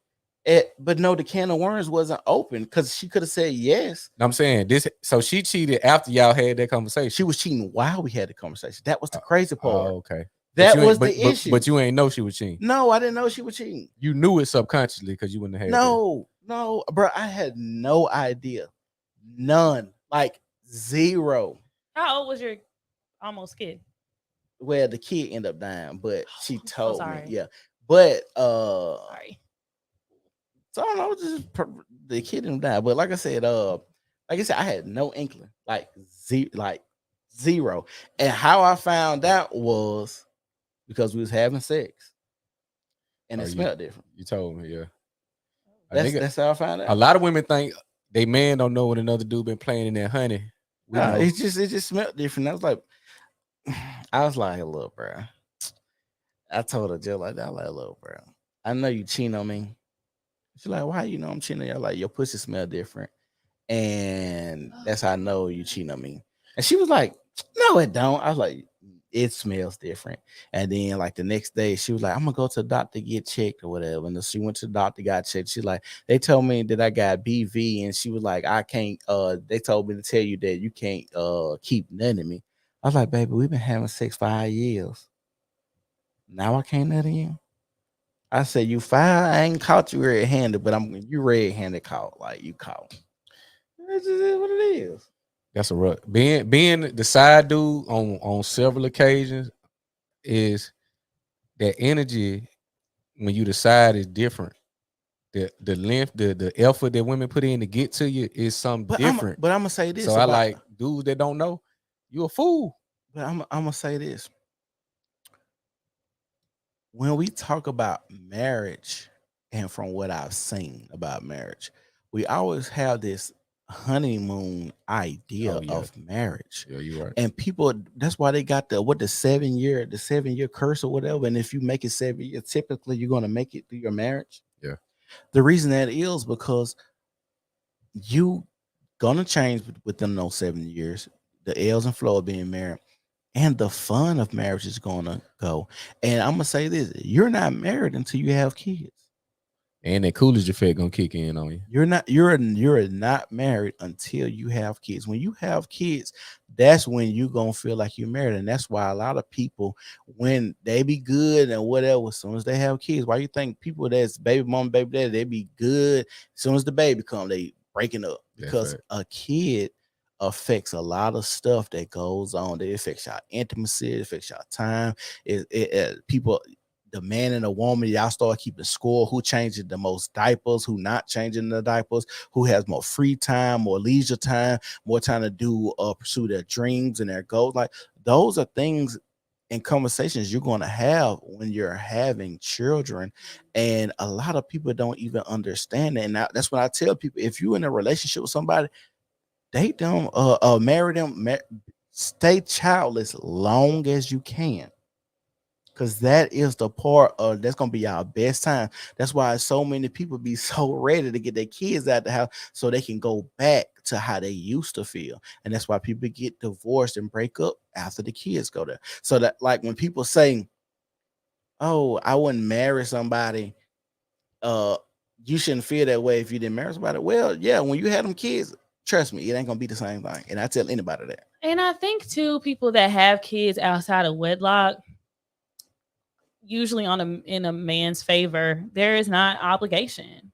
But no, the can of worms wasn't open because she could have said yes. I'm saying this. So she cheated after y'all had that conversation. She was cheating while we had the conversation. That was the crazy part. Oh, okay. That was the issue. But you ain't know she was cheating. No, I didn't know she was cheating. You knew it subconsciously because you wouldn't have had No, bro. I had no idea. None. Like zero. How old was your almost kid? Well, the kid ended up dying, but she told me. Yeah. But sorry. So I don't know, just the kid didn't die. But like I said, I had no inkling, like zero. And how I found out was because we was having sex, and it smelled different. You told me, yeah. That's how I found out. A lot of women think they man don't know when another dude been playing in that honey. It just smelled different. I was like, look, bro. I told her just like that. I like, look, bro. I know you cheating on me. She's like, why you know I'm cheating on you? I'm like, your pussy smell different. And that's how I know you cheating on me. And she was like, no, it don't. I was like, it smells different. And then like the next day, she was like, I'm gonna go to the doctor to get checked or whatever. And she went to the doctor, got checked. She's like, they told me that I got BV, and she was like, I can't. They told me to tell you that you can't keep nutting me. I was like, baby, we've been having sex 5 years. Now I can't nut in you. I said, you fine. I ain't caught you red-handed, but you red-handed caught. Like you caught. That's just what it is. That's a rough. Being the side dude on several occasions is that energy when you decide is different. The length, the effort that women put in to get to you is something different. But I'm gonna say this. So I like dudes that don't know, you a fool. But I'm gonna say this. When we talk about marriage, and from what I've seen about marriage, we always have this honeymoon idea of marriage. Yeah, you're right. And people, that's why they got the 7 year curse or whatever. And if you make it 7 years, typically you're gonna make it through your marriage. Yeah. The reason that is because you gonna change within those 7 years. The ebbs and flow of being married. And the fun of marriage is gonna go. And I'm gonna say this: you're not married until you have kids. And that Coolidge effect gonna kick in on you. You're not married until you have kids. When you have kids, that's when you gonna feel like you're married. And that's why a lot of people, when they be good and whatever, as soon as they have kids, why you think people that's baby mom, baby daddy, they be good as soon as the baby come, they breaking up. Because a kid affects a lot of stuff that goes on. It affects your intimacy, it affects your time. People, the man and the woman, y'all start keeping score. Who changes the most diapers? Who not changing the diapers? Who has more free time, more leisure time, more time to do pursue their dreams and their goals? Like those are things and conversations you're going to have when you're having children. And a lot of people don't even understand that. And that's when I tell people, if you're in a relationship with somebody, date them, marry them, stay childless long as you can. Because that is the part of that's gonna be our best time. That's why so many people be so ready to get their kids out the house so they can go back to how they used to feel. And that's why people get divorced and break up after the kids go there. So that, like, when people say, oh, I wouldn't marry somebody, you shouldn't feel that way if you didn't marry somebody. Well, yeah, when you had them kids, trust me, it ain't gonna be the same thing. And I tell anybody that. And I think too, people that have kids outside of wedlock, usually in a man's favor, there is not obligation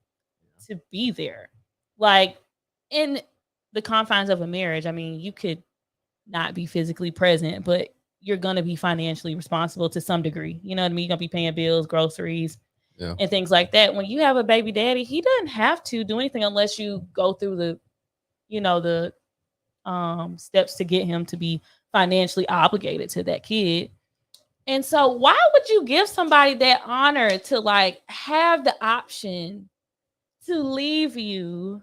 to be there. Like in the confines of a marriage, I mean, you could not be physically present, but you're gonna be financially responsible to some degree. You know what I mean? You're gonna be paying bills, groceries, and things like that. When you have a baby daddy, he doesn't have to do anything unless you go through the steps to get him to be financially obligated to that kid. And so why would you give somebody that honor to like have the option to leave you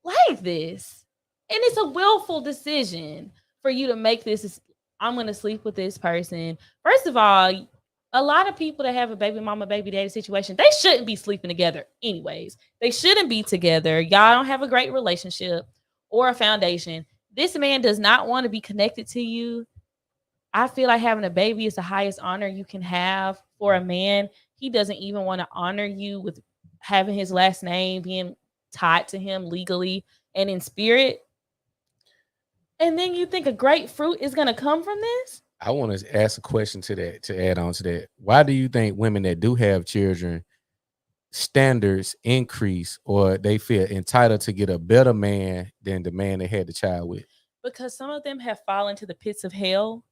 like this? And it's a willful decision for you to make this. I'm going to sleep with this person. First of all, a lot of people that have a baby mama, baby daddy situation, they shouldn't be sleeping together anyways. They shouldn't be together. Y'all don't have a great relationship or a foundation. This man does not want to be connected to you. I feel like having a baby is the highest honor you can have for a man. He doesn't even want to honor you with having his last name being tied to him legally and in spirit. And then you think a great fruit is going to come from this? I want to ask a question to that, to add on to that. Why do you think women that do have children, standards increase, or they feel entitled to get a better man than the man they had the child with? Because some of them have fallen to the pits of hell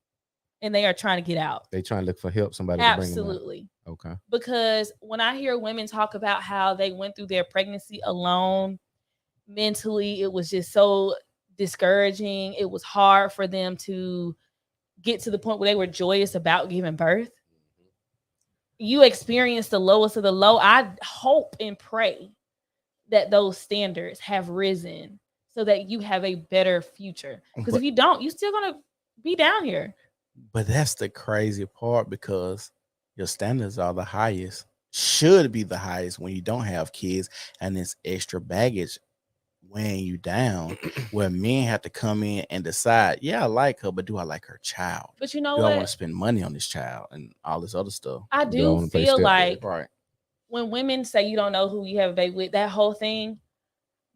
and they are trying to get out. They trying to look for help, somebody Absolutely. To bring them out. Okay. Because when I hear women talk about how they went through their pregnancy alone, mentally, it was just so discouraging. It was hard for them to get to the point where they were joyous about giving birth. You experienced the lowest of the low. I hope and pray that those standards have risen so that you have a better future. Because if you don't, you're still gonna be down here. But that's the crazy part, because your standards are the highest, should be the highest when you don't have kids, and this extra baggage weighing you down, where men have to come in and decide, yeah, I like her, but do I like her child? But you know do what? I want to spend money on this child and all this other stuff? I Do I do wanna play feel stepdad? like Right. when women say you don't know who you have a baby with, that whole thing,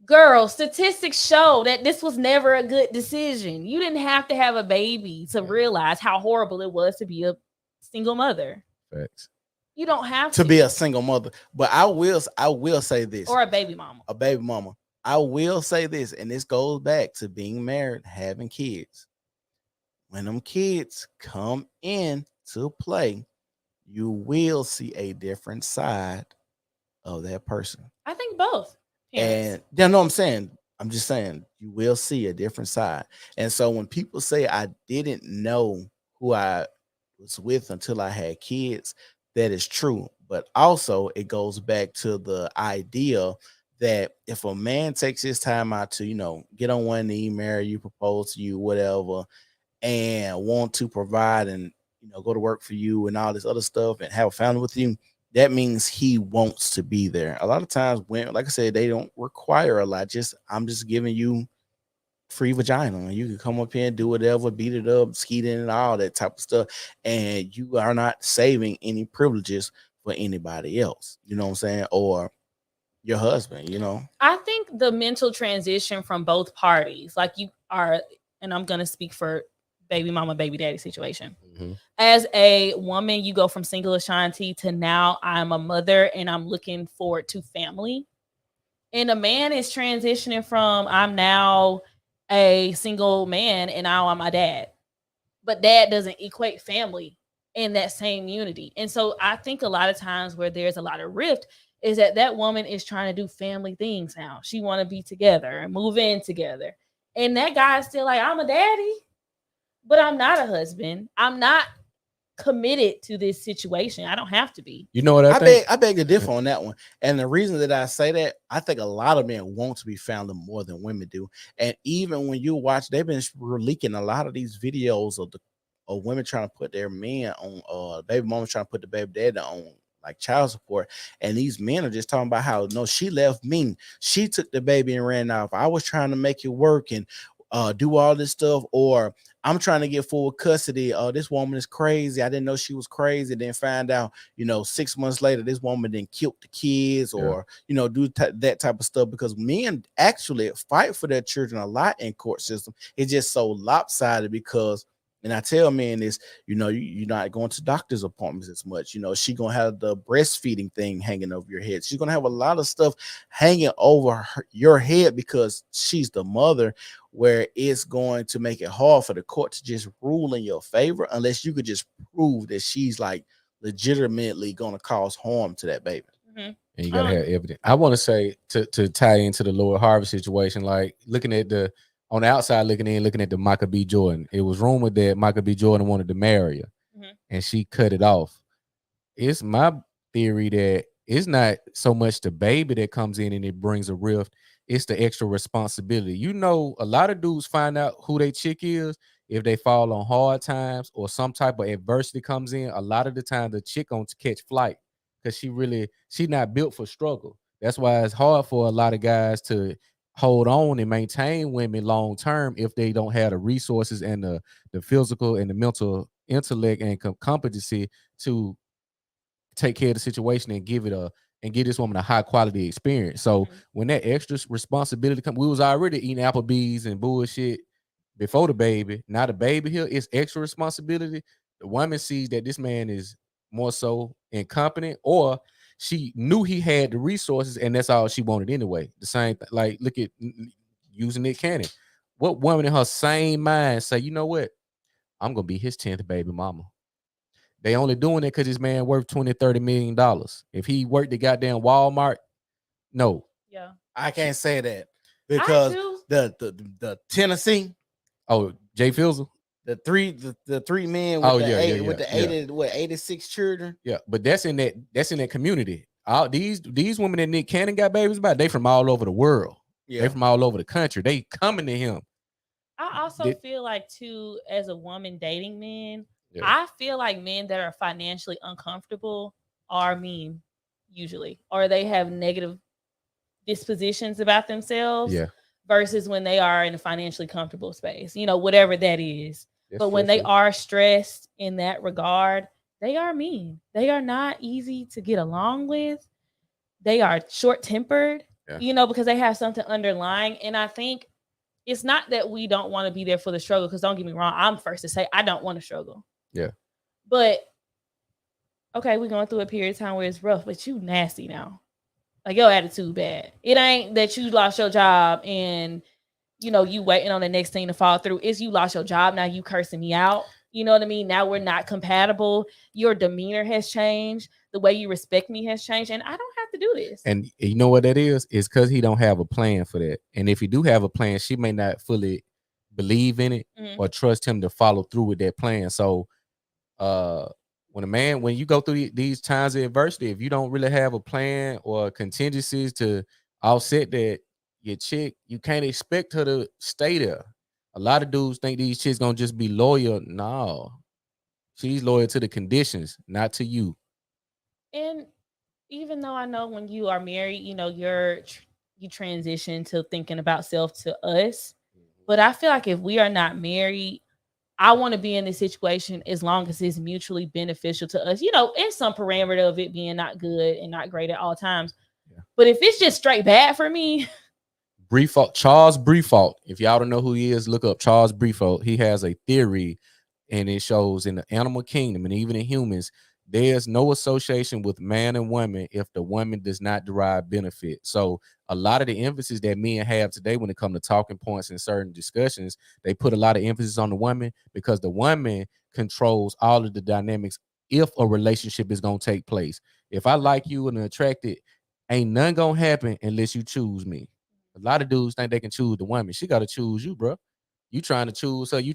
girl, statistics show that this was never a good decision. You didn't have to have a baby to realize how horrible it was to be a single mother. Facts. You don't have To be a single mother. But I will say this. or a baby mama. A baby mama. I will say this, and this goes back to being married, having kids. When them kids come in to play, you will see a different side of that person. I think both parents. And you know what I'm saying? I'm just saying you will see a different side. And so when people say I didn't know who I was with until I had kids, that is true. But also it goes back to the idea that if a man takes his time out to, get on one knee, marry you, propose to you, whatever, and want to provide and go to work for you and all this other stuff and have a family with you, that means he wants to be there. A lot of times when, like I said, they don't require a lot. I'm just giving you free vagina, and you can come up here and do whatever, beat it up, skeet in and all that type of stuff, and you are not saving any privileges for anybody else, you know what I'm saying, or your husband. I think the mental transition from both parties, like you are, and I'm gonna speak for baby mama, baby daddy situation. Mm-hmm. As a woman, you go from single Ashanti to now I'm a mother and I'm looking forward to family. And a man is transitioning from I'm now a single man and now I'm a dad. But dad doesn't equate family in that same unity. And so I think a lot of times where there's a lot of rift is that woman is trying to do family things now. She want to be together and move in together. And that guy's still like, I'm a daddy, but I'm not a husband. I'm not committed to this situation. I don't have to be. You know what I think? I beg to differ on that one. And the reason that I say that, I think a lot of men want to be found more than women do. And even when you watch, they've been leaking a lot of these videos of women trying to put their men on, baby mama trying to put the baby daddy on like child support. And these men are just talking about how, no, she left me. She took the baby and ran off. I was trying to make it work and do all this stuff, or I'm trying to get full custody. This woman is crazy. I didn't know she was crazy. Then find out, 6 months later, this woman then killed the kids, or do that type of stuff. Because men actually fight for their children a lot in court system. It's just so lopsided because. And I tell men this, you're not going to doctor's appointments as much. She gonna have the breastfeeding thing hanging over your head. She's gonna have a lot of stuff hanging over your head because she's the mother, where it's going to make it hard for the court to just rule in your favor unless you could just prove that she's like legitimately gonna cause harm to that baby. Mm-hmm. And you gotta have evidence. I want to say to tie into the Lord Harvey situation, like looking at on the outside looking at the Michael B. Jordan. It was rumored that Michael B. Jordan wanted to marry her, and she cut it off. It's my theory that it's not so much the baby that comes in and it brings a rift. It's the extra responsibility. A lot of dudes find out who their chick is if they fall on hard times or some type of adversity comes in. A lot of the time, the chick gonna catch flight because she's not built for struggle. That's why it's hard for a lot of guys to hold on and maintain women long term if they don't have the resources and the physical and the mental intellect and competency to take care of the situation and give this woman a high quality experience. So when that extra responsibility comes, we was already eating Applebee's and bullshit before the baby. Now the baby here, it's extra responsibility. The woman sees that this man is more so incompetent, or she knew he had the resources and that's all she wanted anyway. The same thing, like look at using Nick Cannon. What woman in her same mind say, you know what? I'm gonna be his 10th baby mama. They only doing it because this man worth $20-30 million. If he worked the goddamn Walmart, no. Yeah. I can't say that because the Tennessee. Oh, Jay Fields. The three men with with the 86 children. Yeah, but that's in that community. all these women that Nick Cannon got babies about, they from all over the world. Yeah. They from all over the country. They coming to him. I also Did- feel like too, as a woman dating men, Yeah. I feel like men that are financially uncomfortable are mean usually, or they have negative dispositions about themselves. Yeah. Versus when they are in a financially comfortable space, you know, whatever that is. That's but when true, they are stressed in that regard, they are mean. They are not easy to get along with. They are short tempered, Yeah. you know, because they have something underlying. And I think it's not that we don't want to be there for the struggle, because don't get me wrong, I'm first to say I don't want to struggle. Yeah. But okay, we're going through a period of time where it's rough, but you nasty now. Like, your attitude bad. It ain't that you lost your job and, you know, you waiting on the next thing to fall through. It's you lost your job, now you cursing me out. You know what I mean? Now we're not compatible. Your demeanor has changed. The way you respect me has changed. And I don't have to do this. And you know what that is? It's because he don't have a plan for that. And if he do have a plan, she may not fully believe in it or trust him to follow through with that plan. So when you go through these times of adversity, if you don't really have a plan or contingencies to offset that, your chick, you can't expect her to stay there. A lot of dudes think these chicks gonna just be loyal. No, she's loyal to the conditions, not to you. And even though I know when you are married, you know, you transition to thinking about self to us. But I feel like if we are not married, I want to be in this situation as long as it's mutually beneficial to us, you know, in some parameter of it being not good and not great at all times. Yeah. But if it's just straight bad for me. Charles Briefault, if y'all don't know who he is, look up Charles Briefault. He has a theory, and it shows in the animal kingdom and even in humans, there's no association with man and woman if the woman does not derive benefit. So a lot of the emphasis that men have today when it comes to talking points in certain discussions, they put a lot of emphasis on the woman because the woman controls all of the dynamics if a relationship is going to take place. If I like you and attracted, ain't nothing going to happen unless you choose me. A lot of dudes think they can choose the woman. She got to choose you, bro. You trying to choose her. You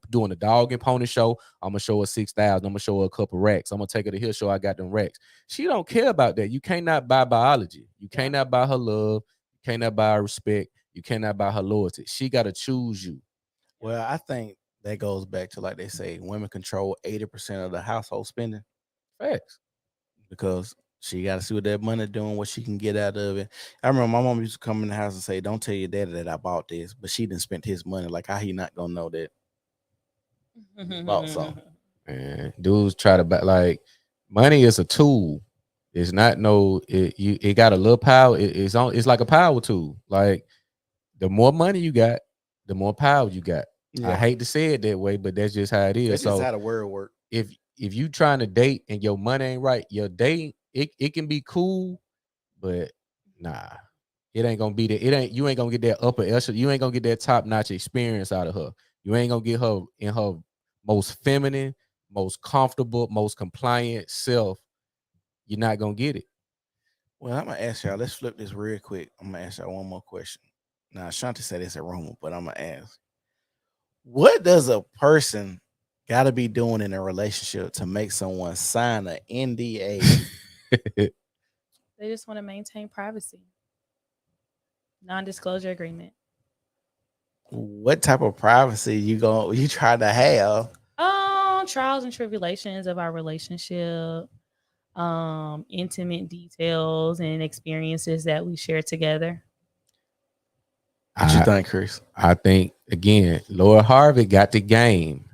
doing a dog and pony show. I'm going to show her 6,000. I'm going to show her a couple racks. I'm going to take her to here, show I got them racks. She don't care about that. You cannot buy biology. You cannot buy her love. You cannot buy her respect. You cannot buy her loyalty. She got to choose you. Well, I think that goes back to, like they say, women control 80% of the household spending. Facts. Because she got to see what that money doing, what she can get out of it. I remember my mom used to come in the house and say, "Don't tell your daddy that I bought this," but she didn't spend his money. Like, how he not gonna know that he bought something? Man, dudes try to buy, like, money is a tool. It's not it got a little power. It's like a power tool. Like, the more money you got, the more power you got. Yeah. I hate to say it that way, but that's just how it is. That's just how the world works. If you trying to date and your money ain't right, your date it can be cool, but nah, it ain't gonna be that. You ain't gonna get that upper echelon. You ain't gonna get that top notch experience out of her. You ain't gonna get her in her most feminine, most comfortable, most compliant self. You're not gonna get it. Well, I'm gonna ask y'all. Let's flip this real quick. I'm gonna ask y'all one more question. Now, Shanti said it's a rumor, but I'm gonna ask: what does a person got to be doing in a relationship to make someone sign an NDA? They just want to maintain privacy. Non-disclosure agreement. What type of privacy you try to have? Trials and tribulations of our relationship, intimate details and experiences that we share together. What you think, Chris? I think, again, Lord Harvey got the game.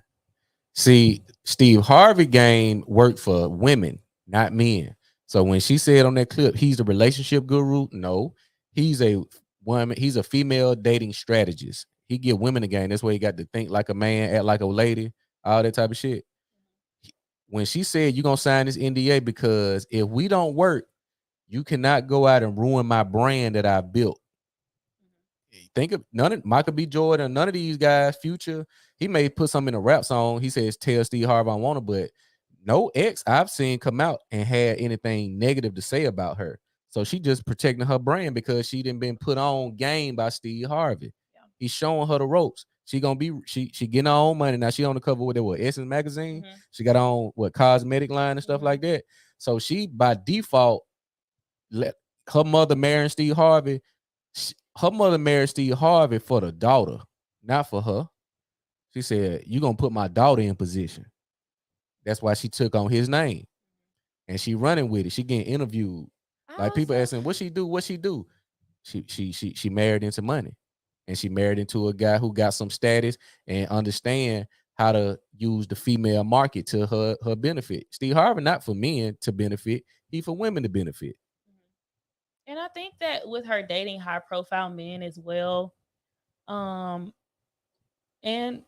See, Steve Harvey game worked for women, not men. So when she said on that clip, he's the relationship guru, no, he's a woman. He's a female dating strategist. He give women the game. That's why he got to think like a man, act like a lady, all that type of shit. When she said you're gonna sign this NDA because if we don't work, you cannot go out and ruin my brand that I built. Think of Michael B. Jordan, none of these guys, Future, he may put something in a rap song. He says, "Tell Steve Harvey I want her," but no ex I've seen come out and had anything negative to say about her. So she just protecting her brand because she didn't been put on game by Steve Harvey. Yeah. He's showing her the ropes. She gonna be she getting her own money now. She on the cover with Essence magazine. She got on cosmetic line and stuff like that. So she by default her mother marrying Steve Harvey. Her mother married Steve Harvey for the daughter, not for her. She said, "You gonna put my daughter in position." That's why she took on his name, and she running with it. She getting interviewed. Like people asking, "What she do? What she do?" She married into money, and she married into a guy who got some status and understand how to use the female market to her benefit. Steve Harvey not for men to benefit, he for women to benefit. And I think that with her dating high profile men as well, and men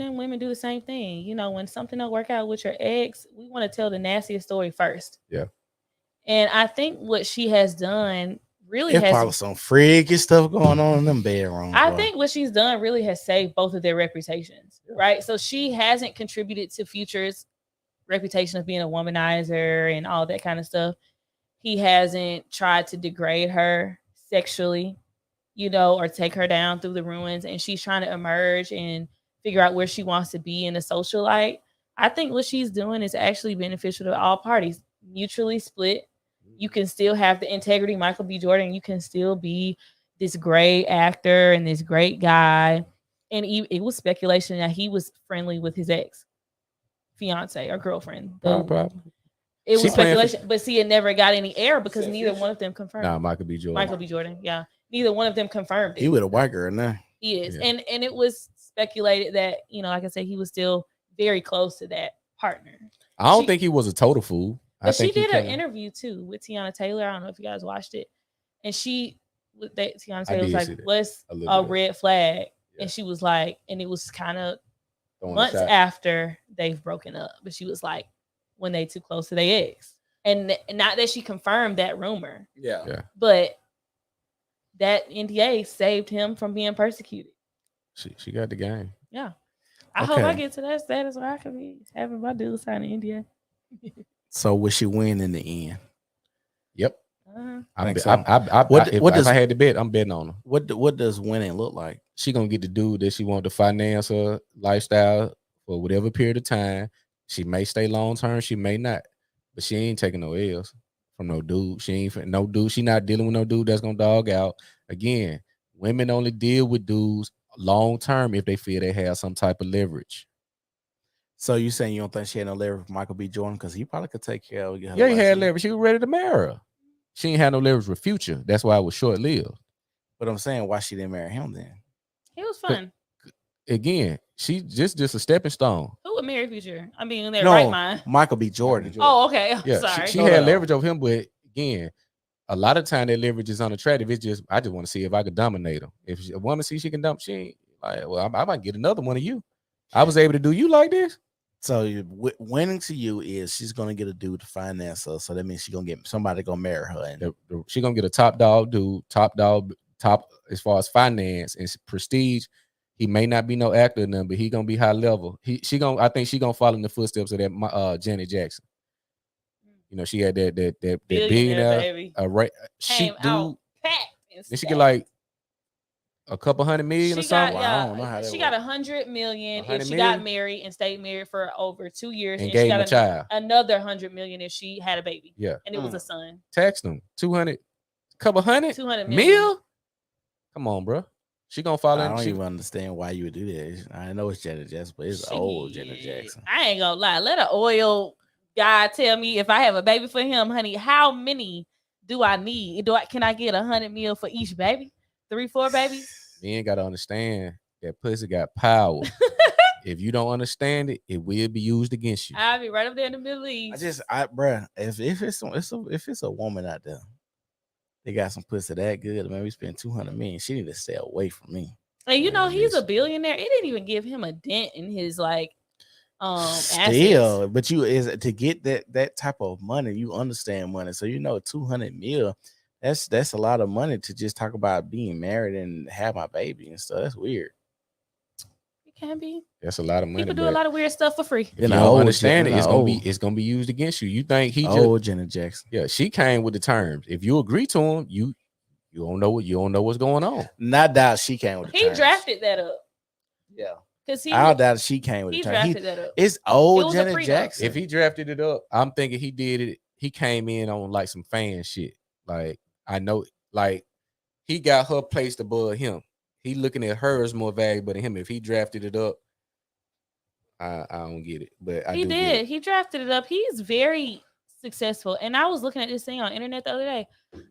and women do the same thing. You know, when something don't work out with your ex, we want to tell the nastiest story first. Yeah. And I think what she has done really There's probably some freaky stuff going on in them bedrooms. I think what she's done really has saved both of their reputations, right? So she hasn't contributed to Future's reputation of being a womanizer and all that kind of stuff. He hasn't tried to degrade her sexually, you know, or take her down through the ruins. And she's trying to emerge and figure out where she wants to be in the social light. I think what she's doing is actually beneficial to all parties, mutually split. You can still have the integrity, Michael B. Jordan. You can still be this great actor and this great guy. And it was speculation that he was friendly with his ex fiance or girlfriend. Probably. It was speculation, but see, it never got any air because neither one of them confirmed. Nah, Michael B. Jordan. Yeah. Neither one of them confirmed it. He with a white girl now. He is. Yeah. And it was speculated that, you know, like I said, he was still very close to that partner. I don't think he was a total fool. But she did an interview too with Tiana Taylor. I don't know if you guys watched it. And Tiana Taylor was like, "What's a red flag?" Yeah. And she was like, and it was kind of months after they've broken up. But she was like, when they too close to their ex. And not that she confirmed that rumor. Yeah. But that NDA saved him from being persecuted. She got the game. Yeah. I hope I get to that status where I can be having my dude sign an NDA. So will she win in the end? Yep. If I had to bet, I'm betting on her. What does winning look like? She gonna get the dude that she want to finance her lifestyle for whatever period of time. She may stay long term, she may not, but she ain't taking no L's from no dude. She not dealing with no dude that's gonna dog out. Again, women only deal with dudes long term if they feel they have some type of leverage. So you saying you don't think she had no leverage with Michael B. Jordan because he probably could take care of her? Yeah, he had leverage. She was ready to marry her. She ain't had no leverage with Future. That's why it was short lived. But I'm saying, why she didn't marry him then? He was fun. Again, she just a stepping stone. Who would marry Future? I mean, in their right mind. Michael B. Jordan. Oh, okay. Yeah, sorry. She had leverage over him, but again, a lot of time that leverage is unattractive. It's just I just want to see if I could dominate him. If a woman sees she can dump, she ain't like, well, I might get another one of you. I was able to do you like this. So winning to you is she's gonna get a dude to finance her. So that means she's gonna get somebody gonna marry her, and she's gonna get a top dog dude, top as far as finance and prestige. He may not be no actor, none, but he gonna be high level. I think she gonna follow in the footsteps of that Janet Jackson. You know, she had that billionaire baby. She do. And she get like a couple $100 million or something. I don't know how that she got $100 million if she got married and stayed married for over 2 years, and gave she got a child. Another $100 million if she had a baby. Yeah, and it was a son. Tax them 200, couple hundred, 200 million. Come on, bro. She gonna follow. I don't even understand why you would do that. I know it's Janet Jackson, but it's old Janet Jackson. I ain't gonna lie. Let an oil guy tell me if I have a baby for him, honey. How many do I need? Can I get $100 million for each baby? 3-4 babies? You ain't gotta understand that pussy got power. If you don't understand it, it will be used against you. I'll be right up there in the Middle East. Bruh, if it's a woman out there, they got some pussy that good, man, we spend $200 million. She need to stay away from me. And you know he's a billionaire. It didn't even give him a dent in his still assets. But you is to get that type of money, you understand money. So you know $200 million, that's a lot of money to just talk about being married and have my baby and stuff. That's weird. It can be. That's a lot of money. People do a lot of weird stuff for free. If you don't understand it, it's gonna be used against you. You think he just Janet Jackson? Yeah, she came with the terms. If you agree to him, you don't know what's going on. Not doubt she came with the terms. He drafted that up. Yeah. Because I doubt she came with the terms. He drafted that up. It's old Janet Jackson. If he drafted it up, I'm thinking he did it. He came in on like some fan shit. Like I know, like he got her placed above him. He looking at her as more valuable than him. If he drafted it up, I don't get it, but I He do did. get it. He drafted it up. He's very successful. And I was looking at this thing on internet the other day.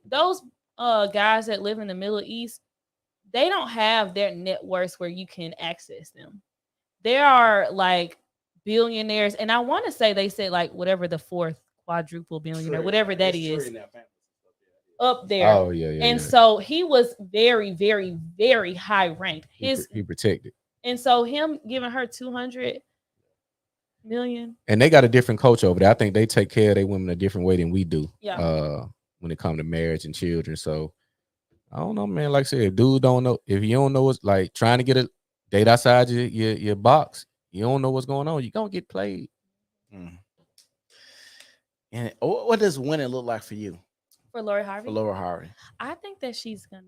Those guys that live in the Middle East, they don't have their net worths where you can access them. There are like billionaires, and I want to say they said like whatever the fourth quadruple billionaire, whatever that is, up there. Oh yeah. And so he was very, very, very high ranked. He protected. And so him giving her 200 million. And they got a different culture over there. I think they take care of their women a different way than we do. Yeah. When it comes to marriage and children. So I don't know, man. Like I said, if dude don't know, if you don't know what's like trying to get a date outside your box, you don't know what's going on, you're gonna get played. And what does winning look like for you? For Lori Harvey? For Lori Harvey. I think that she's gonna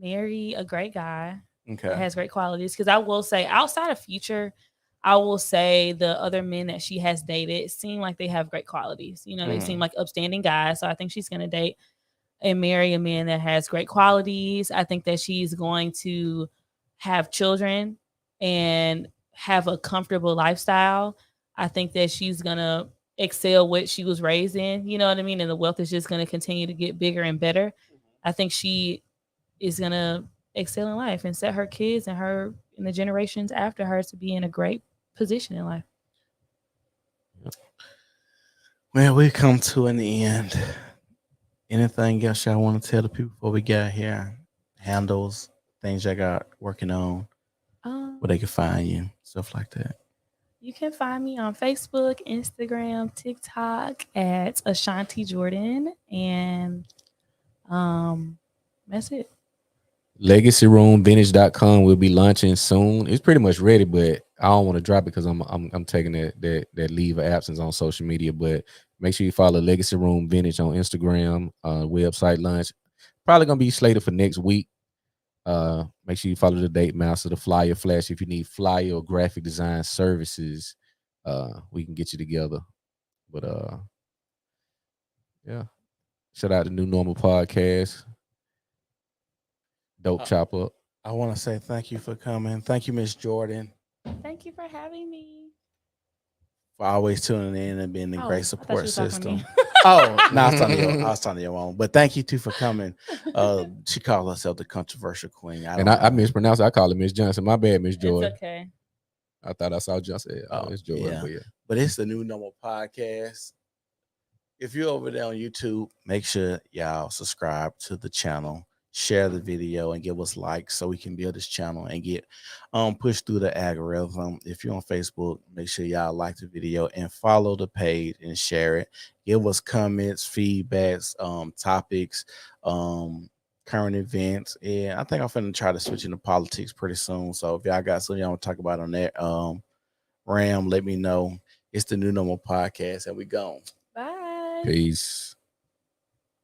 marry a great guy. Okay. That has great qualities. Because I will say, outside of Future, I will say the other men that she has dated seem like they have great qualities. You know, they seem like upstanding guys. So I think she's gonna date and marry a man that has great qualities. I think that she's going to have children and have a comfortable lifestyle. I think that she's gonna excel what she was raised in, you know what I mean? And the wealth is just gonna continue to get bigger and better. I think she is gonna excel in life and set her kids and her and the generations after her to be in a great position in life. Well, we come to an end. Anything else y'all want to tell the people before we get here? Handles, things y'all got working on, where they can find you, stuff like that. You can find me on Facebook, Instagram, TikTok at Ashanti Jordan, and that's it. LegacyRoomVintage.com will be launching soon. It's pretty much ready, but I don't want to drop it because I'm taking that leave of absence on social media. But make sure you follow Legacy Room Vintage on Instagram. Website launch probably gonna be slated for next week. Make sure you follow the date master, the flyer flash. If you need flyer or graphic design services, we can get you together. But yeah, shout out to New Normal Podcast. Dope chop up. I want to say thank you for coming. Thank you, Miss Jordan. Thank you for having me. For always tuning in and being a great support system. Oh, no, I was talking to your own. But thank you too for coming. She called herself the controversial queen. I mispronounced. I call her Miss Johnson. My bad, Miss Jordan. It's okay. I thought I saw Johnson. Miss Jordan. Yeah. But it's the New Normal Podcast. If you're over there on YouTube, make sure y'all subscribe to the channel. Share the video and give us likes so we can build this channel and get pushed through the algorithm. If you're on Facebook, make sure y'all like the video and follow the page and share it. Give us comments, feedbacks, topics, current events. And I think I'm finna try to switch into politics pretty soon. So if y'all got something y'all want to talk about on that RAM, let me know. It's the New Normal Podcast and we gone. Bye. Peace.